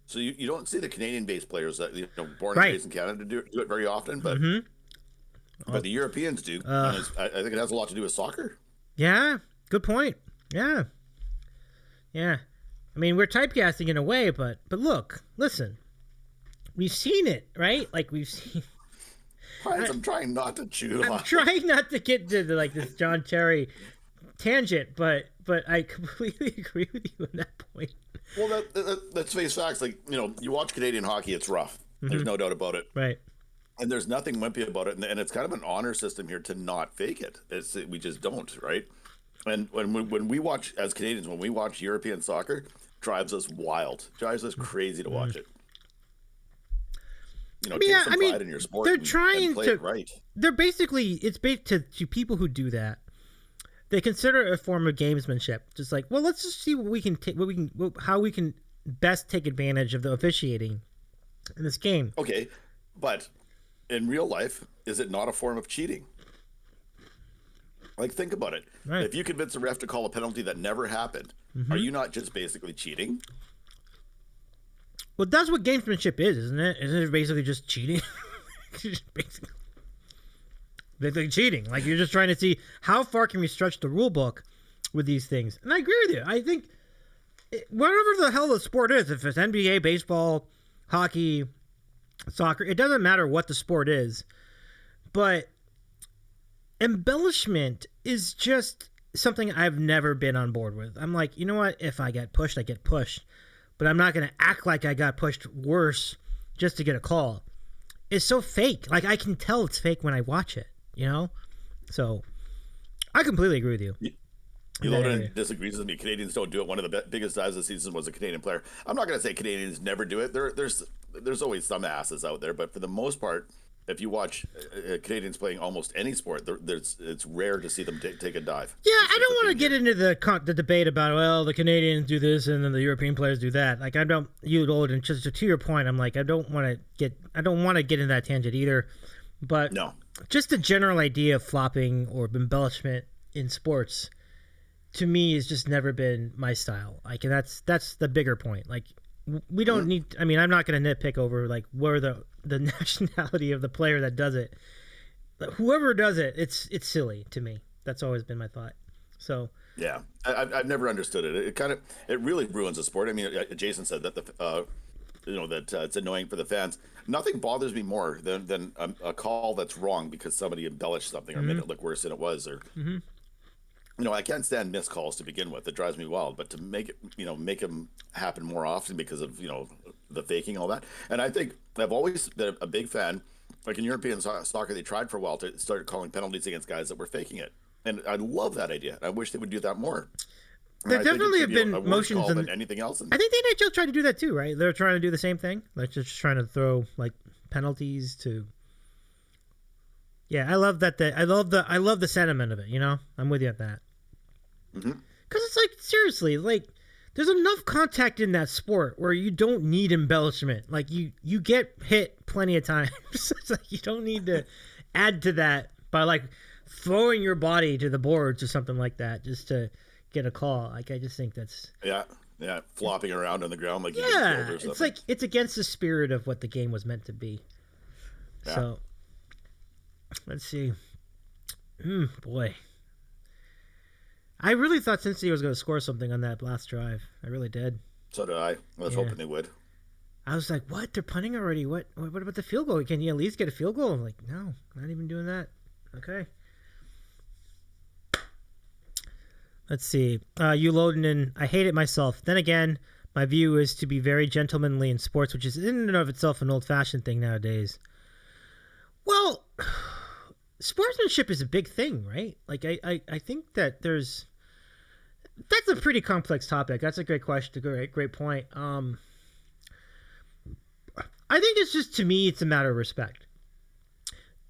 So you don't see the Canadian-based players that born
right.
and raised in Canada do it very often, but the Europeans do. And I think it has a lot to do with soccer.
Yeah, good point. Yeah. I mean, we're typecasting in a way, but look, listen, we've seen it, right? Like we've seen.
I'm trying not to chew.
I'm trying not to get to this John Terry tangent, but I completely agree with you on that point.
Well, let's face facts. Like you watch Canadian hockey, it's rough. There's no doubt about it.
Right.
And there's nothing wimpy about it, and it's kind of an honor system here to not fake it. We just don't, right? And when we watch as Canadians, when we watch European soccer, drives us wild, drives us crazy to watch it. Take some pride in your sport.
They're trying
and play
to.
It right.
They're basically it's based to people who do that. They consider it a form of gamesmanship. Just like, let's just see what we can how we can best take advantage of the officiating. in this game.
Okay, but in real life, is it not a form of cheating? Like, think about it.
Right.
If you convince a ref to call a penalty that never happened, are you not just basically cheating?
Well, that's what gamesmanship is, isn't it? Isn't it basically just cheating? basically cheating. Like, you're just trying to see how far can we stretch the rule book with these things. And I agree with you. I think whatever the hell the sport is, if it's NBA, baseball, hockey, soccer, it doesn't matter what the sport is. But embellishment is just something I've never been on board with. I'm like, you know what? If I get pushed, I get pushed. But I'm not going to act like I got pushed worse just to get a call. It's so fake. Like, I can tell it's fake when I watch it, you know? So, I completely agree with you.
Loden disagrees with me. Canadians don't do it. One of the biggest dives this season was a Canadian player. I'm not going to say Canadians never do it. There's always some asses out there, but for the most part, if you watch Canadians playing almost any sport, it's rare to see them take a dive.
Yeah, I don't want to get into the debate about, well, the Canadians do this and then the European players do that. Like, I don't, and just to your point, I'm like, I don't want to get into that tangent either. But
no,
just the general idea of flopping or embellishment in sports, to me, has just never been my style. Like, and that's the bigger point. Like, we don't need. I mean, I'm not going to nitpick over like where the nationality of the player that does it. Whoever does it, it's silly to me. That's always been my thought. So
yeah, I've never understood it. It really ruins the sport. I mean, Jason said that it's annoying for the fans. Nothing bothers me more than a call that's wrong because somebody embellished something or made it look worse than it was. Or I can't stand missed calls to begin with. It drives me wild. But to make them happen more often because of the faking, all that. And I think I've always been a big fan. Like in European soccer, they tried for a while to start calling penalties against guys that were faking it. And I love that idea. I wish they would do that more.
There definitely have been motions
than anything else.
I think the NHL tried to do that too, right? They're trying to do the same thing, like just trying to throw like penalties to. Yeah, I love that. I love the sentiment of it. I'm with you at that. Because it's like, seriously, like there's enough contact in that sport where you don't need embellishment. Like you get hit plenty of times. It's like you don't need to add to that by like throwing your body to the boards or something like that just to get a call. Like, I just think that's
flopping around on the ground like
it's like it's against the spirit of what the game was meant to be. Yeah. So let's see. Boy, I really thought Cincinnati was going to score something on that last drive. I really did.
So did I. I was hoping they would.
I was like, what? They're punting already? What about the field goal? Can you at least get a field goal? I'm like, no, not even doing that. Okay. Let's see. You loading in. I hate it myself. Then again, my view is to be very gentlemanly in sports, which is in and of itself an old-fashioned thing nowadays. Well, sportsmanship is a big thing, right? Like, I think that that's a pretty complex topic. That's a great question. Great point. I think it's just, to me, it's a matter of respect.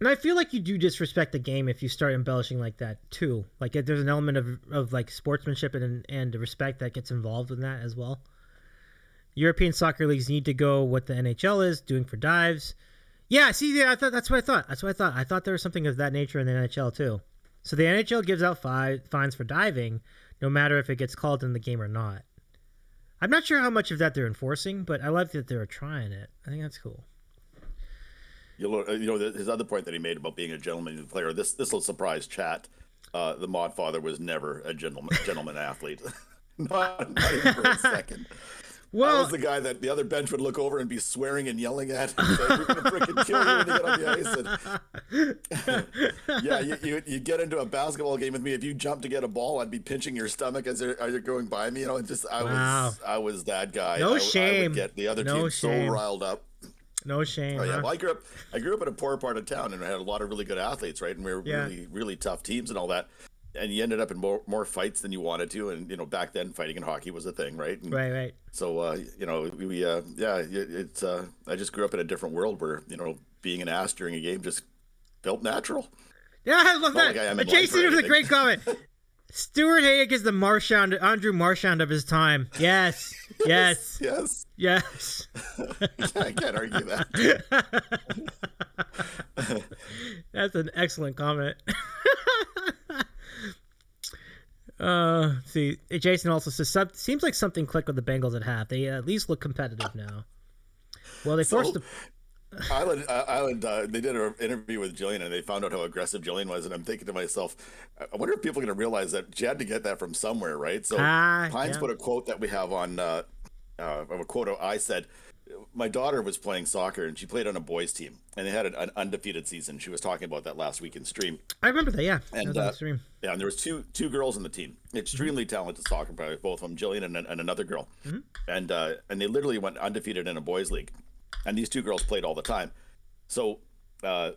And I feel like you do disrespect the game if you start embellishing like that too. Like, there's an element of like sportsmanship and respect that gets involved in that as well. European soccer leagues need to go what the NHL is doing for dives. Yeah, see, that's what I thought. I thought there was something of that nature in the NHL too. So the NHL gives out fines for diving, no matter if it gets called in the game or not. I'm not sure how much of that they're enforcing, but I like that they're trying it. I think that's cool.
His other point that he made about being a gentleman player, this will surprise chat. The Modfather was never a gentleman athlete. not even for a second. Well, I was the guy that the other bench would look over and be swearing and yelling at him. Say, we're going to freaking kill you when you get on the ice. And, you get into a basketball game with me. If you jump to get a ball, I'd be pinching your stomach as you're going by me. I was that guy.
No shame.
I would get the other team so riled up.
No shame.
Oh yeah, well, I grew up in a poor part of town, and I had a lot of really good athletes, right? And we were really, really tough teams and all that. And you ended up in more fights than you wanted to, and back then fighting in hockey was a thing, right? And
right.
So I just grew up in a different world where being an ass during a game just felt natural.
Yeah, I love that. Jason with a great comment. Stewart Hayek is the Andrew Marchand of his time. Yes. Yes.
Yes.
Yes.
I can't argue that.
That's an excellent comment. See, Jason also says, seems like something clicked with the Bengals at half. They at least look competitive now. Well, they forced the...
Island, they did an interview with Jillian, and they found out how aggressive Jillian was. And I'm thinking to myself, I wonder if people are going to realize that she had to get that from somewhere, right? So Pines put a quote that we have on a quote I said, my daughter was playing soccer, and she played on a boys team, and they had an undefeated season. She was talking about that last week in stream.
I remember that, yeah.
And
stream.
Yeah, and there was two girls in the team, extremely talented soccer players, both of them, Jillian and another girl, and they literally went undefeated in a boys league. And these two girls played all the time. So I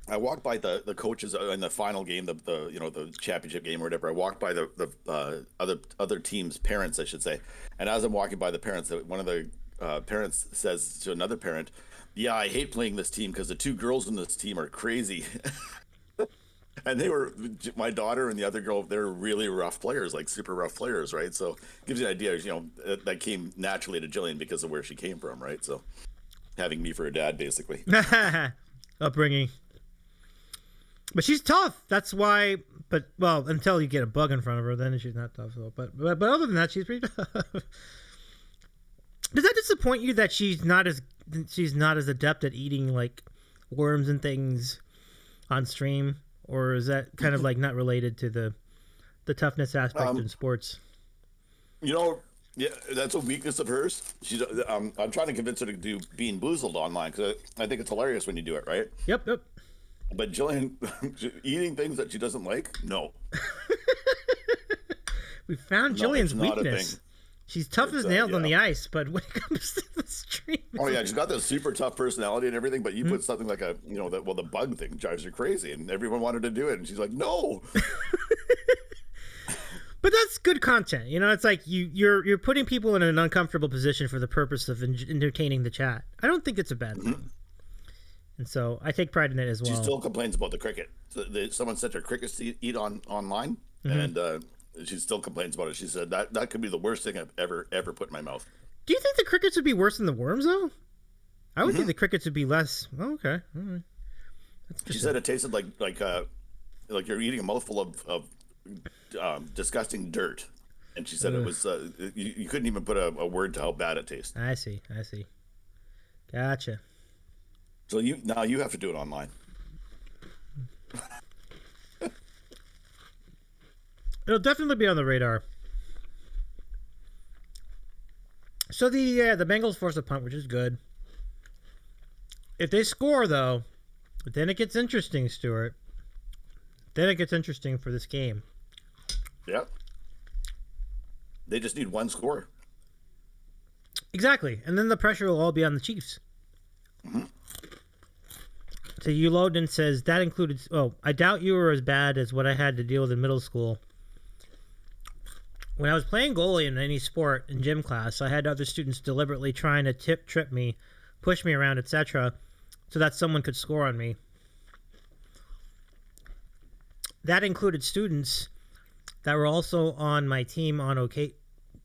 walked by the coaches in the final game, the championship game or whatever. I walked by the other team's parents, I should say. And as I'm walking by the parents, one of the parents says to another parent, "Yeah, I hate playing this team because the two girls in this team are crazy." And they were, my daughter and the other girl, they're really rough players, like super rough players, right? So gives you an idea, that came naturally to Jillian because of where she came from, right? So having me for a dad, basically.
Upbringing. But she's tough. That's why, until you get a bug in front of her, then she's not tough. So, but other than that, she's pretty tough. Does that disappoint you that she's not as adept at eating like worms and things on stream? Or is that kind of like not related to the toughness aspect in sports?
Yeah, that's a weakness of hers. I'm trying to convince her to do Bean Boozled online because I think it's hilarious when you do it, right?
Yep.
But Jillian, eating things that she doesn't like, no.
We found Jillian's weakness. She's tough as nails on the ice, but when it comes to the stream...
Oh, yeah, she's got this super tough personality and everything, but you put something like the bug thing drives her crazy, and everyone wanted to do it, and she's like, no!
But that's good content. It's like you're putting people in an uncomfortable position for the purpose of entertaining the chat. I don't think it's a bad thing. And so I take pride in it as well.
She still complains about the cricket. Someone sent her crickets to eat online, and... she still complains about it. She said that could be the worst thing I've ever put in my mouth. Do you
think the crickets would be worse than the worms, though? I would think the crickets would be less. Oh, okay. All right.
She said it tasted like you're eating a mouthful of disgusting dirt, and she said it was you couldn't even put a word to how bad it tastes.
I see. Gotcha.
So you have to do it online.
It'll definitely be on the radar. So the Bengals force a punt, which is good. If they score, though, then it gets interesting, Stuart. Then it gets interesting for this game.
Yep. They just need one score.
Exactly. And then the pressure will all be on the Chiefs. So you load and says, that included... Oh, I doubt you were as bad as what I had to deal with in middle school. When I was playing goalie in any sport in gym class, I had other students deliberately trying to trip me, push me around, etc., so that someone could score on me. That included students that were also on my team on OK.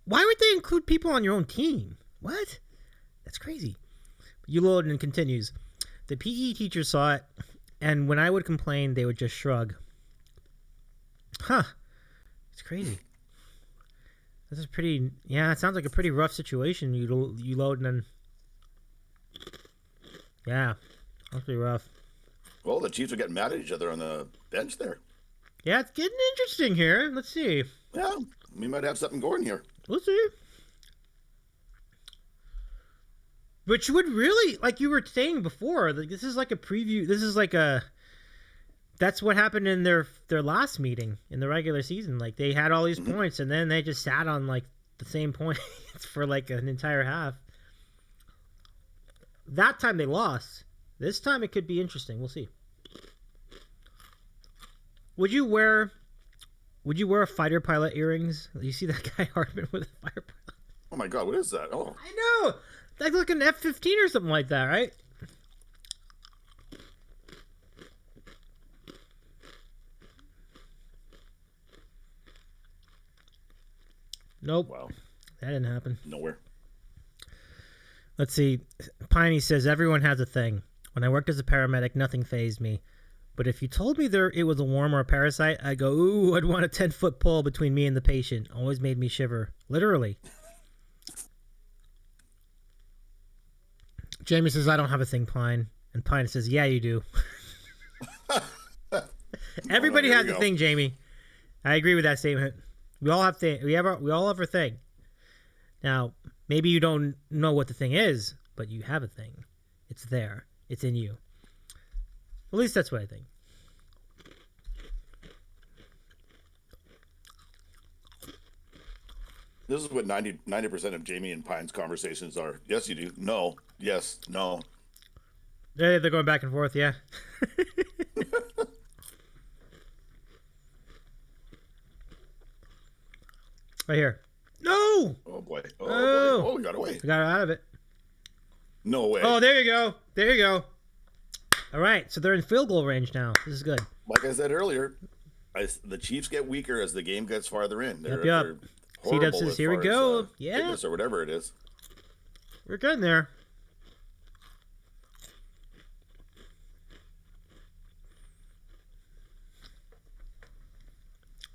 Why would they include people on your own team? What? That's crazy. You load and continues. The PE teacher saw it, and when I would complain, they would just shrug. Huh. It's crazy. This is pretty... Yeah, it sounds like a pretty rough situation. You load and then... Yeah, that's pretty rough.
Well, the Chiefs are getting mad at each other on the bench there.
Yeah, it's getting interesting here. Let's see.
Yeah, we might have something going here.
We'll see. Which would really, like you were saying before, like this is like a preview. This is like a... That's what happened in their last meeting in the regular season. Like they had all these points, and then they just sat on like the same points for like an entire half. That time they lost. This time it could be interesting. We'll see. Would you wear a fighter pilot earrings? You see that guy Hardman with a fighter pilot?
Oh my God, what is that? Oh,
I know. That's like an F-15 or something like that, right? Nope.
Wow.
That didn't happen.
Nowhere.
Let's see. Piney says, everyone has a thing. When I worked as a paramedic, nothing fazed me. But if you told me it was a worm or a parasite, I'd go, ooh, I'd want a 10-foot pole between me and the patient. Always made me shiver. Literally. Jamie says, I don't have a thing, Pine. And Pine says, yeah, you do. Everybody has a thing, Jamie. I agree with that statement. We all have we all have our thing. Now, maybe you don't know what the thing is, but you have a thing. It's there. It's in you. At least that's what I think.
This is what 90% of Jamie and Pine's conversations are. Yes, you do. No. Yes. No.
They're going back and forth, yeah. Right here. No!
Oh, boy. Oh, boy. Oh, we got away.
We got out of it.
No way.
Oh, there you go. There you go. All right, so they're in field goal range now. This is good.
Like I said earlier, the Chiefs get weaker as the game gets farther in.
Yep.
They're horrible
says, here we go. Yeah.
Fitness or whatever it is.
We're getting there.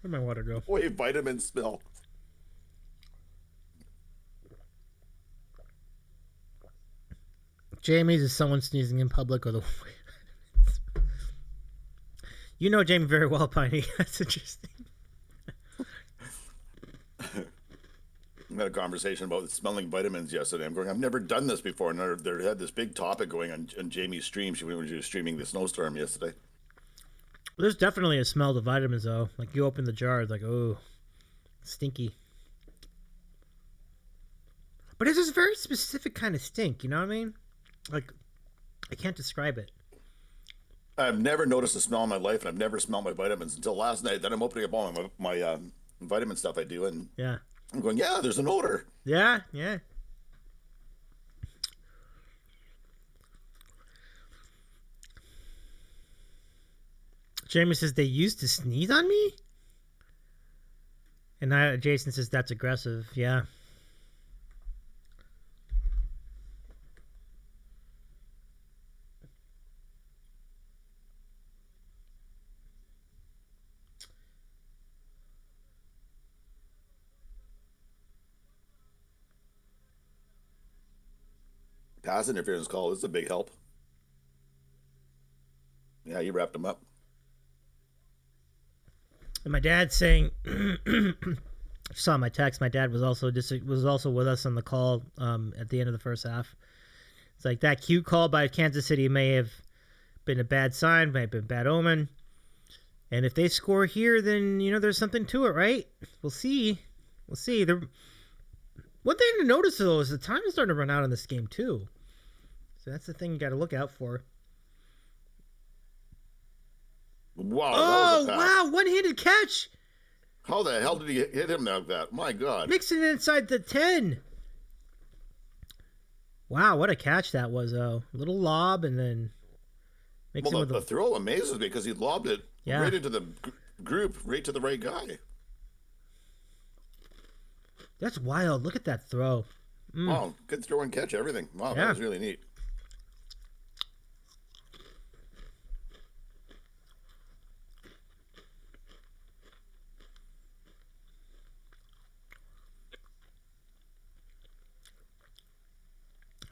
Where'd my water go?
Boy, vitamin smell.
Jamie's is someone sneezing in public or the... You know Jamie very well, Piney. That's interesting.
I had a conversation about smelling vitamins yesterday. I'm going, I've never done this before. And they had this big topic going on Jamie's stream. She was streaming the snowstorm yesterday.
There's definitely a smell to vitamins, though. Like, you open the jar, it's like, oh, stinky. But it's this very specific kind of stink, you know what I mean? Like, I can't describe it.
I've never noticed a smell in my life, and I've never smelled my vitamins until last night. Then I'm opening up all my vitamin stuff I do, and
yeah,
I'm going, yeah, there's an odor.
Yeah. Jamie says they used to sneeze on me, and Jason says that's aggressive. Yeah.
Pass interference call. This is a big help. Yeah, you wrapped him up.
And my dad's saying, saw my text. My dad was also with us on the call at the end of the first half. It's like that cute call by Kansas City may have been a bad sign, may have been a bad omen. And if they score here, then there's something to it, right? We'll see. One thing to notice though is the time is starting to run out in this game too. So that's the thing you got to look out for.
Wow.
Oh, wow. One-handed catch.
How the hell did he hit him like that? My God.
Mixing it inside the 10. Wow, what a catch that was, though. A little lob and then
mixing with the throw amazes me because he lobbed it right into the group, right to the right guy.
That's wild. Look at that throw.
Wow, good throw and catch, everything. Wow, that was really neat.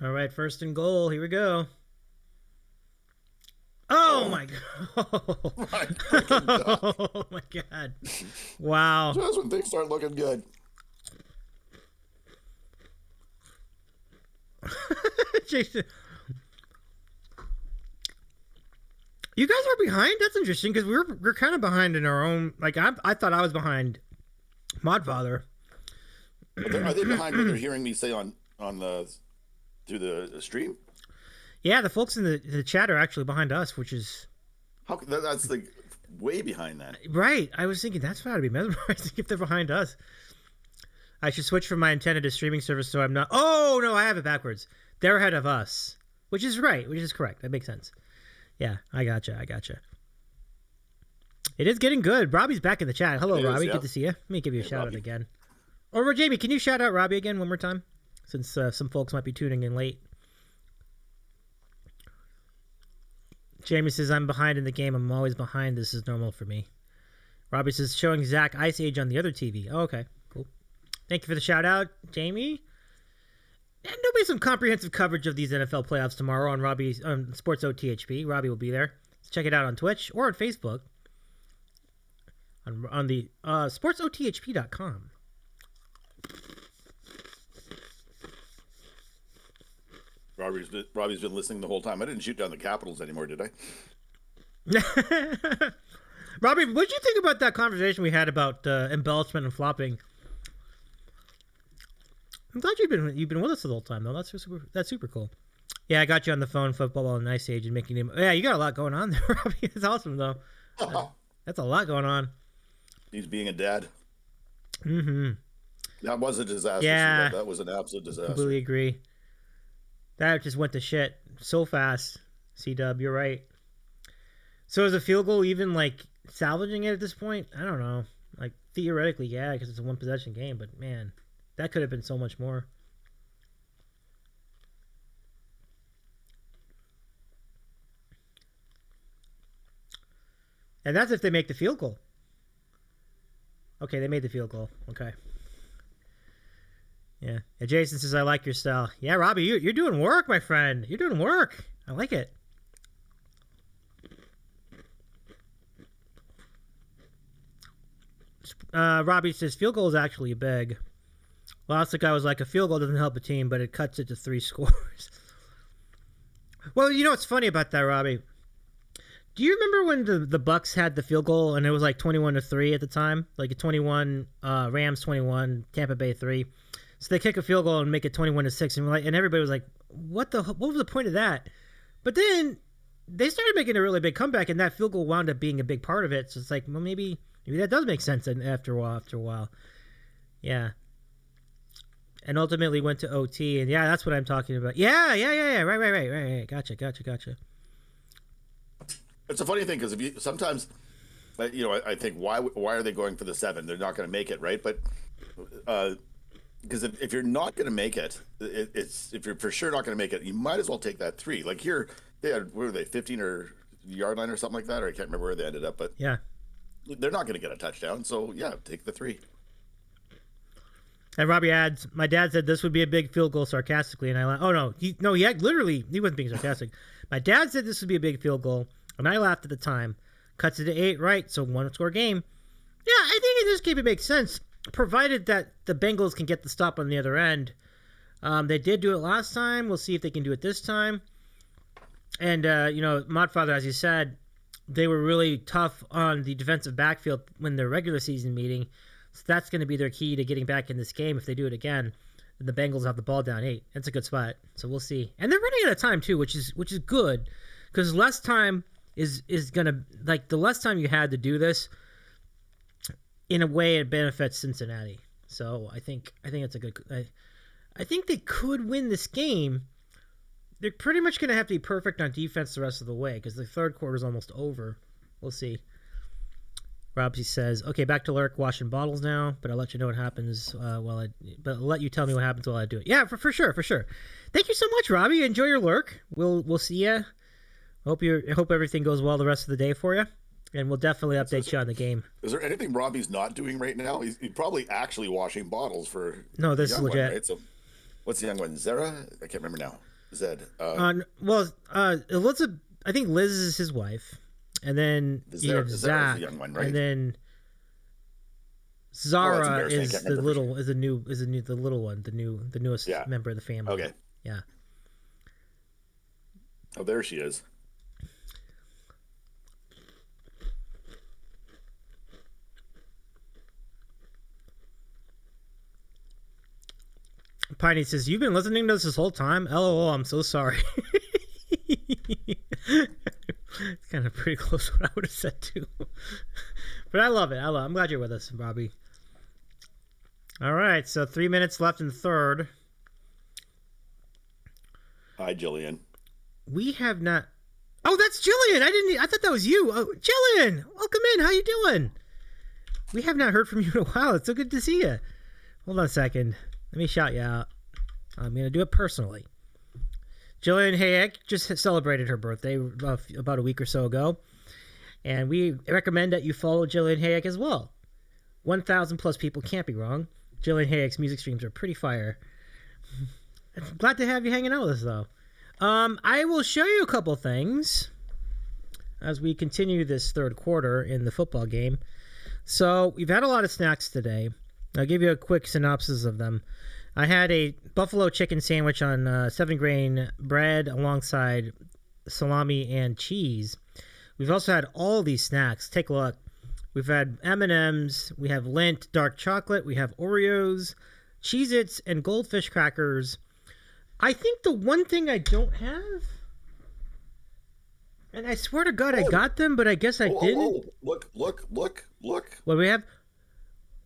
All right, first and goal. Here we go. Oh my God. Oh my God. Wow.
That's when things start looking good.
Jason. You guys are behind? That's interesting because we're kind of behind in our own. Like I thought I was behind Modfather.
Are they behind what they're hearing me say on the through the stream?
Yeah, the folks in the chat are actually behind us, which is
that's like way behind that.
Right. I was thinking that's got to be mesmerizing if they're behind us. I should switch from my antenna to streaming service so I'm not. Oh no, I have it backwards. They're ahead of us, which is right, which is correct. That makes sense. Yeah, I gotcha. It is getting good. Robbie's back in the chat. Hello, Robbie. Good to see you. Let me give you a shout out again. Or Jamie, can you shout out Robbie again one more time? Since some folks might be tuning in late. Jamie says, I'm behind in the game. I'm always behind. This is normal for me. Robbie says, showing Zach Ice Age on the other TV. Oh, okay. Cool. Thank you for the shout out, Jamie. And there'll be some comprehensive coverage of these NFL playoffs tomorrow on Robbie's Sports OTHP. Robbie will be there. Check it out on Twitch or on Facebook. On the sportsothp.com.
Robbie's been listening the whole time. I didn't shoot down the Capitals anymore, did I?
Robbie, what did you think about that conversation we had about embellishment and flopping? I'm glad you've been with us the whole time, though. That's super cool. Yeah, I got you on the phone, football on Ice Age, and making him. Yeah, you got a lot going on there, Robbie. It's awesome, though. That's a lot going on.
He's being a dad.
Mm-hmm.
That was a disaster.
Yeah,
that was an absolute disaster.
Completely agree. That just went to shit so fast. C-Dub, you're right. So is a field goal even like salvaging it at this point? I don't know. Like theoretically, yeah, because it's a one possession game. But man, that could have been so much more. And that's if they make the field goal. Okay, they made the field goal. Okay. Yeah. Jason says, I like your style. Yeah, Robbie, you're doing work, my friend. You're doing work. I like it. Robbie says, field goal is actually big. Last guy was like, a field goal doesn't help a team, but it cuts it to 3 scores. Well, you know what's funny about that, Robbie? Do you remember when the Bucks had the field goal and it was like 21-3 at the time? Like a 21, Rams 21, Tampa Bay 3. So they kick a field goal and make it 21-6, and everybody was like, what was the point of that? But then they started making a really big comeback, and that field goal wound up being a big part of it. So it's like, well, maybe that does make sense after a while. Yeah. And ultimately went to OT, and yeah, that's what I'm talking about. Yeah. Right. Gotcha.
It's a funny thing because if you sometimes, I think why are they going for the 7? They're not going to make it, right? But because if you're not going to make it, if you're for sure not going to make it, you might as well take that 3. Like here, they had, what were they, 15 or yard line or something like that, or I can't remember where they ended up, but
yeah,
they're not going to get a touchdown, so yeah, take the 3.
And Robbie adds, my dad said this would be a big field goal sarcastically, and I laughed. Oh no, he wasn't being sarcastic. My dad said this would be a big field goal, and I laughed at the time. Cuts it to 8, right? So 1-score game. Yeah, I think in this game it makes sense, provided that the Bengals can get the stop on the other end. They did do it last time. We'll see if they can do it this time. And Modfather, as you said, they were really tough on the defensive backfield when their regular season meeting. So that's going to be their key to getting back in this game if they do it again. And the Bengals have the ball down 8. That's a good spot. So we'll see. And they're running out of time too, which is good, because less time is gonna, like, the less time you had to do this, in a way it benefits Cincinnati. So I think it's a good. I think they could win this game. They're pretty much going to have to be perfect on defense the rest of the way because the third quarter is almost over. We'll see. Robsy says, "Okay, back to lurk, washing bottles now, but I'll let you know what happens I'll let you tell me what happens while I do it." Yeah, for sure. Thank you so much, Robbie. Enjoy your lurk. We'll see you. Hope everything goes well the rest of the day for you, and we'll definitely update you on the game.
Is there anything Robbie's not doing right now? He's probably actually washing bottles for.
No, this is legit.
One, right? So, what's the young one? Zara? I can't remember now. Zed.
Elizabeth. I think Liz is his wife. And then you have Zach, the young one, right? And then Zara is the little one, the newest member of the family.
Okay.
Yeah.
Oh, there she is.
Piney says, "You've been listening to this whole time? LOL, I'm so sorry." It's kind of pretty close to what I would have said too. But I love it. I'm glad you're with us, Robbie. All right, so 3 minutes left in the third.
Hi, Jillian.
We have not. Oh, that's Jillian. I thought that was you. Oh, Jillian, welcome in. How you doing? We have not heard from you in a while. It's so good to see you. Hold on a second. Let me shout you out. I'm going to do it personally. Jillian Hayek just celebrated her birthday about a week or so ago. And we recommend that you follow Jillian Hayek as well. 1,000 plus people can't be wrong. Jillian Hayek's music streams are pretty fire. I'm glad to have you hanging out with us, though. I will show you a couple things as we continue this third quarter in the football game. So we've had a lot of snacks today. I'll give you a quick synopsis of them. I had a buffalo chicken sandwich on 7-grain bread alongside salami and cheese. We've also had all these snacks. Take a look. We've had M&Ms. We have Lindt dark chocolate. We have Oreos, Cheez-Its, and Goldfish crackers. I think the one thing I don't have, and I swear to God I got them, but I guess I didn't.
Look.
What do we have?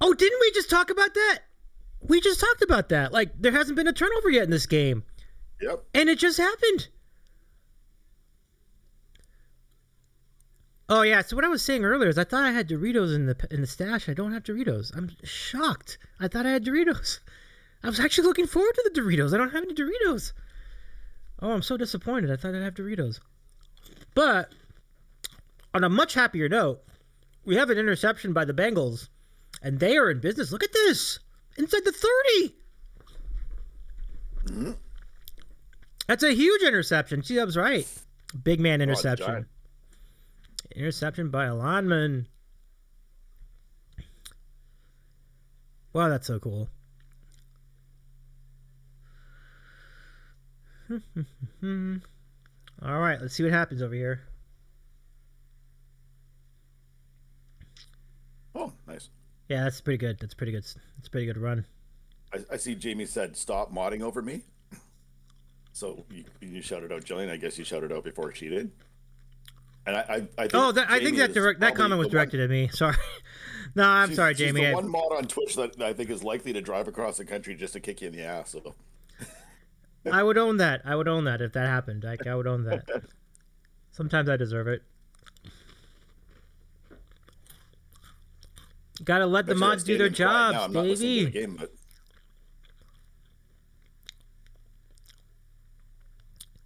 Oh, didn't we just talk about that? We just talked about that. Like, there hasn't been a turnover yet in this game.
Yep.
And it just happened. Oh, yeah. So what I was saying earlier is I thought I had Doritos in the stash. I don't have Doritos. I'm shocked. I thought I had Doritos. I was actually looking forward to the Doritos. I don't have any Doritos. Oh, I'm so disappointed. I thought I'd have Doritos. But on a much happier note, we have an interception by the Bengals, and they are in business. Look at this. Inside the 30.
Mm-hmm.
That's a huge interception. See, that was right. Big man interception. Interception by a lineman. Wow, that's so cool. All right, let's see what happens over here.
Oh, nice.
Yeah, that's pretty good. That's pretty good. It's a pretty good run.
I see Jamie said, stop modding over me. So you shouted out Jillian. I guess you shouted out before she did. And I think
I think that comment was directed at me. Sorry. No, I'm sorry, Jamie.
She's the one mod on Twitch that I think is likely to drive across the country just to kick you in the ass. So.
I would own that. I would own that if that happened. I would own that. Sometimes I deserve it. Gotta let the mods do their jobs, Davy.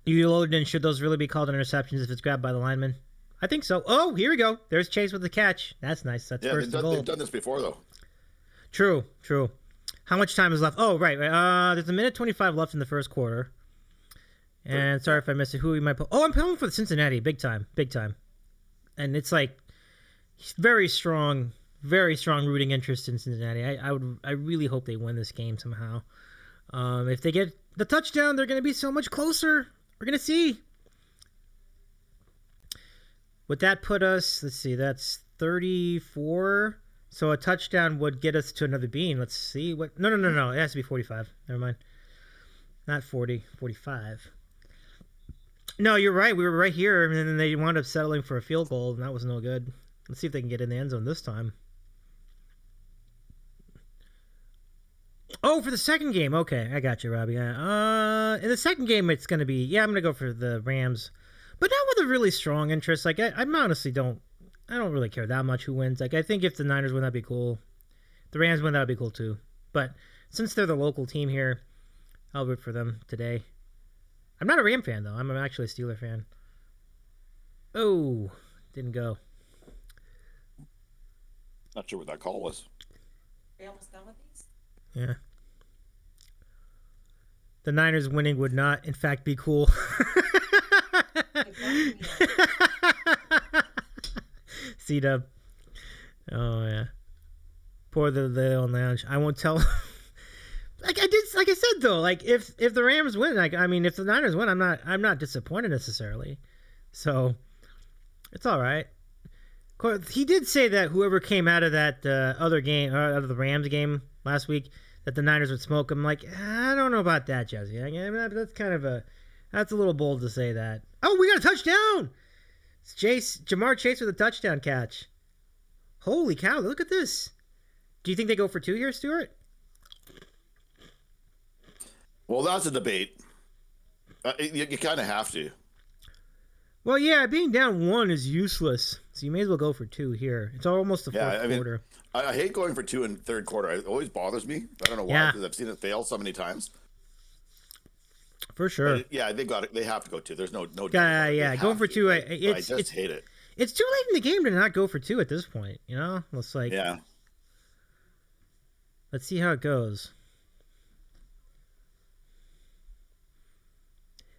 You loaded in. Should those really be called interceptions if it's grabbed by the lineman? I think so. Oh, here we go. There's Chase with the catch. That's nice. That's first and goal.
They've done this before, though.
True. How much time is left? Oh, right. There's a minute 25 left in the first quarter. And sorry if I missed it. Who we might put? Oh, I'm pulling for the Cincinnati. Big time. And it's like very strong rooting interest in Cincinnati. I really hope they win this game somehow. If they get the touchdown, they're going to be so much closer. We're going to see. Would that put us, let's see, that's 34. So a touchdown would get us to another bean. Let's see what. No. It has to be 45. Never mind. Not 40, 45. No, you're right. We were right here, and then they wound up settling for a field goal, and that was no good. Let's see if they can get in the end zone this time. Oh, for the second game. Okay, I got you, Robbie. In the second game, it's going to be, I'm going to go for the Rams. But not with a really strong interest. Like, I honestly don't really care that much who wins. Like, I think if the Niners win, that'd be cool. If the Rams win, that'd be cool too. But since they're the local team here, I'll root for them today. I'm not a Ram fan, though. I'm actually a Steeler fan. Oh, didn't go.
Not sure what that call was.
Are you almost done with these?
Yeah. The Niners winning would not, in fact, be cool. C-Dub. Oh, yeah. Poor the old lounge. I won't tell. Like I said though, like if the Rams win, if the Niners win, I'm not disappointed necessarily. So it's all right. He did say that whoever came out of that other game, out of the Rams game last week, that the Niners would smoke him. Like, I don't know about that, Jesse. That's a little bold to say that. Oh, we got a touchdown! It's Jamar Chase with a touchdown catch. Holy cow! Look at this. Do you think they go for 2 here, Stewart?
Well, that's a debate. You kind of have to.
Well, yeah, being down 1 is useless, so you may as well go for 2 here. It's almost the fourth quarter.
I hate going for 2 in third quarter. It always bothers me. I don't know why, because I've seen it fail so many times.
For sure.
But they have to go 2. There's no.
Yeah. Going for 2.
I just hate it.
It's too late in the game to not go for 2 at this point. You know, it's like.
Yeah.
Let's see how it goes.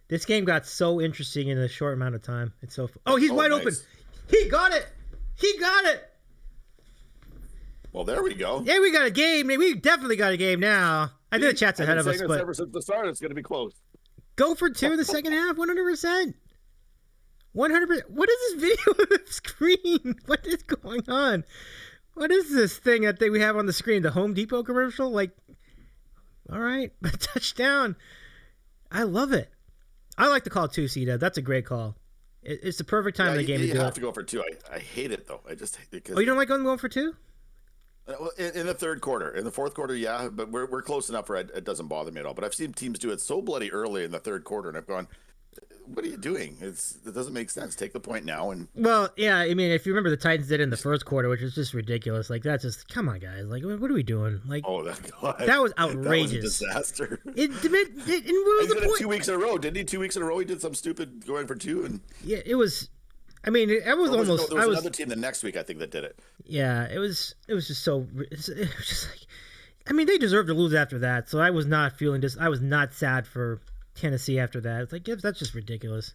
This game got so interesting in a short amount of time. It's so. Oh, he's wide open. He got it.
Well, there we go.
Yeah, we got a game. We definitely got a game now. I think the chat's ahead of us, but
ever since the start, it's going to be close.
Go for 2 in the second half, 100%. 100%. What is this video on the screen? What is going on? What is this thing that we have on the screen? The Home Depot commercial? Like, all right, touchdown. I love it. I like the call too, C-Dub. That's a great call. It's the perfect time in the game to do it.
You have to go for 2. I hate it, though. I just hate it.
Oh, you don't like going for 2?
In the third quarter. In the fourth quarter, yeah, but we're close enough where it doesn't bother me at all. But I've seen teams do it so bloody early in the third quarter, and I've gone, what are you doing? It doesn't make sense. Take the point now. And
well, yeah, I mean, if you remember the Titans did it in the first quarter, which was just ridiculous. Like, that's just, come on, guys. Like, what are we doing? Like, that was outrageous.
That was a disaster.
And what was the point?
2 weeks in a row, didn't he? 2 weeks in a row, he did some stupid going for 2. And
yeah, it was. I mean, it was almost.
There was another team the next week, I think, that did it.
Yeah, it was just so. It was just like, I mean, they deserved to lose after that. So I was not feeling this. I was not sad for Tennessee after that. It's like, that's just ridiculous.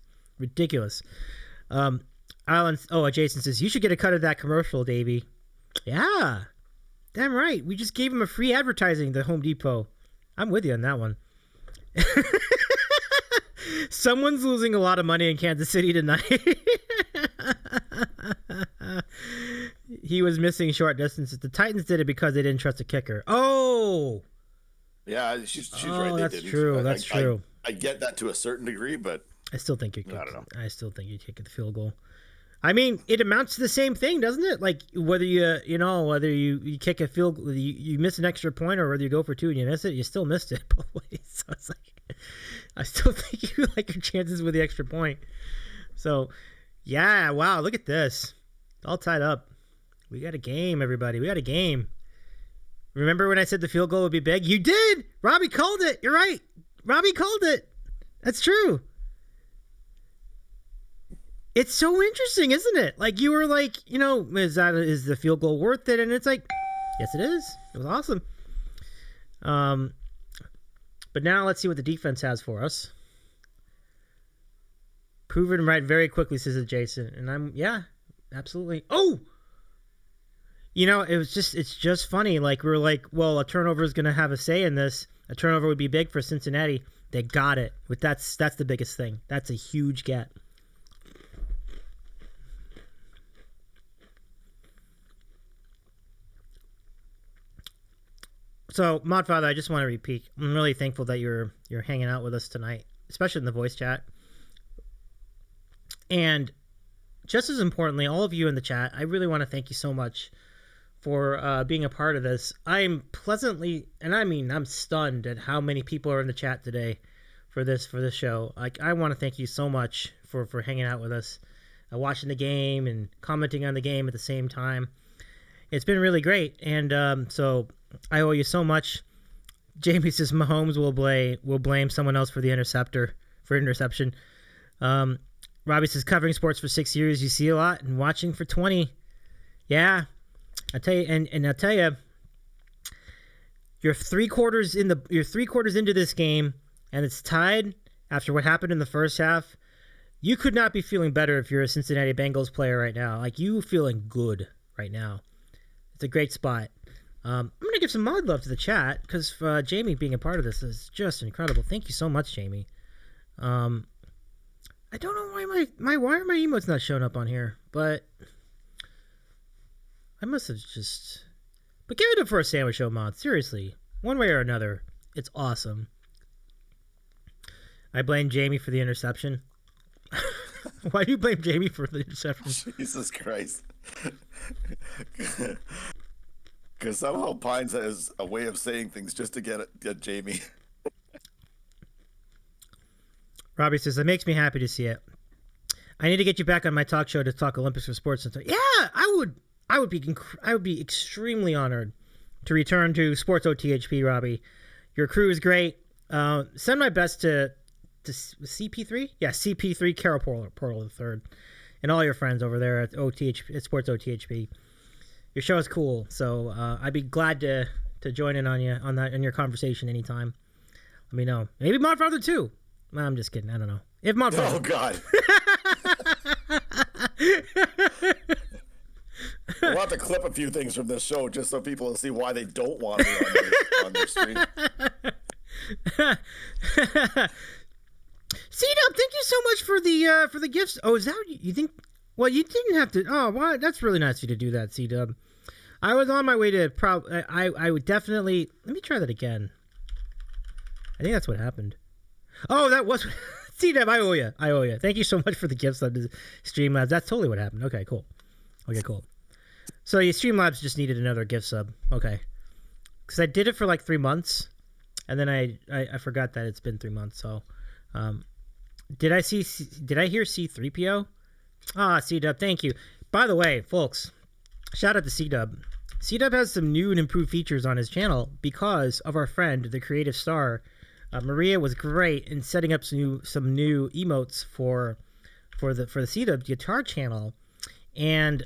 Jason says you should get a cut of that commercial, Davy. Yeah, damn right. We just gave him a free advertising, the Home Depot. I'm with you on that one. Someone's losing a lot of money in Kansas City tonight. He was missing short distances. The Titans did it because they didn't trust a kicker. Oh,
yeah, she's right.
That's true. That's true.
I get that to a certain degree, but
I still think you.
I don't know.
I still think you kick the field goal. I mean, it amounts to the same thing, doesn't it? Like whether you kick a field, you miss an extra point, or whether you go for 2 and you miss it, you still missed it both ways. So it's like, I still think you like your chances with the extra point. So, yeah, wow, look at this, all tied up. We got a game, everybody. We got a game. Remember when I said the field goal would be big? You did. Robbie called it. You're right. Robbie called it. That's true. It's so interesting, isn't it? Like, you were like, is the field goal worth it? And it's like, yes, it is. It was awesome. But now let's see what the defense has for us. Proven right very quickly, says Jason. And absolutely. Oh! It's just funny. Like, we're like, well, a turnover is going to have a say in this. A turnover would be big for Cincinnati. They got it. But that's the biggest thing. That's a huge get. So, Modfather, I just want to repeat. I'm really thankful that you're hanging out with us tonight, especially in the voice chat. And just as importantly, all of you in the chat, I really want to thank you so much for being a part of this. I'm pleasantly, and I mean, I'm stunned at how many people are in the chat today for this show. Like, I want to thank you so much for hanging out with us, watching the game and commenting on the game at the same time. It's been really great, and so I owe you so much. Jamie says Mahomes will blame someone else for the interception. Robbie says covering sports for 6 years, you see a lot, and watching for 20. Yeah, I tell you, and I'll tell you, you're 3 quarters into this game, and it's tied after what happened in the first half. You could not be feeling better if you're a Cincinnati Bengals player right now. Like, you feeling good right now. It's a great spot. I'm going to give some mod love to the chat because Jamie being a part of this is just incredible. Thank you so much, Jamie. I don't know why why are my emotes not showing up on here, but I must have just... But give it up for a sandwich show mod. Seriously. One way or another, it's awesome. I blame Jamie for the interception. Why do you blame Jamie for the interception?
Jesus Christ. Because somehow Pines has a way of saying things just to get Jamie.
Robbie says, that makes me happy to see it. I need to get you back on my talk show to talk Olympics for sports and stuff. Yeah, I would be extremely honored to return to Sports OTHP, Robbie. Your crew is great. Send my best to CP3? Yeah, CP3, Carol Portal the third, and all your friends over there at Sports OTHP. Your show is cool, so I'd be glad to join in on you on that in your conversation anytime. Let me know. Maybe Modfather too. No, I'm just kidding. I don't know. If Modfather.
Oh God. We'll have to clip a few things from this show just so people will see why they don't want me on their stream.
C-Dub, thank you so much for the gifts. Oh, is that what you think? Well, you didn't have to. Oh, wow, that's really nice of you to do that, C-Dub. I was on my way to I would definitely. Let me try that again. I think that's what happened. Oh, that was C-Dub. I owe you. Thank you so much for the gifts on the Streamlabs. That's totally what happened. Okay, cool. So your Streamlabs just needed another gift sub. Okay, because I did it for like 3 months, and then I forgot that it's been 3 months. So, did I hear C3PO? C-Dub, thank you. By the way, folks, shout out to C-Dub. C-Dub has some new and improved features on his channel because of our friend, the creative star. Maria was great in setting up some new emotes for the C-Dub guitar channel, and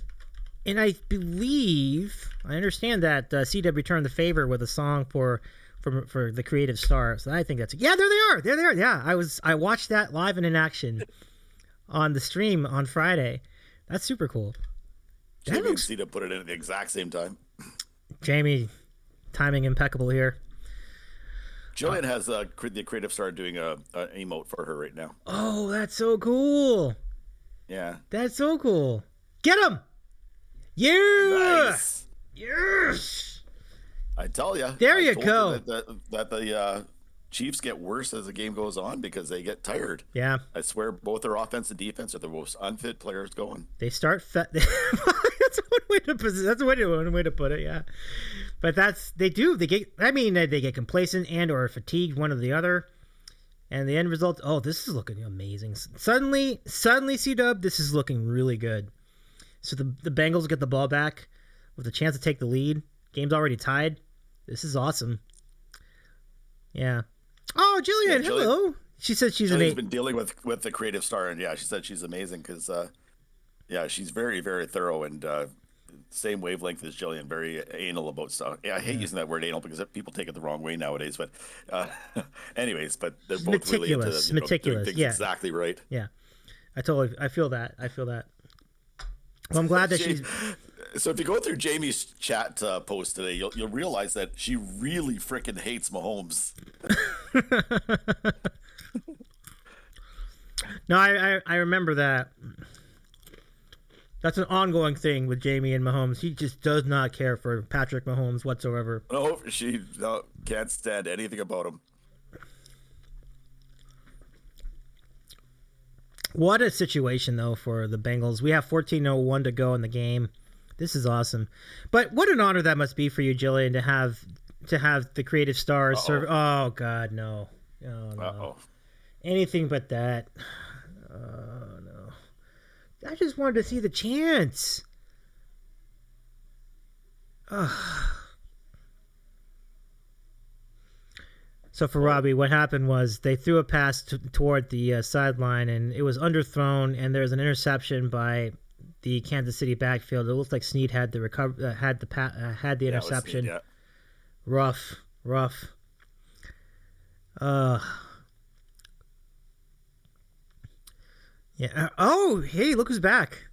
I believe I understand that C-Dub returned the favor with a song for the creative star. So I think that's there they are. Yeah, I watched that live and in action on the stream on Friday. That's super cool.
Jamie and C-Dub put it in at the exact same time.
Jamie, timing impeccable here.
Jillian has the creative star doing an emote for her right now.
Oh, that's so cool.
Yeah.
That's so cool. Get him! Yeah!
Nice.
Yes!
I tell you.
There you go.
That the Chiefs get worse as the game goes on because they get tired.
Yeah.
I swear both their offense and defense are the most unfit players going.
They start that's one way to put it, yeah. But they get complacent and or fatigued, one or the other. And the end result, this is looking amazing. Suddenly C-Dub, this is looking really good. So the Bengals get the ball back with a chance to take the lead. Game's already tied. This is awesome. Yeah. Oh, Jillian, hello. She said she's
Jillian's been dealing with the creative star, and yeah, she said she's amazing because she's very, very thorough and same wavelength as Jillian, very anal about stuff. Yeah, I hate using that word anal because people take it the wrong way nowadays. But anyways, but they're both
meticulous,
really into
meticulous.
Doing things exactly right.
Yeah, I feel that. Well, I'm glad that she's.
So if you go through Jamie's chat post today, you'll realize that she really freaking hates Mahomes.
No, I remember that. That's an ongoing thing with Jamie and Mahomes. He just does not care for Patrick Mahomes whatsoever.
No, she can't stand anything about him.
What a situation, though, for the Bengals. We have 14:01 to go in the game. This is awesome. But what an honor that must be for you, Jillian, to have the creative stars serve. Oh, God, no. Oh, no.
Uh-oh.
Anything but that. Oh, no. I just wanted to see the chance. So for Robbie, what happened was they threw a pass toward the sideline, and it was underthrown, and there was an interception by the Kansas City backfield. It looked like Snead had the interception.
Snead, yeah.
Rough. Yeah. Oh, hey, look who's back.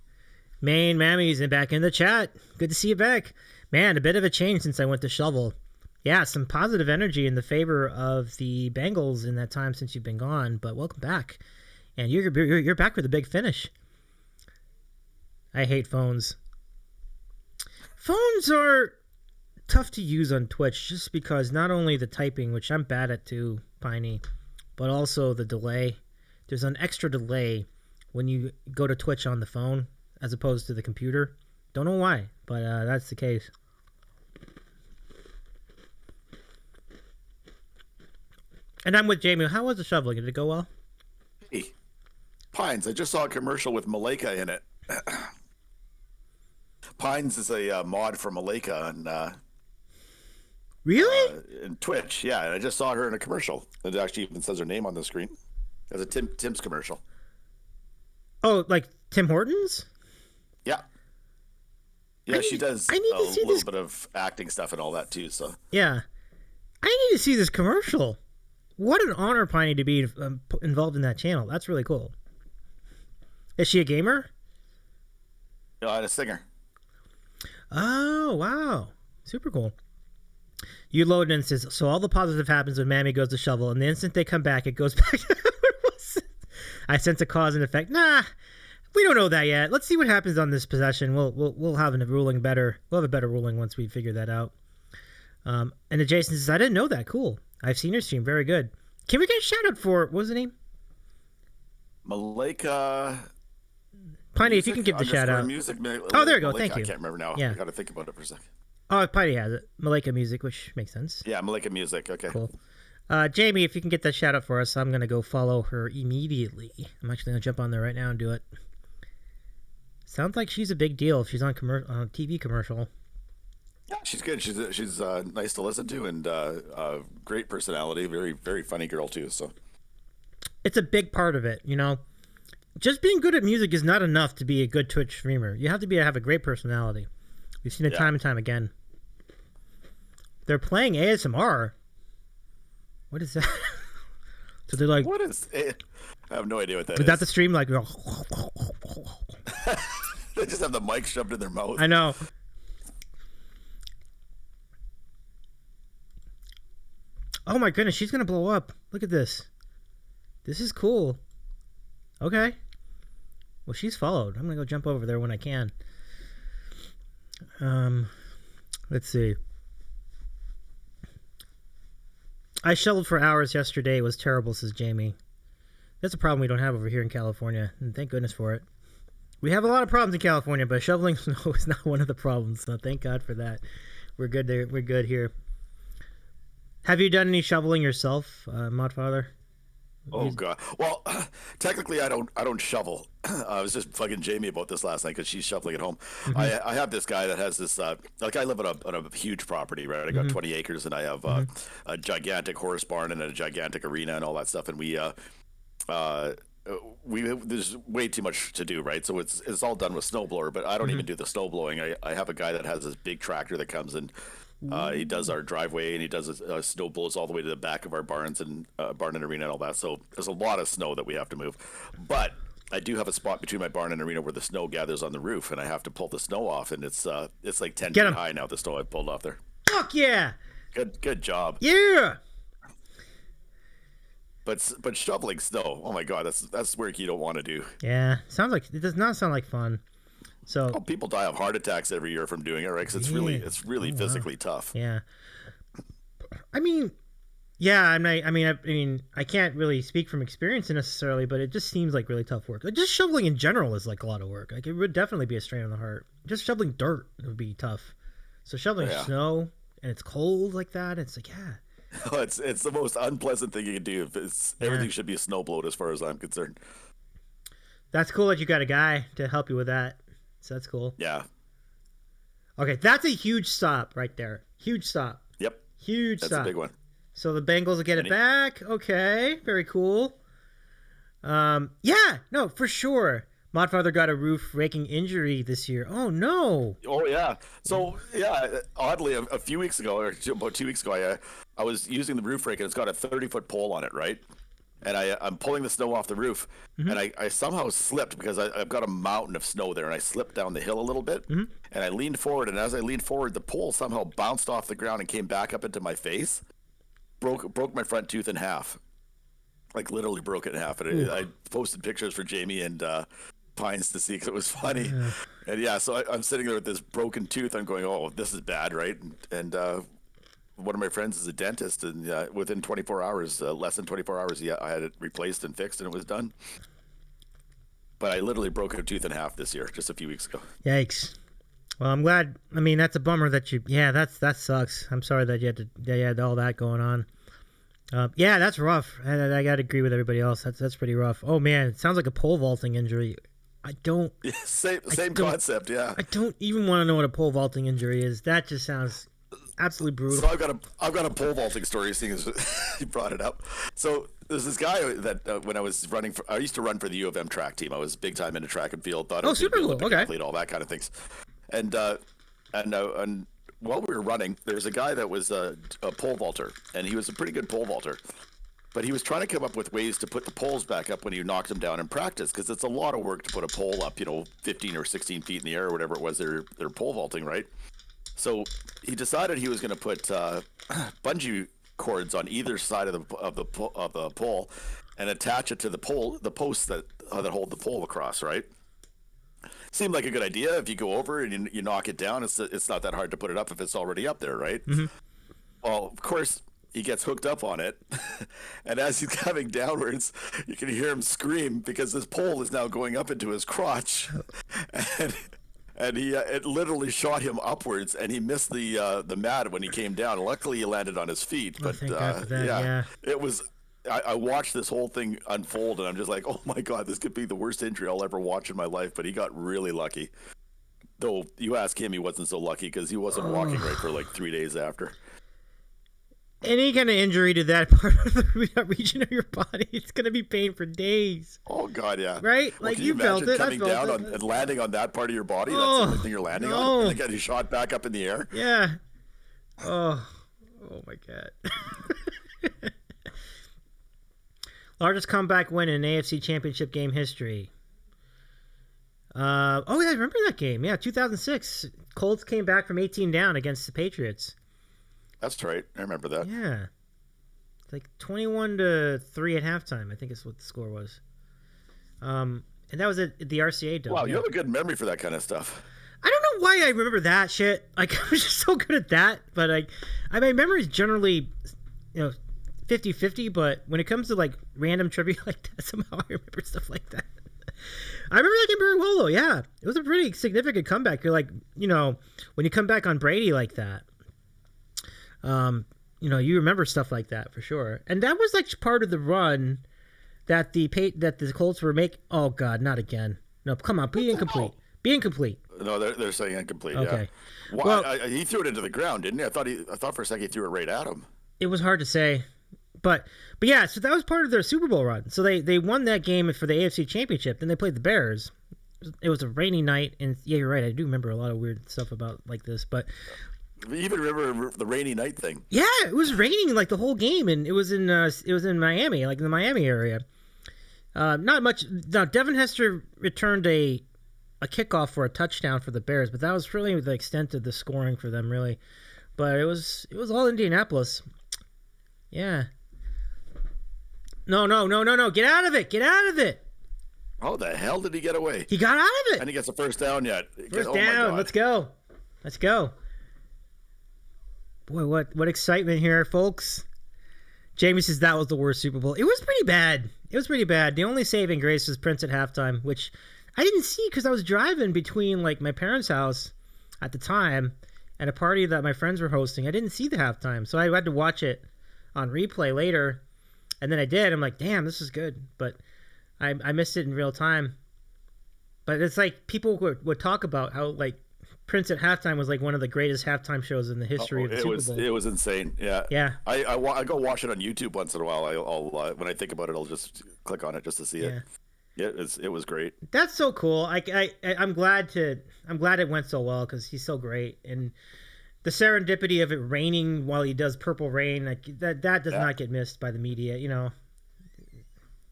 Maine Mammy's back in the chat. Good to see you back. Man, a bit of a change since I went to Shovel. Yeah, some positive energy in the favor of the Bengals in that time since you've been gone, but welcome back. And you're back with a big finish. I hate phones. Phones are tough to use on Twitch just because not only the typing, which I'm bad at too, Piney, but also the delay. There's an extra delay when you go to Twitch on the phone as opposed to the computer. Don't know why, but that's the case. And I'm with Jamie. How was the shoveling? Did it go well?
Hey. Pines. I just saw a commercial with Malika in it. Pines is a mod for Malika and
Really?
in Twitch. Yeah, and I just saw her in a commercial. It actually even says her name on the screen. As a Tim's commercial.
Oh, like Tim Hortons?
Yeah. Yeah, she does
I need
a
to see
little
this.
bit of acting stuff and all that too. So
Yeah. I need to see this commercial. What an honor, Piney, to be involved in that channel. That's really cool. Is she a gamer?
and a singer.
Oh, wow. Super cool. You load and says, so all the positive happens when Mammy goes to shovel, and the instant they come back, it goes back to what it was. I sense a cause and effect. Nah, we don't know that yet. Let's see what happens on this possession. We'll have a ruling better. We'll have a better ruling once we figure that out. And Jason says, I didn't know that. Cool. I've seen her stream. Very good. Can we get a shout out for, what was the name?
Malika.
Piney, if you can give the shout out.
Music.
Oh, there you go.
Malika,
Thank you.
I can't remember now.
Yeah.
I got to think about it for a second.
Oh, Piney has it. Malika Music, which makes sense.
Yeah, Malika Music. Okay.
Cool. Jamie, if you can get that shout out for us, I'm going to go follow her immediately. I'm actually going to jump on there right now and do it. Sounds like she's a big deal if she's on a TV commercial.
Yeah, she's good. She's nice to listen to and great personality. Very, very funny girl, too. So
it's a big part of it, you know. Just being good at music is not enough to be a good Twitch streamer. You have to have a great personality. We've seen it time and time again. They're playing ASMR. What is that? So they're like,
what is it? I have no idea what that is.
Is that the stream? Like,
they just have the mic shoved in their mouth.
I know. Oh my goodness, she's gonna blow up. Look at this. This is cool. Okay. Well, she's followed. I'm gonna go jump over there when I can. Let's see. I shoveled for hours yesterday. It was terrible, says Jamie. That's a problem we don't have over here in California, and thank goodness for it. We have a lot of problems in California, but shoveling snow is not one of the problems, so thank God for that. We're good there. We're good here. Have you done any shoveling yourself, Modfather?
Oh God! Well, technically, I don't shovel. I was just fucking Jamie about this last night because she's shoveling at home. Mm-hmm. I have this guy that has this. Like I live on a huge property, right? I got 20 acres, and I have a gigantic horse barn and a gigantic arena and all that stuff. And we there's way too much to do, right? So it's all done with snowblower, but I don't even do the snow blowing. I have a guy that has this big tractor that comes in. He does our driveway and he does snow blows all the way to the back of our barns and barn and arena and all that. So there's a lot of snow that we have to move. But I do have a spot between my barn and arena where the snow gathers on the roof, and I have to pull the snow off. And it's like 10 feet high now. The snow I pulled off there.
Fuck yeah!
Good job.
Yeah.
But shoveling snow, oh my God, that's work you don't want to do.
Yeah, it does not sound like fun. So
people die of heart attacks every year from doing it, right? Because it's really physically tough.
Yeah. I mean, yeah. I mean, I can't really speak from experience necessarily, but it just seems like really tough work. Like just shoveling in general is like a lot of work. Like it would definitely be a strain on the heart. Just shoveling dirt would be tough. So shoveling snow and it's cold like that, it's like
it's the most unpleasant thing you can do. Everything should be snowblowed as far as I'm concerned.
That's cool that you got a guy to help you with that. So that's cool.
Yeah.
Okay, that's a huge stop right there. Huge stop.
Yep.
Huge stop.
That's a big one.
So the Bengals will get it back. Okay, very cool. Yeah, no, for sure. Modfather got a roof raking injury this year. Oh, no.
Oh, yeah. So, oddly, a few weeks ago, or about 2 weeks ago, I was using the roof rake, and it's got a 30-foot pole on it, right? And I'm pulling the snow off the roof, and I somehow slipped because I've got a mountain of snow there, and I slipped down the hill a little bit, and I leaned forward, and as I leaned forward, the pole somehow bounced off the ground and came back up into my face, broke my front tooth in half, like literally broke it in half. And I posted pictures for Jamie and Pines to see because it was funny. And so I'm sitting there with this broken tooth. I'm going, oh, this is bad, right? And one of my friends is a dentist, and within 24 hours, less than 24 hours, I had it replaced and fixed, and it was done. But I literally broke a tooth in half this year, just a few weeks ago.
Yikes. Well, I'm glad. I mean, that's a bummer that you. Yeah, that sucks. I'm sorry that you had all that going on. Yeah, that's rough. I got to agree with everybody else. That's pretty rough. Oh man, it sounds like a pole vaulting injury. I don't.
Same concept, yeah.
I don't even want to know what a pole vaulting injury is. That just sounds absolutely brutal.
So I've got a pole vaulting story, seeing as you brought it up. So there's this guy that when I was I used to run for the U of M track team. I was big time into track and field. Thought I was
super cool. Okay.
athlete, all that kind of things. And while we were running, there's a guy that was a pole vaulter, and he was a pretty good pole vaulter. But he was trying to come up with ways to put the poles back up when you knocked them down in practice, because it's a lot of work to put a pole up, 15 or 16 feet in the air or whatever it was they're pole vaulting, right? So he decided he was going to put bungee cords on either side of the pole and attach it to the posts that hold the pole across, right? Seemed like a good idea. If you go over and you knock it down, it's not that hard to put it up if it's already up there, right?
Mm-hmm.
Well, of course, he gets hooked up on it, and as he's coming downwards, you can hear him scream because this pole is now going up into his crotch, and he it literally shot him upwards, and he missed the mat when he came down. Luckily, he landed on his feet, but
thank God for that, yeah.
It was. I watched this whole thing unfold, and I'm just like, oh my God, this could be the worst injury I'll ever watch in my life. But he got really lucky. Though you ask him, he wasn't so lucky because he wasn't walking right for like 3 days after.
Any kind of injury to that part of the region of your body, it's going to be pain for days.
Oh, God, yeah.
Right?
Well,
like you felt it.
Coming down and landing on that part of your body, that's the only thing you're landing on, and getting shot back up in the air.
Yeah. Oh my God. Largest comeback win in AFC Championship game history. Yeah, I remember that game. Yeah, 2006. Colts came back from 18 down against the Patriots.
That's right. I remember that.
Yeah. Like 21-3 at halftime, I think is what the score was. And that was at the RCA Dome.
Wow, you have a good memory for that kind of stuff.
I don't know why I remember that shit. Like, I was just so good at that. But my memory is generally, 50-50. But when it comes to like random trivia like that, somehow I remember stuff like that. I remember that game very well, though. Yeah, it was a pretty significant comeback. You're like, when you come back on Brady like that. You remember stuff like that for sure. And that was like part of the run that the Colts were making. Oh God, not again. No, come on, be incomplete. Be incomplete.
No, they're saying incomplete.
Okay.
Yeah. Well, he threw it into the ground, didn't he? I thought for a second he threw it right at him.
It was hard to say, but yeah. So that was part of their Super Bowl run. So they won that game for the AFC Championship. Then they played the Bears. It was a rainy night, and yeah, you're right. I do remember a lot of weird stuff about like this, but.
You even remember the rainy night thing?
Yeah, it was raining like the whole game, and it was in Miami, like in the Miami area. Not much. Now Devin Hester returned a kickoff for a touchdown for the Bears, but that was really the extent of the scoring for them, really. But it was all Indianapolis. Yeah. No! Get out of it! Get out of it!
How the hell did he get away?
He got out of it,
and he gets a first down yet.
First down. Let's go. Boy, what excitement here, folks. Jamie says that was the worst Super Bowl. It was pretty bad. The only saving grace was Prince at halftime, which I didn't see because I was driving between like my parents' house at the time and a party that my friends were hosting. I didn't see the halftime, so I had to watch it on replay later. And then I did. I'm like, damn, this is good. But I missed it in real time. But it's like people would talk about how like Prince at halftime was like one of the greatest halftime shows in the history of the Super Bowl.
It was insane. Yeah.
Yeah.
I go watch it on YouTube once in a while. I'll when I think about it, I'll just click on it just to see it. Yeah, it was great.
That's so cool. I'm glad it went so well because he's so great, and the serendipity of it raining while he does Purple Rain, like that does not get missed by the media.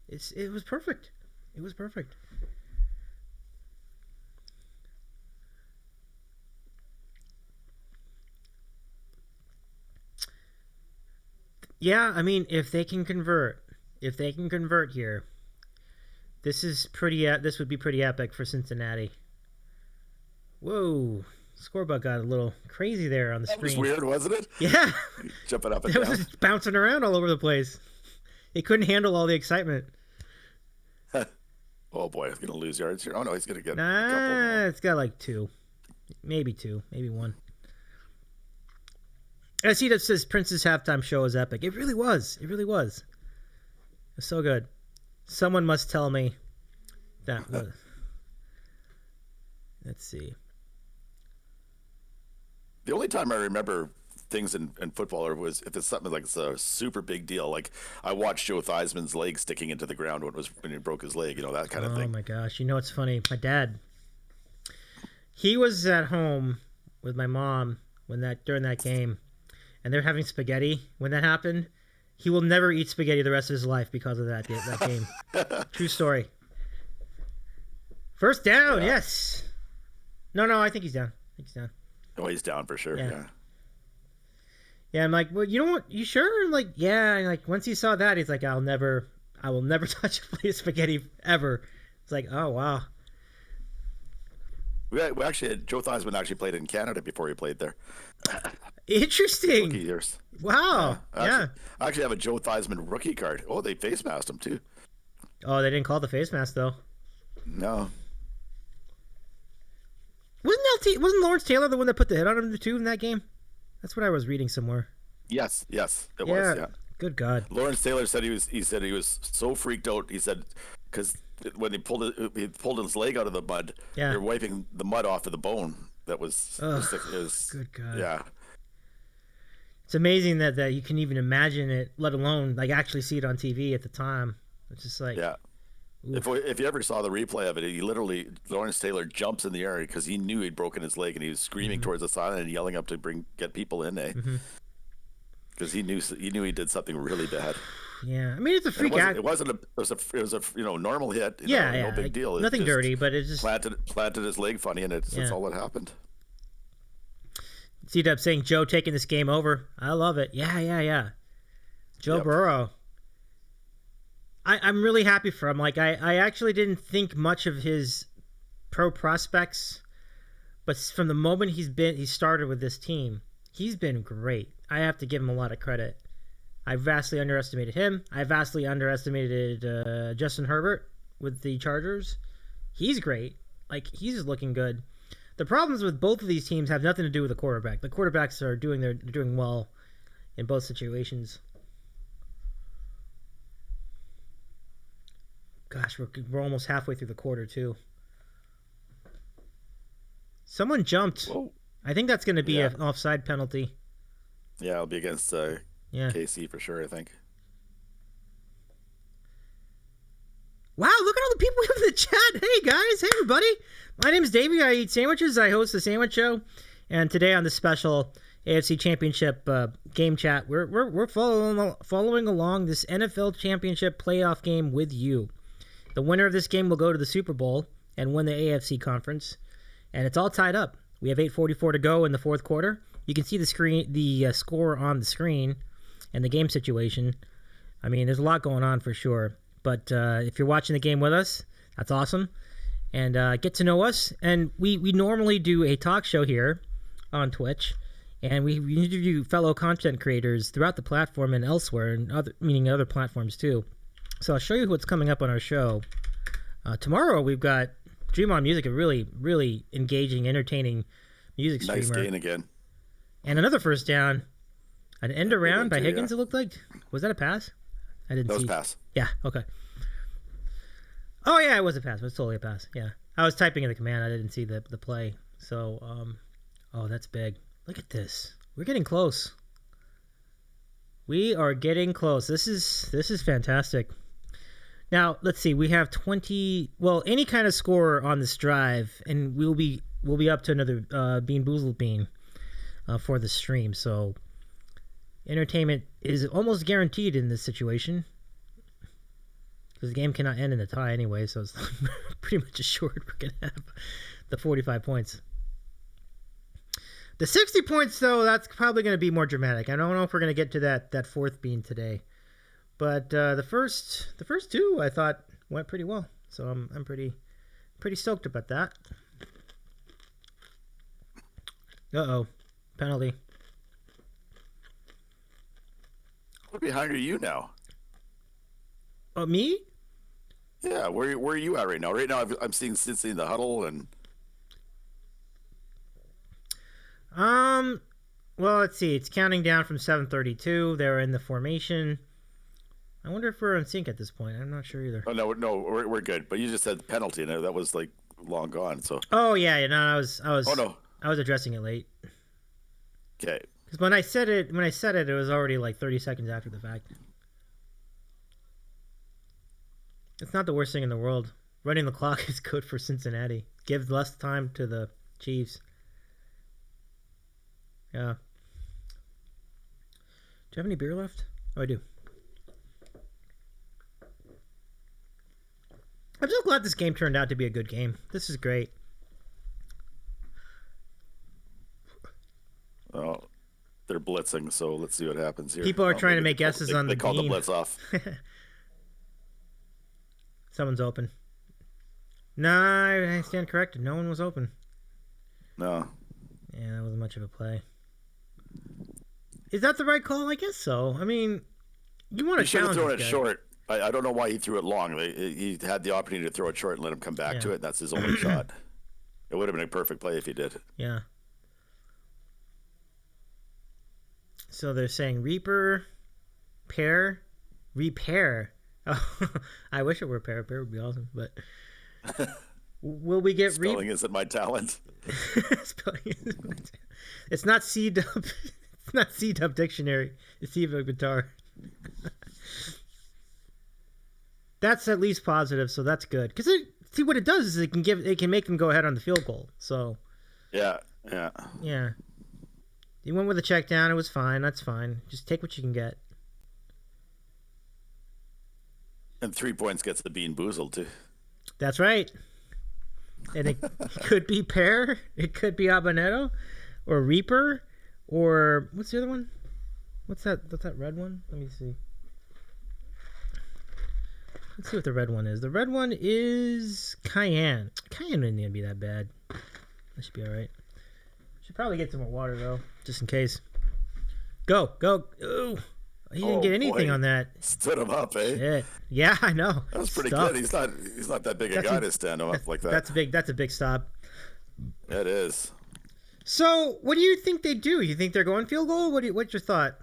It was perfect. It was perfect. Yeah, I mean, if they can convert here, this would be pretty epic for Cincinnati. Whoa, scoreboard got a little crazy there on the screen.
That was weird, wasn't it?
Yeah,
jumping up and down.
It was just bouncing around all over the place. It couldn't handle all the excitement.
Oh boy, he's gonna lose yards here. Oh no, he's gonna get.
Nah, it's got like two, maybe one. I see that says Prince's halftime show is epic. It really was. It really was. It's so good. Someone must tell me that was. Let's see.
The only time I remember things in football was if it's something like it's a super big deal. Like I watched Joe Theismann's leg sticking into the ground when he broke his leg, that kind of thing.
Oh my gosh. It's funny. My dad, he was at home with my mom during that game, and they're having spaghetti when that happened. He will never eat spaghetti the rest of his life because of that game. True story. First down, yes. No, I think he's down.
Oh, he's down for sure. Yeah.
Yeah, I'm like, well, you know what? You sure? I'm like, yeah. And like once he saw that, he's like, I will never touch a plate of spaghetti ever. It's like, oh wow.
We actually had Joe Theismann actually played in Canada before he played there.
Interesting.
Rookie years.
Wow. Yeah.
I actually have a Joe Theismann rookie card. Oh, they face masked him too.
Oh, they didn't call the face mask though.
No.
Wasn't Lawrence Taylor the one that put the hit on him too in that game? That's what I was reading somewhere.
Yes, it was. Yeah.
Good God.
Lawrence Taylor said he was so freaked out. He said because when he pulled his leg out of the mud, they're wiping the mud off of the bone. That was
good God.
Yeah.
It's amazing that you can even imagine it, let alone like actually see it on TV at the time. It's just like
If you ever saw the replay of it, Lawrence Taylor jumps in the air because he knew he'd broken his leg and he was screaming towards the sideline and yelling up to get people in there because he knew he did something really bad.
Yeah, I mean it's a freak out.
It was a normal hit.
No
big deal.
Nothing dirty, but it just
planted his leg funny, and that's all that happened.
C-Dub saying Joe taking this game over. I love it. Yeah. Joe Burrow. I'm really happy for him. Like I actually didn't think much of his pro prospects, but from the moment he started with this team, he's been great. I have to give him a lot of credit. I vastly underestimated him. I vastly underestimated Justin Herbert with the Chargers. He's great. Like he's looking good. The problems with both of these teams have nothing to do with the quarterback. The quarterbacks are doing well in both situations. Gosh, we're almost halfway through the quarter too. Someone jumped.
Whoa.
I think that's going to be an offside penalty.
Yeah, it'll be against KC for sure, I think.
Wow, look at all the people we have in the chat. Hey guys, hey everybody. My name is Davy. I eat sandwiches. I host the Sandwich Show, and today on this special AFC Championship game chat, we're following along this NFL Championship playoff game with you. The winner of this game will go to the Super Bowl and win the AFC conference, and it's all tied up. We have 8:44 to go in the fourth quarter. You can see the score on the screen and the game situation. I mean, there's a lot going on for sure. But if you're watching the game with us, that's awesome. And get to know us. And we normally do a talk show here on Twitch. And we interview fellow content creators throughout the platform and elsewhere, and other platforms too. So I'll show you what's coming up on our show. Tomorrow we've got Dream On Music, a really, really engaging, entertaining music streamer.
Nice gain again.
And another first down. An end around by Higgins, it looked like. Was that a pass? I didn't see.
That was a pass.
Yeah, okay. Oh, yeah, it was a pass. It was totally a pass. Yeah. I was typing in the command. I didn't see the play. So, that's big. Look at this. We're getting close. We are getting close. This is fantastic. Now, let's see. We have any kind of score on this drive, and we'll be up to another Bean Boozled Bean for the stream. So, entertainment is almost guaranteed in this situation because the game cannot end in a tie anyway, so it's pretty much assured we're going to have the 45 points. The 60 points, though, that's probably going to be more dramatic. I don't know if we're going to get to that fourth bean today, but the first two I thought went pretty well, so I'm pretty stoked about that. Penalty.
What behind are you now?
Me?
Yeah, where are you at right now? Right now, I'm seeing Cincy in the huddle, and
Well, let's see. It's counting down from 7:32. They're in the formation. I wonder if we're in sync at this point. I'm not sure either.
Oh no, we're good. But you just said penalty, and that was like long gone. So.
Oh yeah, no, I was.
Oh no.
I was addressing it late.
Okay.
Because when I said it, it was already like 30 seconds after the fact. It's not the worst thing in the world. Running the clock is good for Cincinnati. Gives less time to the Chiefs. Yeah. Do you have any beer left? Oh, I do. I'm just glad this game turned out to be a good game. This is great.
Oh, they're blitzing, so let's see what happens here.
People are trying to make guesses on the
They called the
beam.
blitz off.
Someone's open. Nah, I stand corrected. No one was open.
No.
Yeah, that wasn't much of a play. Is that the right call? I guess so. I mean, you want to challenge.
He should have thrown it
this guy.
short. I don't know why he threw it long. He had the opportunity to throw it short and let him come back to it. That's his only shot. It would have been a perfect play if he did.
Yeah. So they're saying Reaper, Pair, Repair. Oh, I wish it were Pair. Pair would be awesome. But will we get
Spelling isn't my talent.
Spelling isn't my talent. It's not C-Dub. It's not C-Dub Dictionary. It's Evo Guitar. That's at least positive, so that's good. Because see what it does is it can make them go ahead on the field goal. So
Yeah.
You went with a check down. It was fine. That's fine. Just take what you can get.
And 3 points gets the bean boozled too.
That's right. And it could be Pear. It could be Habanero, or Reaper, or what's the other one? What's that red one? Let me see. Let's see what the red one is. The red one is Cayenne. Cayenne didn't need to be that bad. That should be all right. Should probably get some more water though, just in case. Go. Ooh. He didn't get anything on that.
Stood him up, eh?
Shit. Yeah, I know.
That was pretty good. He's not that big a guy to stand him up like that.
That's a big stop.
It is.
So, what do you think they do? You think they're going field goal? What's your thought?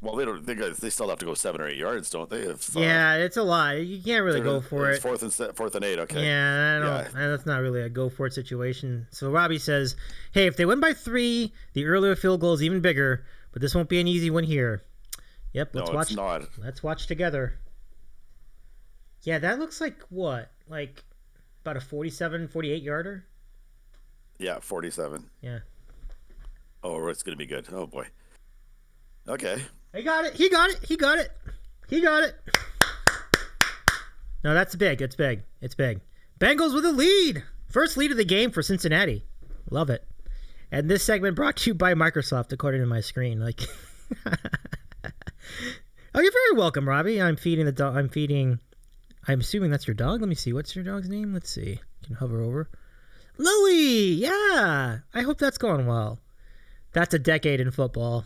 Well, they still have to go 7 or 8 yards, don't they?
Yeah, it's a lot. You can't really go for it.
Fourth and 8. Okay.
Yeah, that's not really a go for it situation. So Robbie says, "Hey, if they win by 3, the earlier field goal is even bigger, but this won't be an easy one here." Yep, let's watch.
It's not.
Let's watch together. Yeah, that looks like what? Like about a 47, 48 yarder?
Yeah, 47.
Yeah.
Oh, it's going to be good. Oh, boy. Okay.
He got it. No, that's big. It's big. Bengals with a lead. First lead of the game for Cincinnati. Love it. And this segment brought to you by Microsoft, according to my screen. Like, oh, you're very welcome, Robbie. I'm feeding the dog. I'm assuming that's your dog. Let me see. What's your dog's name? Let's see. You can hover over. Louie. Yeah. I hope that's going well. That's a decade in football.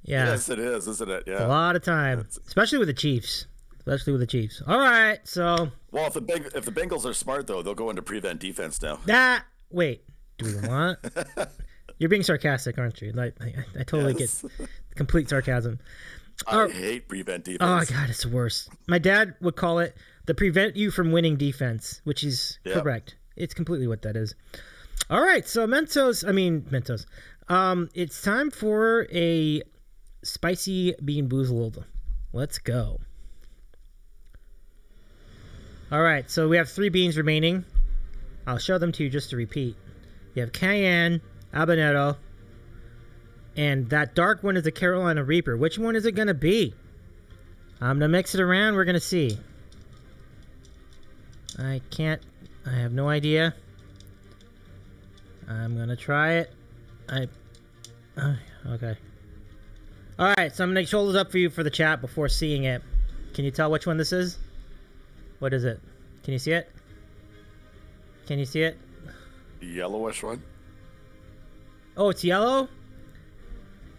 Yeah.
Yes, it is, isn't it? Yeah.
A lot of time, especially with the Chiefs. All right, so.
Well, if the Bengals are smart though, they'll go into prevent defense now.
Wait. Do we want? You're being sarcastic, aren't you? Like I totally get complete sarcasm.
I hate prevent defense.
Oh God, it's the worst. My dad would call it the prevent you from winning defense, which is correct. It's completely what that is. All right, so Mentos. It's time for a spicy bean boozled. Let's go. All right, so we have 3 beans remaining. I'll show them to you just to repeat. You have Cayenne, Habanero, and that dark one is a Carolina Reaper. Which one is it going to be? I'm going to mix it around. We're going to see. I have no idea. I'm going to try it. Okay. All right, so I'm going to hold it up for you for the chat before seeing it. Can you tell which one this is? What is it? Can you see it?
Yellowish one.
Oh, it's yellow?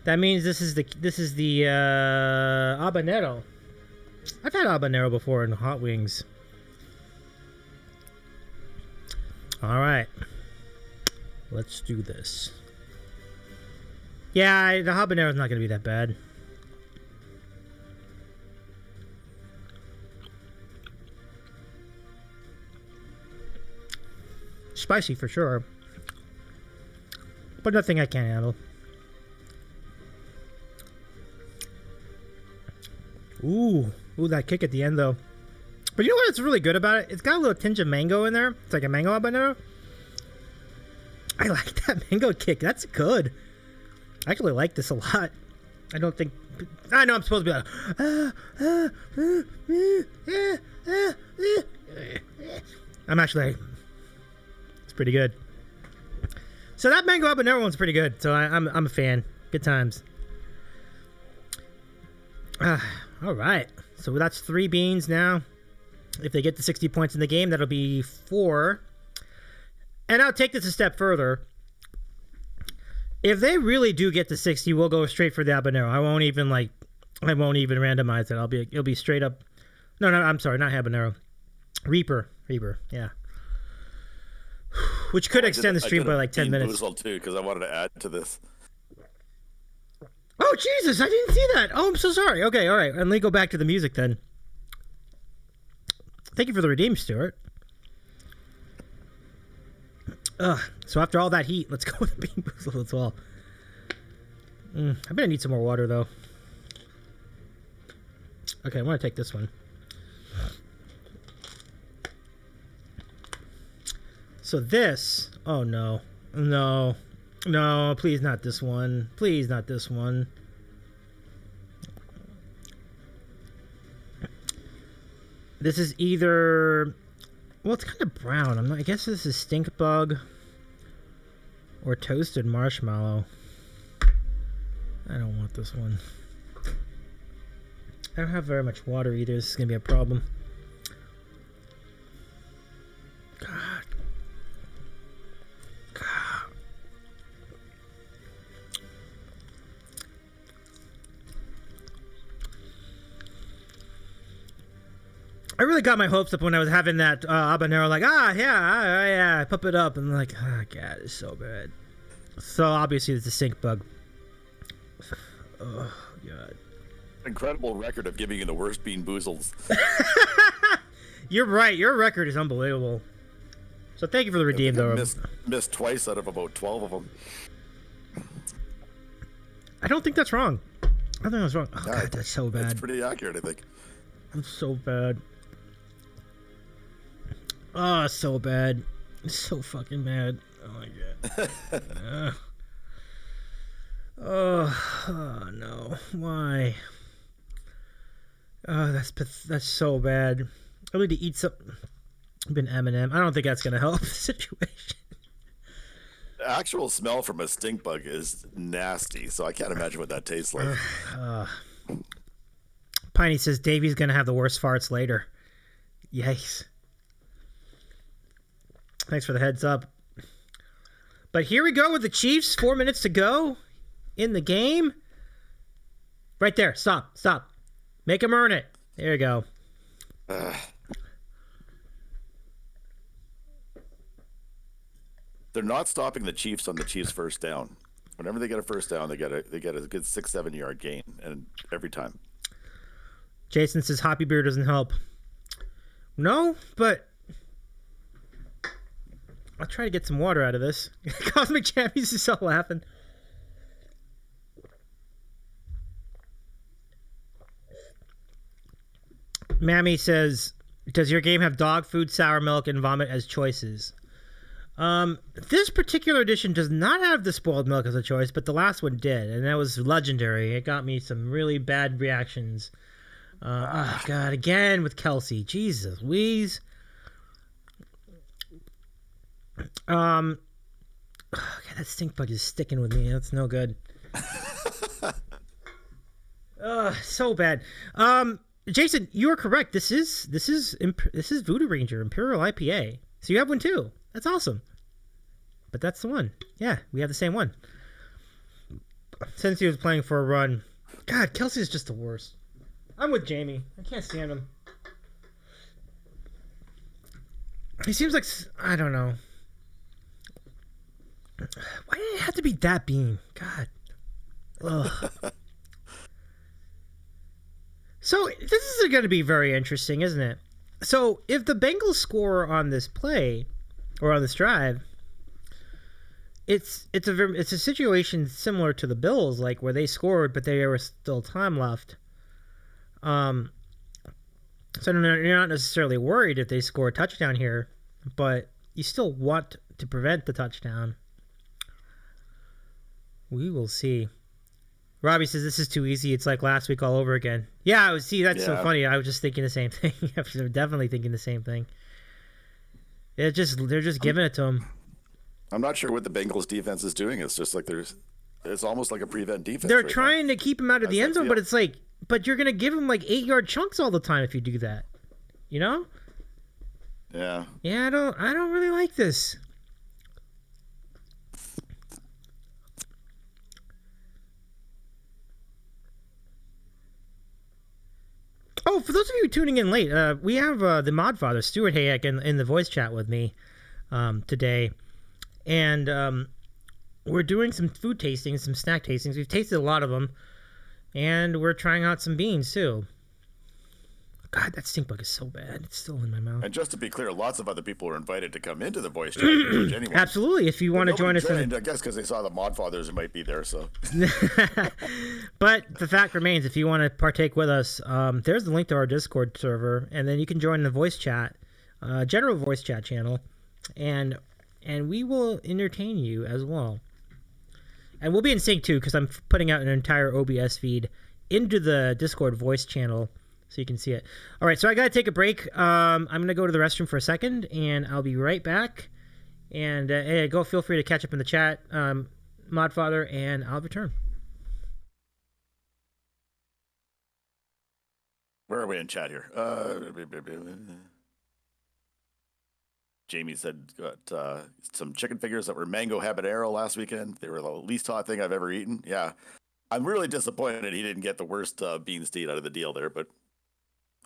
That means this is the habanero. I've had habanero before in hot wings. All right. Let's do this. Yeah, the habanero's not going to be that bad. Spicy for sure. But nothing I can't handle. Ooh, that kick at the end though. But you know what's really good about it? It's got a little tinge of mango in there. It's like a mango habanero. I like that mango kick. That's good. I actually like this a lot. I don't think... I know I'm supposed to be like... I'm actually... It's pretty good. So that mango habanero one's pretty good. So I'm a fan. Good times. All right. So that's 3 beans now. If they get to 60 points in the game, that'll be 4. And I'll take this a step further. If they really do get to 60, we'll go straight for the habanero. I won't even randomize it. It'll be straight up. No, I'm sorry, not habanero. Reaper, yeah. Which could extend the stream by like 10 minutes.
Boozled too, because I wanted to add to this.
Oh Jesus, I didn't see that. Oh, I'm so sorry. Okay, all right. And let me go back to the music then. Thank you for the redeem, Stewart. So after all that heat, let's go with the bean boozled as well. I bet I need some more water though. Okay, I want to take this one. So this, oh no, please not this one. Please not this one. This is either, well, it's kind of brown. I guess this is stink bug or toasted marshmallow. I don't want this one. I don't have very much water either. This is going to be a problem. God. I really got my hopes up when I was having that habanero, like, yeah, pump it up, and like, oh god, it's so bad. So obviously it's a stink bug. Oh god.
Incredible record of giving you the worst bean boozles.
You're right, your record is unbelievable. So thank you for the redeem, though.
Missed twice out of about 12 of them.
I don't think that's wrong. I don't think that's wrong. Oh god, that's so bad.
That's pretty accurate, I think.
It's so bad. Oh, so bad. It's so fucking bad. Oh my god. Oh no. Why? Oh, that's so bad. I need to eat some. I've been M&M. I don't think that's gonna help the situation.
The actual smell from a stink bug is nasty, so I can't imagine what that tastes like.
Piney says Davy's gonna have the worst farts later. Yikes. Thanks for the heads up. But here we go with the Chiefs. 4 minutes to go in the game. Right there. Stop. Make them earn it. There you go.
They're not stopping the Chiefs on the Chiefs' first down. Whenever they get a first down, they get a good 6-7 yard gain, and every time.
Jason says Hoppy Beer doesn't help. No, but I'll try to get some water out of this. Cosmic Champions is all laughing. Mammy says, does your game have dog food, sour milk, and vomit as choices? This particular edition does not have the spoiled milk as a choice, but the last one did, and that was legendary. It got me some really bad reactions. Oh god, again with Kelsey. Jesus Louise. God, that stink bug is sticking with me. That's no good. So bad. Jason, you are correct. This is Voodoo Ranger Imperial IPA. So you have one too. That's awesome. But that's the one. Yeah, we have the same one. Since he was playing for a run. God, Kelsey is just the worst. I'm with Jamie. I can't stand him. He seems like, I don't know. Why did it have to be that bean? God. Ugh. So this is going to be very interesting, isn't it? So if the Bengals score on this play or on this drive, it's a situation similar to the Bills, like where they scored but there was still time left. So you're not necessarily worried if they score a touchdown here, but you still want to prevent the touchdown. We will see. Robbie says this is too easy. It's like last week all over again. Yeah, that's so funny. I was just thinking the same thing. I'm definitely thinking the same thing. They're just giving it to him.
I'm not sure what the Bengals defense is doing. It's just like it's almost like a prevent defense.
They're trying to keep him out of the end zone, but it's like, but you're gonna give him like 8-yard chunks all the time if you do that. You know?
Yeah.
Yeah, I don't really like this. Oh, for those of you tuning in late, we have the mod father, Stewart Hayek, in the voice chat with me today. And we're doing some food tastings, some snack tastings. We've tasted a lot of them. And we're trying out some beans, too. God, that stink bug is so bad. It's still in my mouth.
And just to be clear, lots of other people are invited to come into the voice chat. Anyway.
Absolutely. If you want to join us.
I guess because they saw the mod fathers might be there. So.
But the fact remains, if you want to partake with us, there's the link to our Discord server. And then you can join the voice chat, general voice chat channel. And we will entertain you as well. And we'll be in sync, too, because I'm putting out an entire OBS feed into the Discord voice channel so you can see it. All right, so I got to take a break. I'm going to go to the restroom for a second, and I'll be right back. And feel free to catch up in the chat, Modfather, and I'll return.
Where are we in chat here? Jamie said got some chicken fingers that were mango habanero last weekend. They were the least hot thing I've ever eaten. Yeah, I'm really disappointed he didn't get the worst beans to eat out of the deal there, but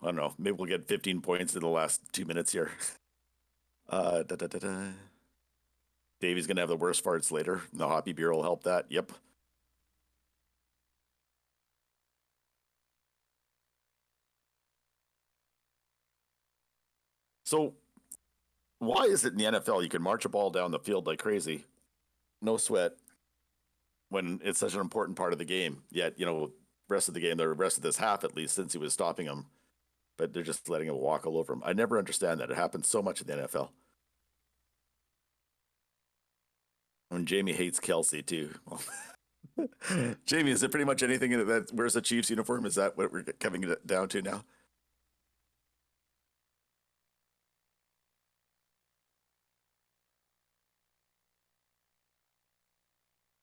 I don't know. Maybe we'll get 15 points in the last 2 minutes here. Davy's going to have the worst farts later. The hoppy beer will help that. Yep. So why is it in the NFL you can march a ball down the field like crazy, no sweat, when it's such an important part of the game? Yet, rest of the game, the rest of this half at least, since he was stopping him, but they're just letting him walk all over him. I never understand that. It happens so much in the NFL. And Jamie hates Kelsey too. Jamie, is it pretty much anything that wears a Chiefs uniform? Is that what we're coming down to now?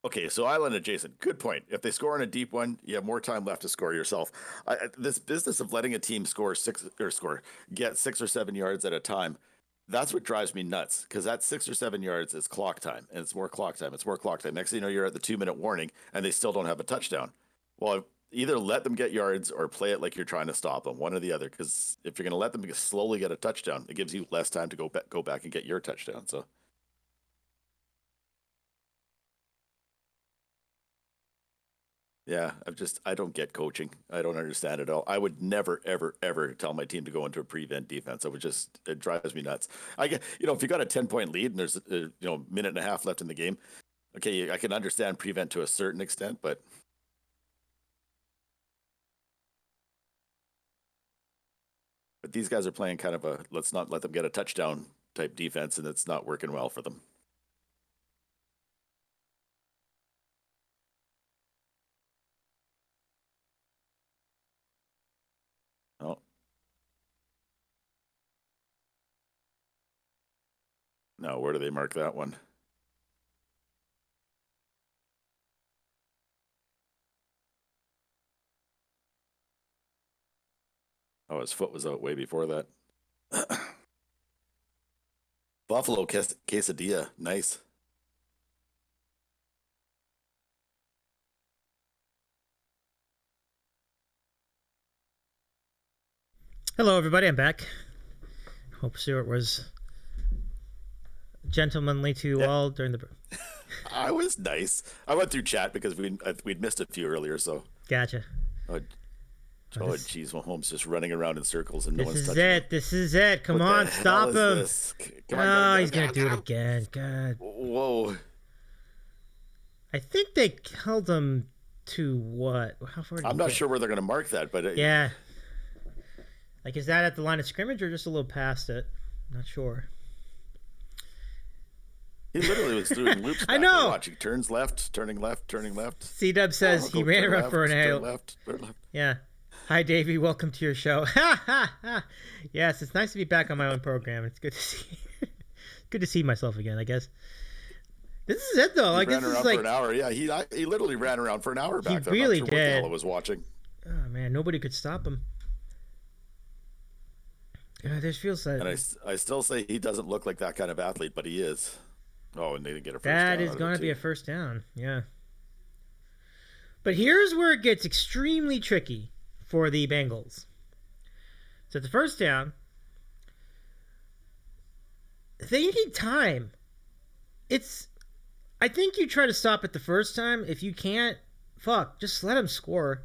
Okay, so Island adjacent. Good point. If they score on a deep one, you have more time left to score yourself. This business of letting a team get 6 or 7 yards at a time, that's what drives me nuts. Because that 6 or 7 yards is clock time, and it's more clock time. It's more clock time. Next thing you know, you're at the 2-minute warning, and they still don't have a touchdown. Well, either let them get yards or play it like you're trying to stop them, one or the other. Because if you're going to let them slowly get a touchdown, it gives you less time to go back and get your touchdown. So. Yeah, I don't get coaching. I don't understand it at all. I would never, ever, ever tell my team to go into a prevent defense. It drives me nuts. If you got a 10-point lead and there's a minute and a half left in the game, okay, I can understand prevent to a certain extent, but these guys are playing kind of a let's not let them get a touchdown type defense, and it's not working well for them. Oh. No, where do they mark that one? Oh, his foot was out way before that. Buffalo quesadilla. Nice.
Hello, everybody. I'm back. Hope Stewart was gentlemanly to you all during the.
I was nice. I went through chat because we'd missed a few earlier, so.
Gotcha.
Oh, jeez, Mahomes just running around in circles and no one's touching him.
This is it. Come on, stop him.
Come on,
he's going to do it again. God.
Whoa.
I think they held him to what? How far did
I'm not sure where they're going to mark that, but...
yeah. Like, is that at the line of scrimmage or just a little past it? Not sure.
He literally was doing loops.
I know.
Watching turns left, turning left, turning left.
C-Dub says he ran around for an
turn left, turn left.
Yeah. Hi, Davy. Welcome to your show. Yes, it's nice to be back on my own program. It's good to see. Good to see myself again, I guess. This is it though.
He ran around for an hour. Yeah, he literally ran around for an hour back there.
He really
did. What the hell I was watching.
Oh man, nobody could stop him. This feels like.
And I still say he doesn't look like that kind of athlete, but he is. Oh, and they didn't get a first down.
That is going to be a first down. Yeah. But here's where it gets extremely tricky for the Bengals. So the first down, they need time. I think you try to stop it the first time. If you can't, just let them score.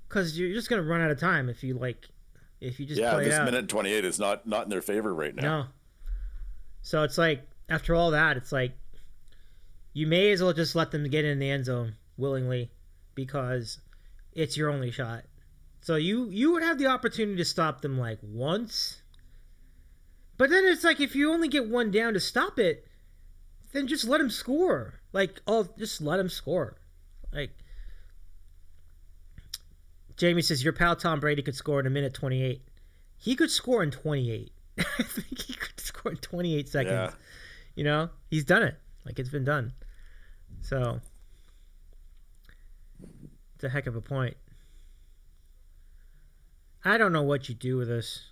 Because you're just going to run out of time if you just play
this
out.
minute and 28 is not in their favor right now.
No. So it's like, after all that, it's like, you may as well just let them get in the end zone willingly because it's your only shot. So you would have the opportunity to stop them like once. But then it's like, if you only get one down to stop it, then just let him score. Just let him score. Jamie says, your pal Tom Brady could score in a minute 28. He could score in 28. I think he could score in 28 seconds. Yeah. He's done it. It's been done. So, it's a heck of a point. I don't know what you do with this.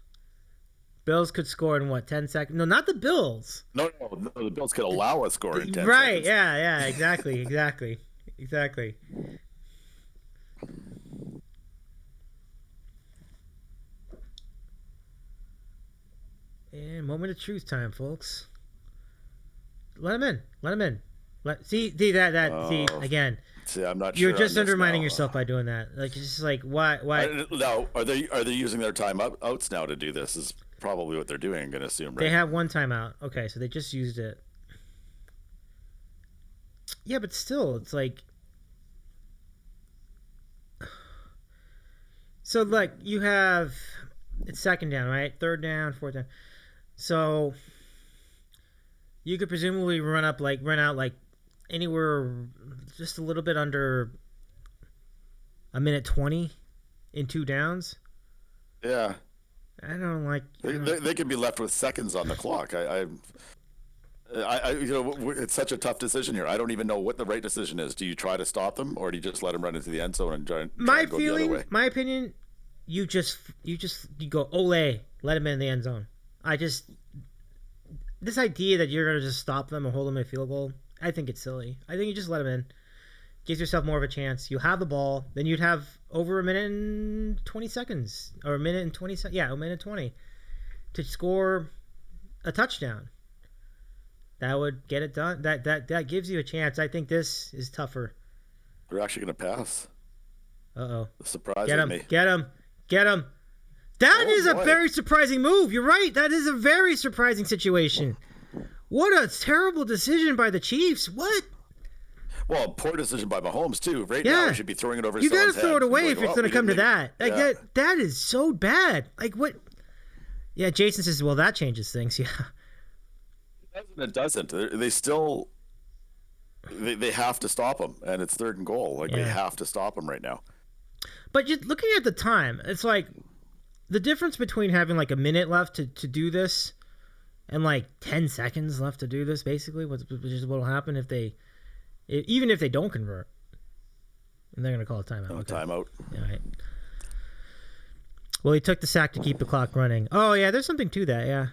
Bills could score in 10 seconds? No, not the Bills.
No, the Bills could allow a score in 10 seconds.
Right, yeah, exactly. And moment of truth time, folks. Let him in. See again.
See, I'm not sure.
You're just undermining yourself by doing that. It's just like, why?
No, are they using their timeouts now to do this? Is probably what they're doing. I'm gonna assume. Right?
They have one timeout. Okay, so they just used it. Yeah, but still, it's like. So you have, it's second down, right? Third down, fourth down. So you could presumably run out anywhere just a little bit under a minute 20 in 2 downs.
Yeah.
I don't like.
They could be left with seconds on the clock. It's such a tough decision here. I don't even know what the right decision is. Do you try to stop them, or do you just let them run into the end zone and try and go the other way?
My opinion, you go ole, let them in the end zone. This idea that you're gonna just stop them and hold them in a field goal, I think it's silly. I think you just let them in. Gives yourself more of a chance. You have the ball, then you'd have over a minute and 20 seconds, or a minute and 20 seconds. Yeah, a minute 20 to score a touchdown. That would get it done. That gives you a chance. I think this is tougher.
They're actually going to pass.
Uh-oh.
Surprising me.
Get him. That is a very surprising move. You're right. That is a very surprising situation. What a terrible decision by the Chiefs. What?
Well, poor decision by Mahomes, too. Right now, he should be throwing it over someone's head.
You got to throw it away if it's going to come to that. That is so bad. What? Yeah, Jason says, well, that changes things. Yeah.
It doesn't. They still... They have to stop him, and it's 3rd and goal. They have to stop him right now.
But just looking at the time, it's like the difference between having a minute left to do this and 10 seconds left to do this, basically, which is what will happen even if they don't convert. And they're going to call a timeout.
Timeout.
Yeah, right. Well, he took the sack to keep the clock running. Oh, yeah, there's something to that, yeah.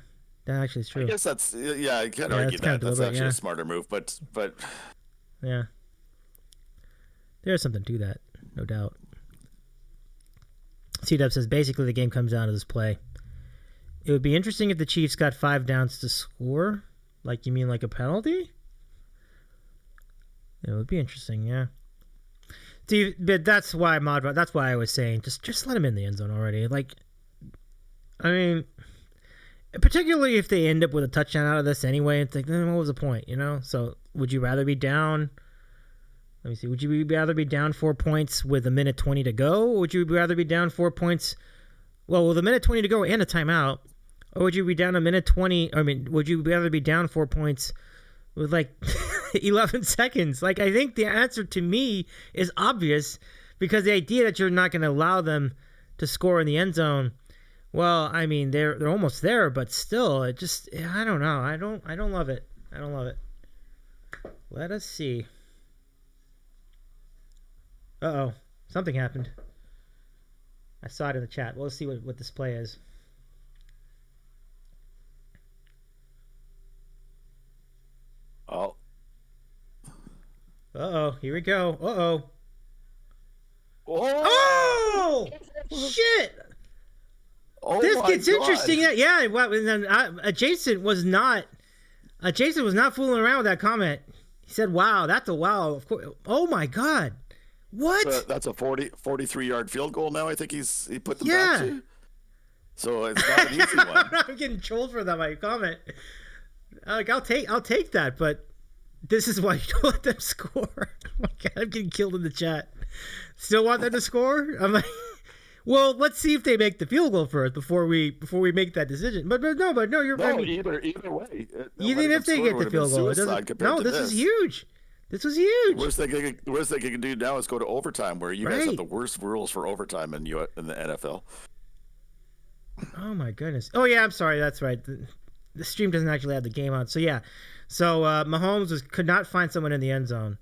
That actually is true.
I guess that's, I can't argue that. That's actually a smarter move, but...
Yeah. There's something to that, no doubt. C-Dub says, basically the game comes down to this play. It would be interesting if the Chiefs got 5 downs to score. You mean a penalty? It would be interesting, yeah. But that's why I was saying just let him in the end zone already. Like, I mean, particularly if they end up with a touchdown out of this anyway, it's like, then what was the point, you know? So would you rather be down? Let me see. Would you rather be down 4 points with a minute 20 to go? Or would you rather be down 4 points, with a minute 20 to go and a timeout? Or would you be down a minute 20? I mean, would you rather be down 4 points with like 11 seconds? Like, I think the answer to me is obvious, because the idea that you're not going to allow them to score in the end zone, well, I mean, they're almost there, but still, I don't know. I don't love it. I don't love it. Let us see. Uh-oh. Something happened. I saw it in the chat. Well, let's see what this play is.
Oh.
Uh-oh. Here we go. Uh-oh.
Oh!
Shit!
Oh,
this gets
God.
interesting. Yeah, well, and then Jason was not fooling around with that comment. He said, "Wow, that's a wow." Of course. Oh my God. What?
So that's a 43-yard field goal now. I think he put them back to. So it's not an easy one.
I'm getting trolled for that my comment. Like, I'll take that, but this is why you don't let them score. Oh my God, I'm getting killed in the chat. Still want them to score? I'm like, well, let's see if they make the field goal first before we make that decision. But no, you're right.
No, either way.
Even if they get the field goal, this is huge. This was huge.
Worst they can do now is go to overtime, where you guys have the worst rules for overtime in the NFL.
Oh my goodness. Oh yeah, I'm sorry. That's right. The stream doesn't actually have the game on. So yeah. So Mahomes could not find someone in the end zone.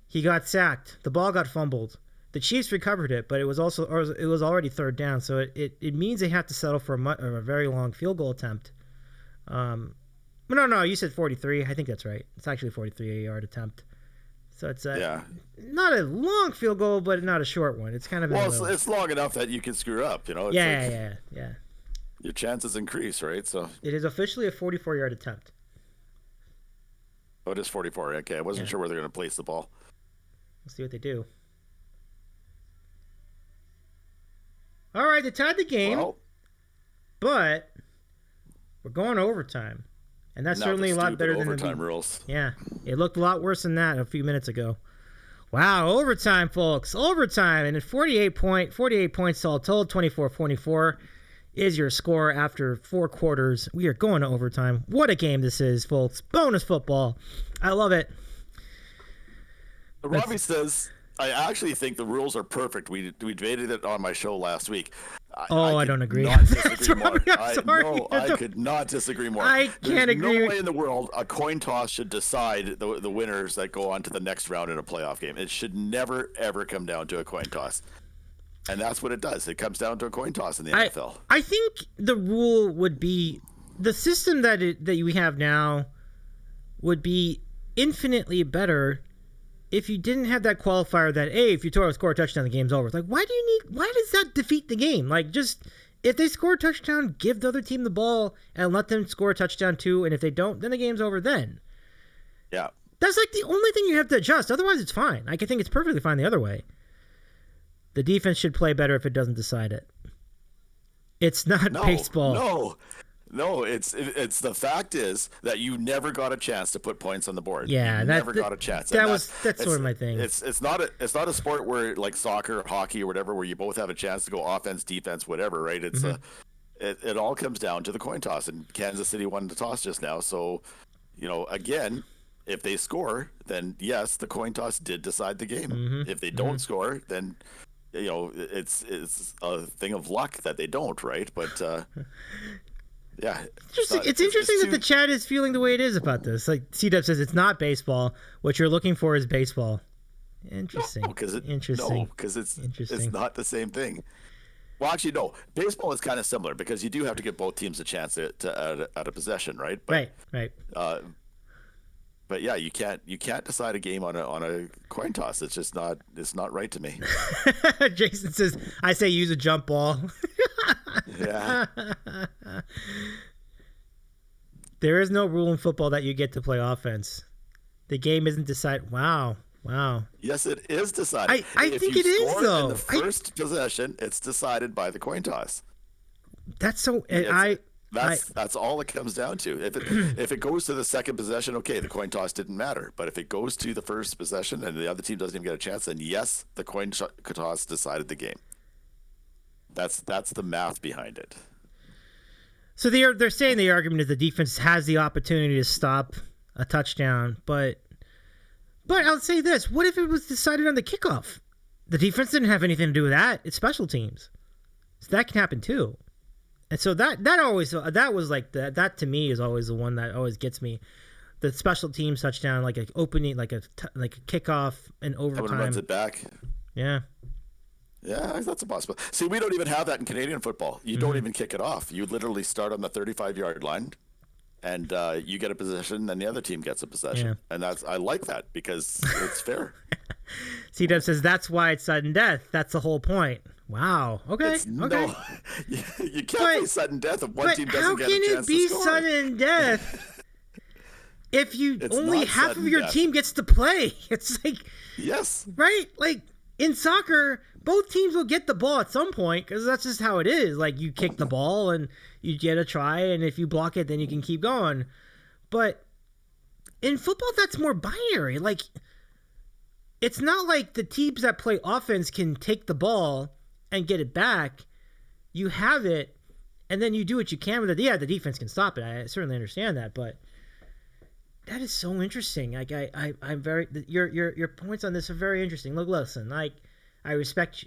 He got sacked. The ball got fumbled. The Chiefs recovered it, but it was already third down. So it means they have to settle for a very long field goal attempt. No, you said 43. I think that's right. It's actually a 43-yard attempt. So it's not a long field goal, but not a short one. It's kind of
it's long enough that you can screw up. You know. It's
yeah.
Your chances increase, right? So
it is officially a 44-yard attempt.
Oh, it is 44. Okay, I wasn't sure where they're going to place the ball.
Let's see what they do. All right, they tied the game, but we're going to overtime. And that's certainly a lot better than
overtime rules.
Yeah, it looked a lot worse than that a few minutes ago. Wow, overtime, folks, overtime, and at 48 points all told, 24-24 is your score after 4 quarters. We are going to overtime. What a game this is, folks! Bonus football, I love it.
Robbie says, I actually think the rules are perfect. We debated it on my show last week.
I don't agree.
Not disagree more.
I'm sorry.
I could not disagree more.
I can't agree.
No way in the world a coin toss should decide the winners that go on to the next round in a playoff game. It should never, ever come down to a coin toss. And that's what it does. It comes down to a coin toss in the NFL.
I think the rule would be, the system that we have now would be infinitely better if you didn't have that qualifier that, hey, if you score a touchdown, the game's over. It's like, why does that defeat the game? Like, just, if they score a touchdown, give the other team the ball and let them score a touchdown too. And if they don't, then the game's over then.
Yeah.
That's like the only thing you have to adjust. Otherwise, it's fine. I think it's perfectly fine the other way. The defense should play better if it doesn't decide it. It's not baseball.
No, it's the fact is that you never got a chance to put points on the board.
Yeah,
you never got a chance.
That's sort of my thing.
It's not a sport where, like soccer, hockey, or whatever, where you both have a chance to go offense, defense, whatever, right? It's it all comes down to the coin toss, and Kansas City won the toss just now. So, again, if they score, then yes, the coin toss did decide the game. If they don't score, then it's a thing of luck that they don't, right? But yeah,
it's interesting that the chat is feeling the way it is about this. Like C-Dub says, it's not baseball. What you're looking for is baseball. Interesting. Because
it's not the same thing. Well, actually, no. Baseball is kind of similar because you do have to give both teams a chance at a possession, right? But,
right.
But yeah, you can't decide a game on a coin toss. It's just not. It's not right to me.
Jason says, I say use a jump ball.
Yeah.
There is no rule in football that you get to play offense. The game isn't decided. Wow.
Yes, it is decided.
I think it is, though.
In the first possession, it's decided by the coin toss.
That's so.
That's all it comes down to. If it goes to the second possession, okay, the coin toss didn't matter. But if it goes to the first possession and the other team doesn't even get a chance, then yes, the coin toss decided the game. That's the math behind it.
So they're saying the argument is the defense has the opportunity to stop a touchdown, but I'll say this: what if it was decided on the kickoff? The defense didn't have anything to do with that. It's special teams, so that can happen too. And so that was like that to me is always the one that always gets me. The special teams touchdown, like an opening, like a kickoff and overtime.
Someone runs it back.
Yeah.
Yeah, that's a possibility. See, we don't even have that in Canadian football. You don't even kick it off. You literally start on the 35-yard line, and you get a possession, and the other team gets a possession. Yeah. And I like that because it's fair.
C-Dub says that's why it's sudden death. That's the whole point. Wow. Okay.
No, you can't be sudden death if one team doesn't get a chance to score. How can it be
sudden death if only half of your team gets to play? It's like
yes,
right? Like in soccer, both teams will get the ball at some point because that's just how it is. Like you kick the ball and you get a try, and if you block it, then you can keep going. But in football, that's more binary. Like it's not like the teams that play offense can take the ball and get it back. You have it, and then you do what you can with it. Yeah, the defense can stop it. I certainly understand that, but that is so interesting. Like I'm very your points on this are very interesting. Look, listen, I respect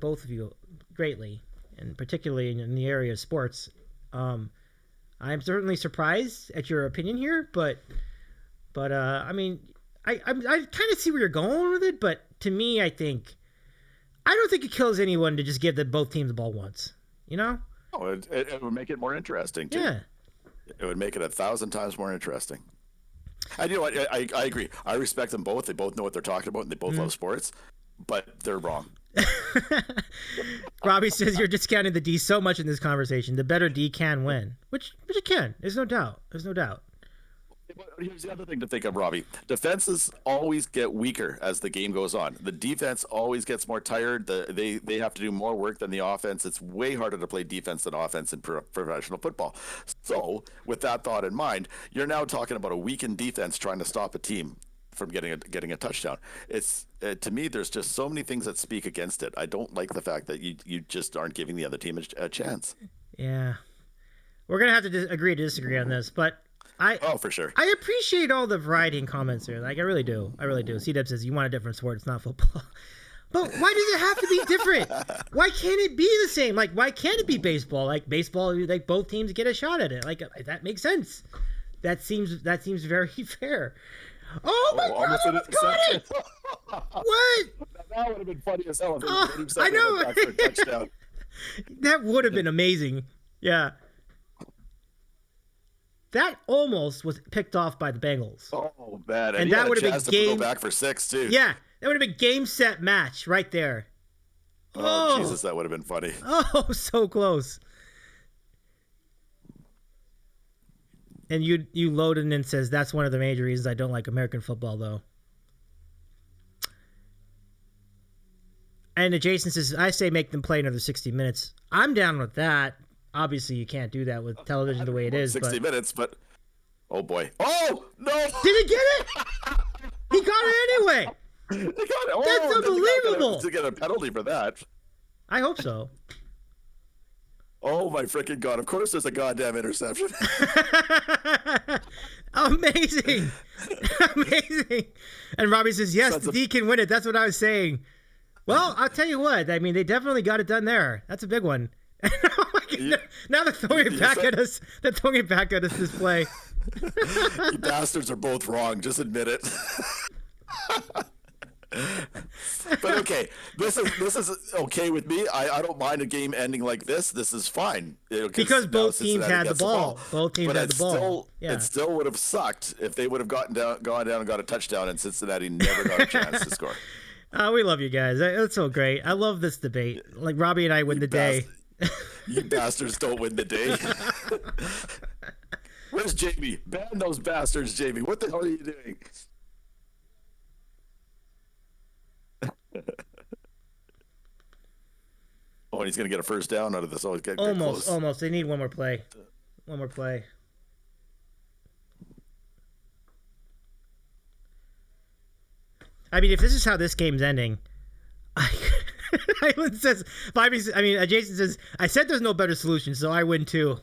both of you greatly, and particularly in the area of sports. I'm certainly surprised at your opinion here, but I mean, I kind of see where you're going with it, but to me, I don't think it kills anyone to just give both teams the ball once. You know?
Oh, it would make it more interesting too.
Yeah,
it would make it 1,000 times more interesting. And you know what? I agree. I respect them both. They both know what they're talking about, and they both love sports, but they're wrong.
Robbie says you're discounting the D so much in this conversation. The better D can win, which it can. There's no doubt.
But here's the other thing to think of, Robbie. Defenses always get weaker as the game goes on. The defense always gets more tired. They have to do more work than the offense. It's way harder to play defense than offense in professional football. So, with that thought in mind, you're now talking about a weakened defense trying to stop a team from getting a touchdown. It's to me, there's just so many things that speak against it. I don't like the fact that you just aren't giving the other team a chance.
Yeah, we're gonna have to agree to disagree on this, but.
For sure.
I appreciate all the variety in comments here. Like, I really do. C-Dub says, you want a different sport. It's not football. But why does it have to be different? Why can't it be the same? Like, why can't it be baseball? Like, baseball, like, both teams get a shot at it. Like, that makes sense. That seems very fair. Oh, my God, I almost got it! What?
That would have been funny as hell.
I know.
Touchdown.
That would have been amazing. Yeah. That almost was picked off by the Bengals.
Oh, man.
And that would have been
game. To go back for 6, too.
Yeah. That would have been game, set, match right there.
Oh, Jesus, that would have been funny.
Oh, so close. And you loaded in says, that's one of the major reasons I don't like American football, though. And Jason says, I say make them play another 60 minutes. I'm down with that. Obviously, you can't do that with television the way it is.
60 minutes, but oh boy! Oh no!
Did he get it? He got it anyway.
He got it. Oh,
that's unbelievable.
To get a penalty for that.
I hope so.
Oh my freaking God! Of course, there's a goddamn interception.
Amazing. And Robbie says, "Yes, the D can win it." That's what I was saying. Well, I'll tell you what. I mean, they definitely got it done there. That's a big one. Now they're throwing it back at us. They're throwing it back at us this play.
You bastards are both wrong. Just admit it. But okay, this is okay with me. I don't mind a game ending like this. This is fine.
Because both teams had the ball. Both teams had the ball.
It still would have sucked if they would have gone down and got a touchdown, and Cincinnati never got a chance to score.
We love you guys. That's so great. I love this debate. Like Robbie and I win the day.
You bastards don't win the day. Where's Jamie? Ban those bastards, Jamie. What the hell are you doing? point. He's going to get a first down out of this. Always
almost. They need one more play. One more play. I mean, if this is how this game's ending, Jason says, I said there's no better solution, so I win too.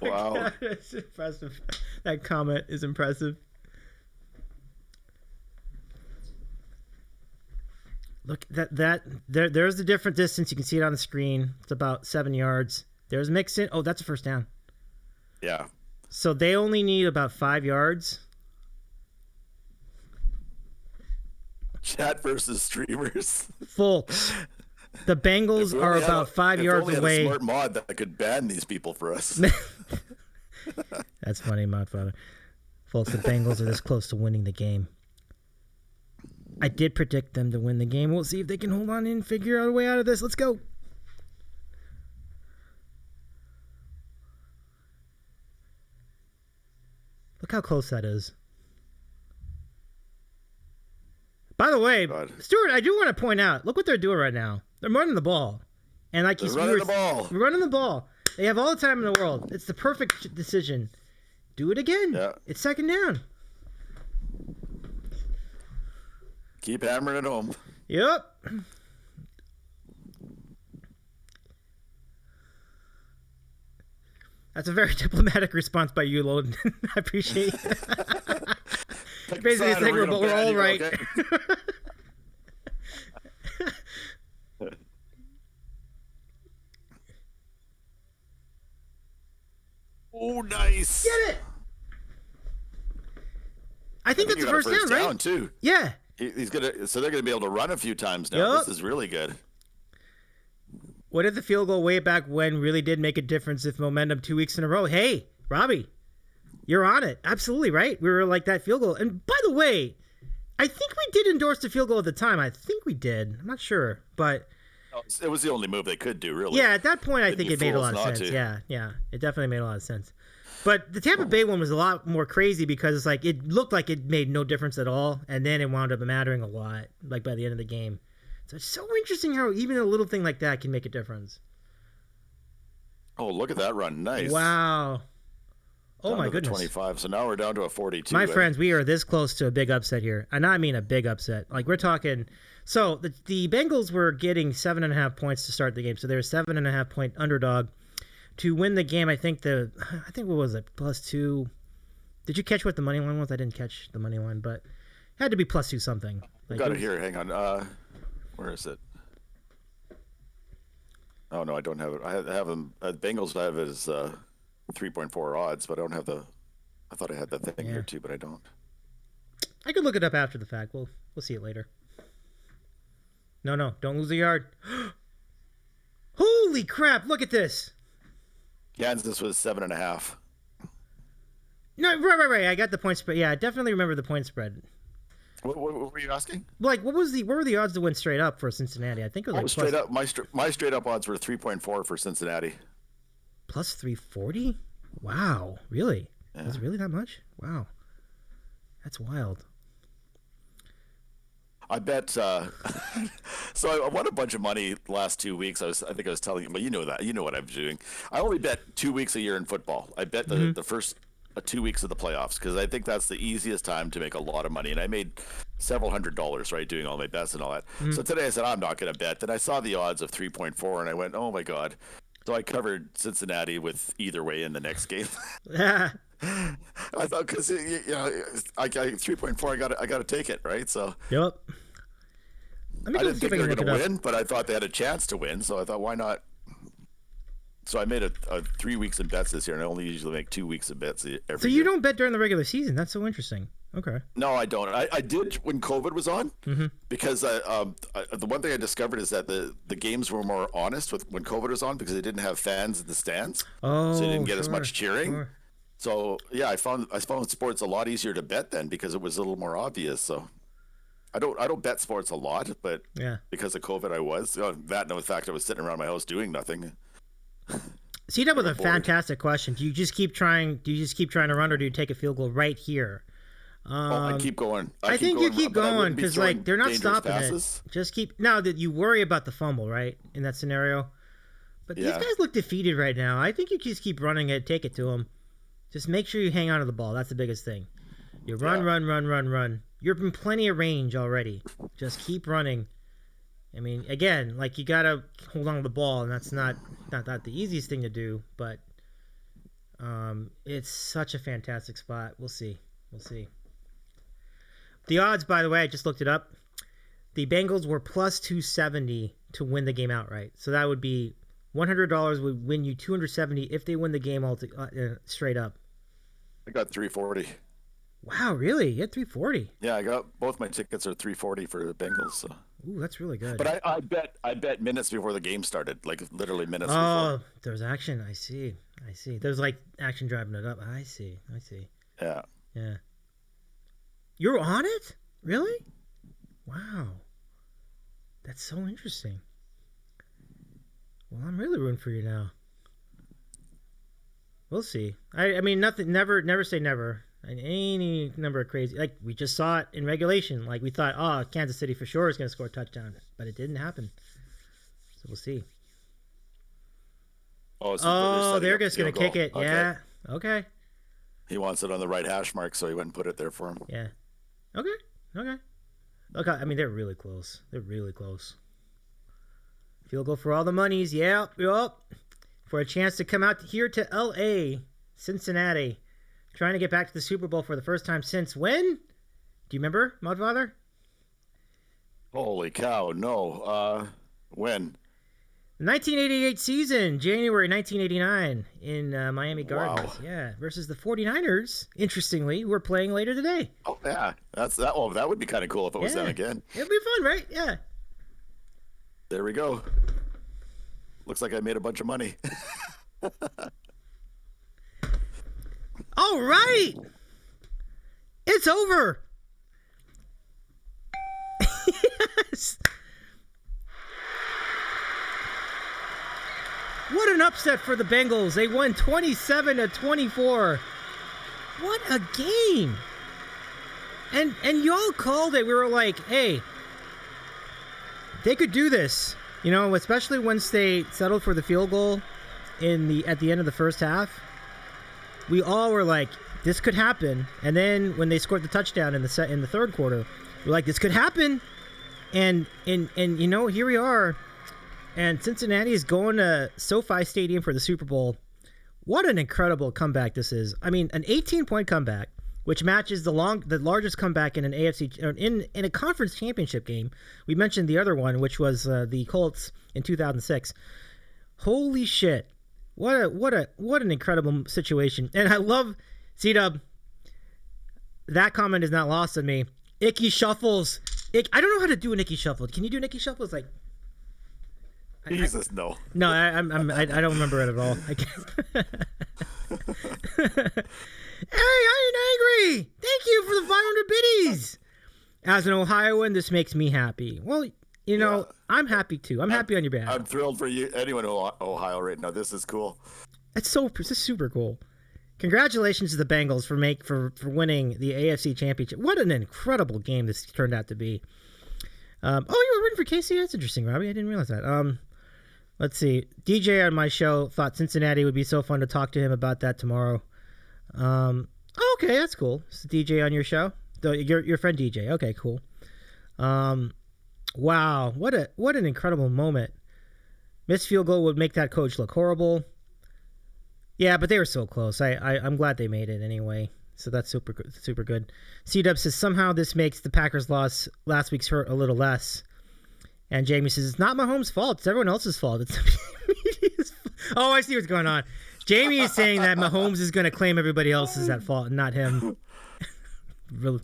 Wow.
God, it's impressive. That comment is impressive. Look, there's the different distance. You can see it on the screen. It's about 7 yards. There's Mixon. Oh, that's a first down.
Yeah.
So they only need about 5 yards.
Chat versus streamers.
Folks, the Bengals are about 5 yards away.
If only had a smart mod that could ban these people for us.
That's funny, Modfather. Folks, the Bengals are this close to winning the game. I did predict them to win the game. We'll see if they can hold on and figure out a way out of this. Let's go. Look how close that is. By the way, Stewart, I do want to point out, look what they're doing right now. They're running the ball. And like
they're running the ball.
Running the ball. They have all the time in the world. It's the perfect decision. Do it again.
Yeah.
It's second down.
Keep hammering it home.
Yep. That's a very diplomatic response by you, Loden. I appreciate it. Basically saying we're all right. Okay.
Oh, nice.
Get it. I think that's the first down, right?
Too.
Yeah.
So they're gonna be able to run a few times now.
Yep.
This is really good.
What if the field goal way back when really did make a difference if momentum 2 weeks in a row? Hey, Robbie, you're on it. Absolutely right. We were like that field goal. And by the way, I think we did endorse the field goal at the time. I think we did. I'm not sure, but
it was the only move they could do, really.
Yeah, at that point, I think it made a lot of sense. Yeah, it definitely made a lot of sense. But the Tampa Bay one was a lot more crazy because it's like it looked like it made no difference at all, and then it wound up mattering a lot, like by the end of the game. So it's so interesting how even a little thing like that can make a difference.
Oh, look at that run. Nice.
Wow. Oh,
down
my
to
goodness.
25. So now we're down to a 42.
My friends, we are this close to a big upset here. And I mean a big upset. Like we're talking. So the Bengals were getting 7.5 points to start the game. So they're a 7.5 point underdog to win the game. I think what was it? +2. Did you catch what the money line was? I didn't catch the money line, but it had to be +2 something.
I got it here. Hang on. Where is it? Oh no, I don't have it. I have them. Bengals. I have it as 3.4 odds, but I don't have the. I thought I had that thing here too, but I don't.
I could look it up after the fact. We'll see it later. No, don't lose a yard. Holy crap! Look at this.
Kansas was 7.5.
No, right. I got the point spread. Yeah, I definitely remember the point spread.
What were you asking?
Like, what were the odds to win straight up for Cincinnati? I think it was like
straight up. My straight up odds were 3.4 for Cincinnati.
Plus 340? Wow, really? Yeah. Was it really that much? Wow, that's wild.
I bet. So I won a bunch of money the last 2 weeks. I think I was telling you, but you know that. You know what I'm doing. I only bet 2 weeks a year in football. I bet the first 2 weeks of the playoffs because I think that's the easiest time to make a lot of money. And I made several $100s, right, doing all my bets and all that. So today I said, I'm not going to bet. Then I saw the odds of 3.4 and I went, oh my God. So I covered Cincinnati with either way in the next game. I thought because I 3.4, I got to take it, right? So
yep.
I didn't think they were going to win, but I thought they had a chance to win. So I thought, why not? So I made a 3 weeks in bets this year, and I only usually make 2 weeks of bets every year.
So you don't bet during the regular season? That's so interesting. Okay.
No, I don't. I did when COVID was on, because the one thing I discovered is that the games were more honest when COVID was on because they didn't have fans in the stands, so you didn't get as much cheering. Sure. So yeah, I found sports a lot easier to bet then because it was a little more obvious. So I don't bet sports a lot, but because of COVID, I was that. And the fact I was sitting around my house doing nothing.
C-Dub with a fantastic question. Do you just keep trying to run, or do you take a field goal right here?
I keep going.
I think you keep going because like they're not stopping it. Just keep now that you worry about the fumble, right? In that scenario. But these guys look defeated right now. I think you just keep running it, take it to them. Just make sure you hang on to the ball. That's the biggest thing. You run. You're in plenty of range already. Just keep running. I mean, again, like you gotta hold on to the ball, and that's not the easiest thing to do. But it's such a fantastic spot. We'll see. The odds, by the way, I just looked it up. The Bengals were plus 270 to win the game outright. So that would be $100 would win you $270 if they win the game straight up.
I got 340.
Wow, really? You had 340?
Yeah, I got both my tickets are 340 for the Bengals. So.
Ooh, that's really good.
But I bet minutes before the game started, like literally minutes before.
Oh, there's action. I see. There's like action driving it up. I see.
Yeah.
You're on it? Really? Wow. That's so interesting. Well, I'm really rooting for you now. We'll see. I mean, nothing. Never say never. Any number of crazy. Like we just saw it in regulation. Like we thought, Kansas City for sure is going to score a touchdown, but it didn't happen. So we'll see. They're just going to kick it. Okay. Yeah. Okay.
He wants it on the right hash mark, so he went and put it there for him.
Yeah. Okay. Look, I mean, they're really close. Field goal for all the monies. Yep. For a chance to come out here to L.A., Cincinnati, trying to get back to the Super Bowl for the first time since when? Do you remember, Mudfather?
Holy cow, no. When?
1988 season, January 1989 in Miami Gardens.
Wow.
Yeah, versus the 49ers, interestingly, who are playing later today.
Oh, yeah. That would be kind of cool if it was them again.
It'd be fun, right? Yeah.
There we go. Looks like I made a bunch of money.
All right. It's over. Yes. What an upset for the Bengals. They won 27-24. What a game. And y'all called it. We were like, hey, they could do this. You know, especially once they settled for the field goal at the end of the first half. We all were like, this could happen. And then when they scored the touchdown in the third quarter, we're like, this could happen. And you know, here we are. And Cincinnati is going to SoFi Stadium for the Super Bowl. What an incredible comeback this is. I mean, an 18-point comeback, which matches the largest comeback in an AFC in a conference championship game. We mentioned the other one, which was the Colts in 2006. Holy shit. What an incredible situation. And I love C-Dub. That comment is not lost on me. Icky shuffles. I don't know how to do an Icky shuffle. Can you do an Icky shuffle? It's like
Jesus, no.
No, I don't remember it at all. Hey, I ain't angry. Thank you for the 500 biddies. As an Ohioan, this makes me happy. Well, you know, I'm happy too. I'm happy on your behalf.
I'm thrilled for you, anyone in Ohio right now. This is cool.
This is super cool. Congratulations to the Bengals for winning the AFC Championship. What an incredible game this turned out to be. You were rooting for KC? That's interesting, Robbie. I didn't realize that. Let's see. DJ on my show thought Cincinnati would be so fun to talk to him about that tomorrow. Okay, that's cool. It's the DJ on your show? Your friend DJ. Okay, cool. Wow, what an incredible moment. Missed field goal would make that coach look horrible. Yeah, but they were so close. I'm glad they made it anyway. So that's super good. C-Dub says somehow this makes the Packers' loss last week's hurt a little less. And Jamie says it's not Mahomes' fault. It's everyone else's fault. It's Oh, I see what's going on. Jamie is saying that Mahomes is going to claim everybody else is at fault and not him. Really,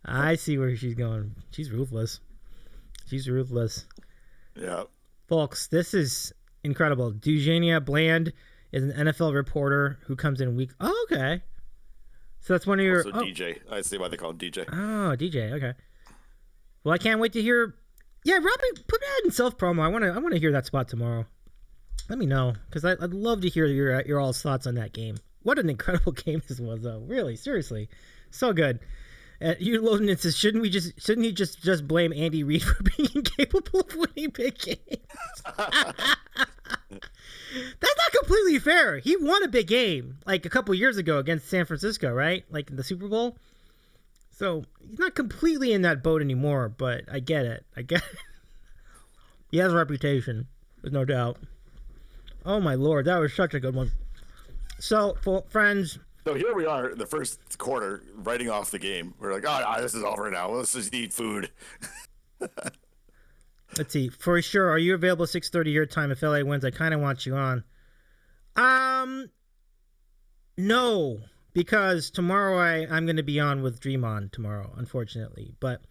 I see where she's going. She's ruthless.
Yeah.
Folks, this is incredible. Dujania Bland is an NFL reporter who comes in week. Oh, okay. So that's one of your.
Also DJ. I see why they call him DJ.
Oh, DJ. Okay. Well, I can't wait to hear. Yeah, Robbie, put that in self promo. I want to hear that spot tomorrow. Let me know, because I'd love to hear your all's thoughts on that game. What an incredible game this was, though. Really, seriously, so good. You loading it says, shouldn't he just blame Andy Reid for being incapable of winning big games? That's not completely fair. He won a big game like a couple years ago against San Francisco, right? Like in the Super Bowl. So he's not completely in that boat anymore, but I get it. He has a reputation, there's no doubt. Oh my Lord, that was such a good one. So, friends.
So here we are in the first quarter, writing off the game. We're like, this is over now. Let's just eat food.
Let's see. For sure, are you available 6:30 your time if LA wins? I kind of want you on. No, because tomorrow I'm going to be on with Dream On tomorrow, unfortunately. But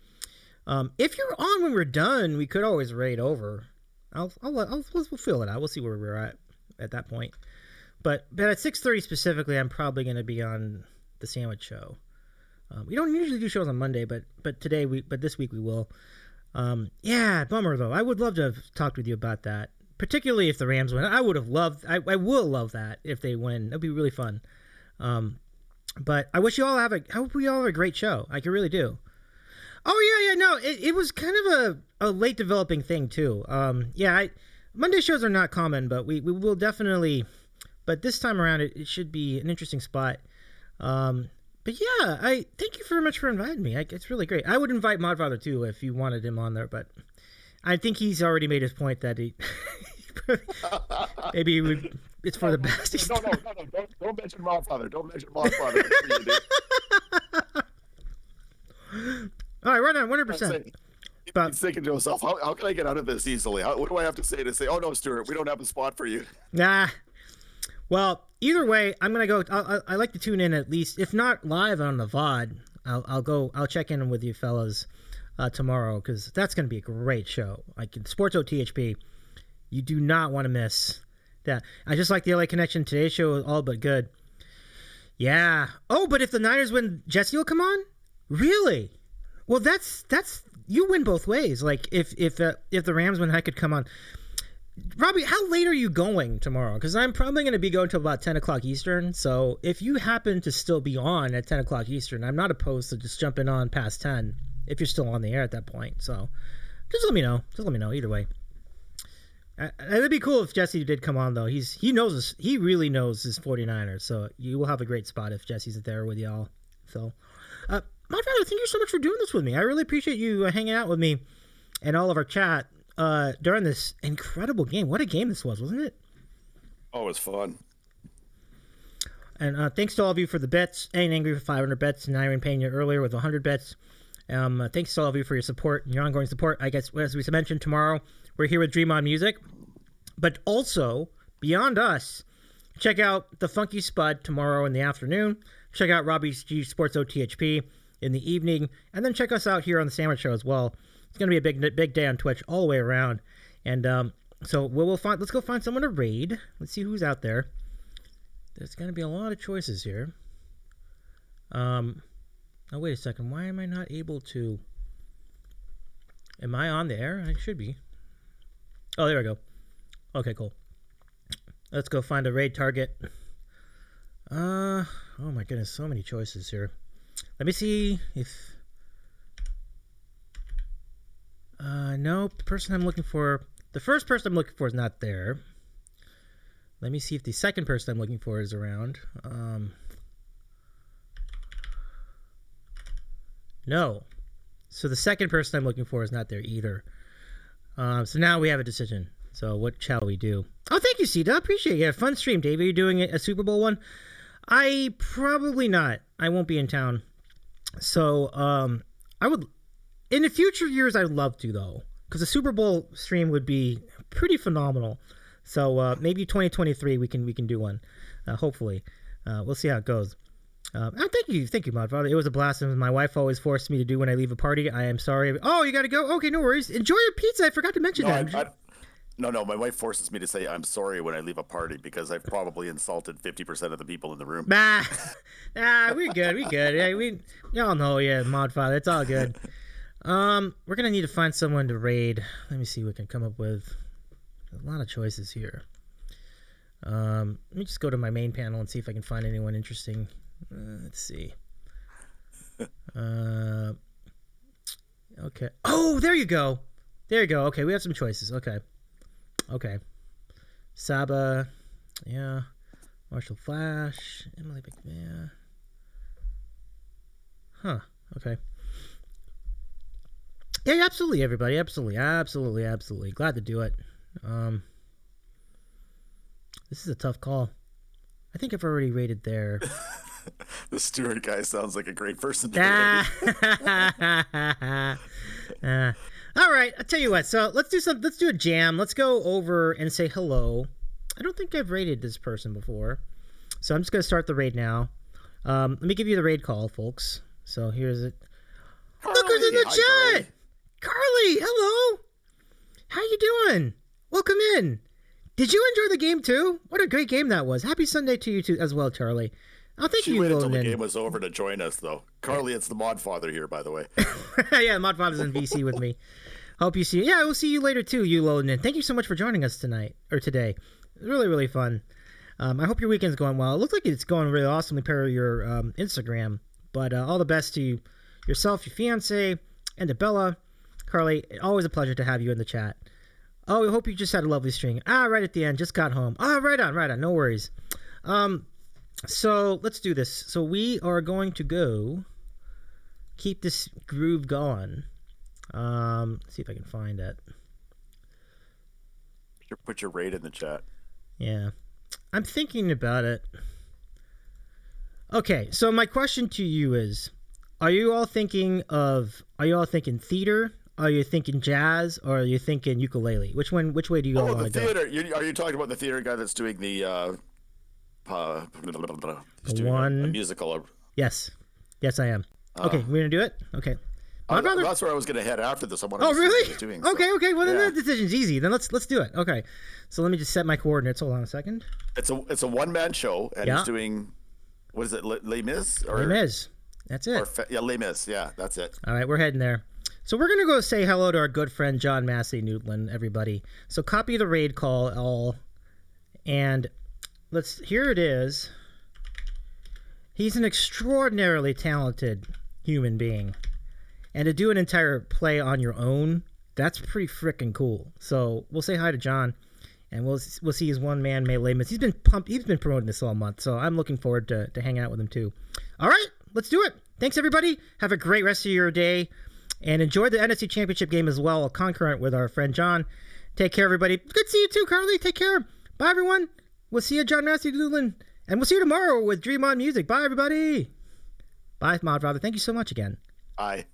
if you're on when we're done, we could always raid over. We'll fill it out. We'll see where we're at that point. But at 6:30 specifically, I'm probably going to be on the Sandwich Show. We don't usually do shows on Monday, but this week we will. Yeah, bummer though. I would love to have talked with you about that, particularly if the Rams win. I will love that if they win. That'd be really fun. But I wish you all I hope we all have a great show. I really do. Oh yeah, no, it was kind of a late developing thing too. Monday shows are not common, but we will definitely. But this time around, it should be an interesting spot. But yeah, I thank you very much for inviting me. It's really great. I would invite Modfather too if you wanted him on there, but I think he's already made his point that maybe it's for the best.
No, don't mention Modfather. Don't mention Modfather.
All right, right on 100%.
He's thinking to himself, how can I get out of this easily? What do I have to say oh no, Stewart, we don't have a spot for you?
Nah. Well, either way, I'm gonna go. I like to tune in at least, if not live on the VOD. I'll check in with you fellas tomorrow because that's gonna be a great show. Like in Sports OTHP, you do not want to miss that. I just like the LA Connection. Today's show is all but good. Yeah. Oh, but if the Niners win, Jesse will come on. Really? Well, that's you win both ways. Like if the Rams win, I could come on. Robbie, how late are you going tomorrow? Because I'm probably going to be going till about 10 o'clock Eastern. So if you happen to still be on at 10 o'clock Eastern, I'm not opposed to just jumping on past 10 if you're still on the air at that point. So just let me know. Either way. It'd be cool if Jesse did come on, though. He really knows his 49ers. So you will have a great spot if Jesse's there with y'all. So, my father, thank you so much for doing this with me. I really appreciate you hanging out with me and all of our chat. During this incredible game. What a game this was, wasn't it?
Oh, it was fun.
And thanks to all of you for the bets. Ain't Angry for 500 bets, and Irene Pena earlier with 100 bets. Thanks to all of you for your support and your ongoing support. I guess, as we mentioned, tomorrow we're here with Dream On Music. But also, beyond us, check out the Funky Spud tomorrow in the afternoon. Check out Robbie's G Sports OTHP in the evening. And then check us out here on the Sandwich Show as well. It's going to be a big day on Twitch all the way around. And so let's go find someone to raid. Let's see who's out there. There's going to be a lot of choices here. Oh, wait a second. Why am I not able to... Am I on the air? I should be. Oh, there we go. Okay, cool. Let's go find a raid target. Oh my goodness, so many choices here. Let me see if... Nope. The first person I'm looking for is not there. Let me see if the second person I'm looking for is around. No. So the second person I'm looking for is not there either. So now we have a decision. So what shall we do? Oh, thank you, Cita. I appreciate it. Yeah, fun stream, Davey. Are you doing a Super Bowl one? I probably not. I won't be in town. So I would... In the future years, I'd love to, though, because the Super Bowl stream would be pretty phenomenal. So maybe 2023 we can do one. Hopefully, we'll see how it goes. Thank you, Modfather. It was a blast. And my wife always forced me to do when I leave a party. I am sorry. Oh, you got to go. Okay, no worries. Enjoy your pizza. I forgot to mention that.
No. My wife forces me to say I'm sorry when I leave a party because I've probably insulted 50% of the people in the room.
Nah, we're good. Yeah, y'all know, Modfather. It's all good. We're gonna need to find someone to raid. Let me see what we can come up with. There's a lot of choices here. Let me just go to my main panel and see if I can find anyone interesting. Let's see. Okay. Oh, there you go. There you go. Okay, we have some choices. Okay. Saba. Yeah. Marshall Flash. Emily McMahon. Huh. Okay. Yeah, absolutely, everybody. Absolutely. Glad to do it. This is a tough call. I think I've already rated there.
The Stewart guy sounds like a great person to
All right, I'll tell you what. So let's do a jam. Let's go over and say hello. I don't think I've rated this person before, so I'm just gonna start the raid now. Let me give you the raid call, folks. So here's it.
Carly,
look who's in the chat.
Carly.
Carly, hello. How you doing? Welcome in. Did you enjoy the game too? What a great game that was. Happy Sunday to you too as well, Charlie. Oh, thank you.
She waited until the game was over to join us, though. Carly, it's the mod father here, by the way.
Yeah, mod father's in VC with me. Hope you see. Yeah, we'll see you later too. You loading in. Thank you so much for joining us tonight or today. Really, really fun. I hope your weekend's going well. It looks like it's going really awesomely per your Instagram. But all the best to yourself, your fiance, and to Bella. Carly, always a pleasure to have you in the chat. Oh, we hope you just had a lovely string. Right at the end, just got home. Right on. No worries. So let's do this. So we are going to go keep this groove going. See if I can find it.
Put your rate in the chat.
Yeah. I'm thinking about it. Okay, so my question to you is, are you all thinking theater? Are you thinking jazz, or are you thinking ukulele? Which way do you all want to go?
Theater. Are you talking about the theater guy that's doing the a musical?
Yes, I am. Okay, we're gonna do it. Okay.
That's where I was gonna head after this.
Really?
Doing,
okay.
So.
Well, then the decision's easy. Then let's do it. Okay. So let me just set my coordinates. Hold on a second.
It's a one-man show, and he's doing, what is it, Les Mis?
Les Mis. That's it.
Les Mis. Yeah, that's it.
All right, we're heading there. So we're gonna go say hello to our good friend John Massey Newtland, everybody. So copy the raid call all, and here it is. He's an extraordinarily talented human being. And to do an entire play on your own, that's pretty freaking cool. So we'll say hi to John, and we'll see his one-man melee miss. He's been promoting this all month, so I'm looking forward to hanging out with him too. All right, let's do it. Thanks, everybody. Have a great rest of your day, and enjoy the NFC Championship game as well, concurrent with our friend John. Take care, everybody. Good to see you too, Carly. Take care. Bye, everyone. We'll see you, John Massey Newtland, and we'll see you tomorrow with Dream On Music. Bye, everybody. Bye, Mod Father. Thank you so much again.
Bye.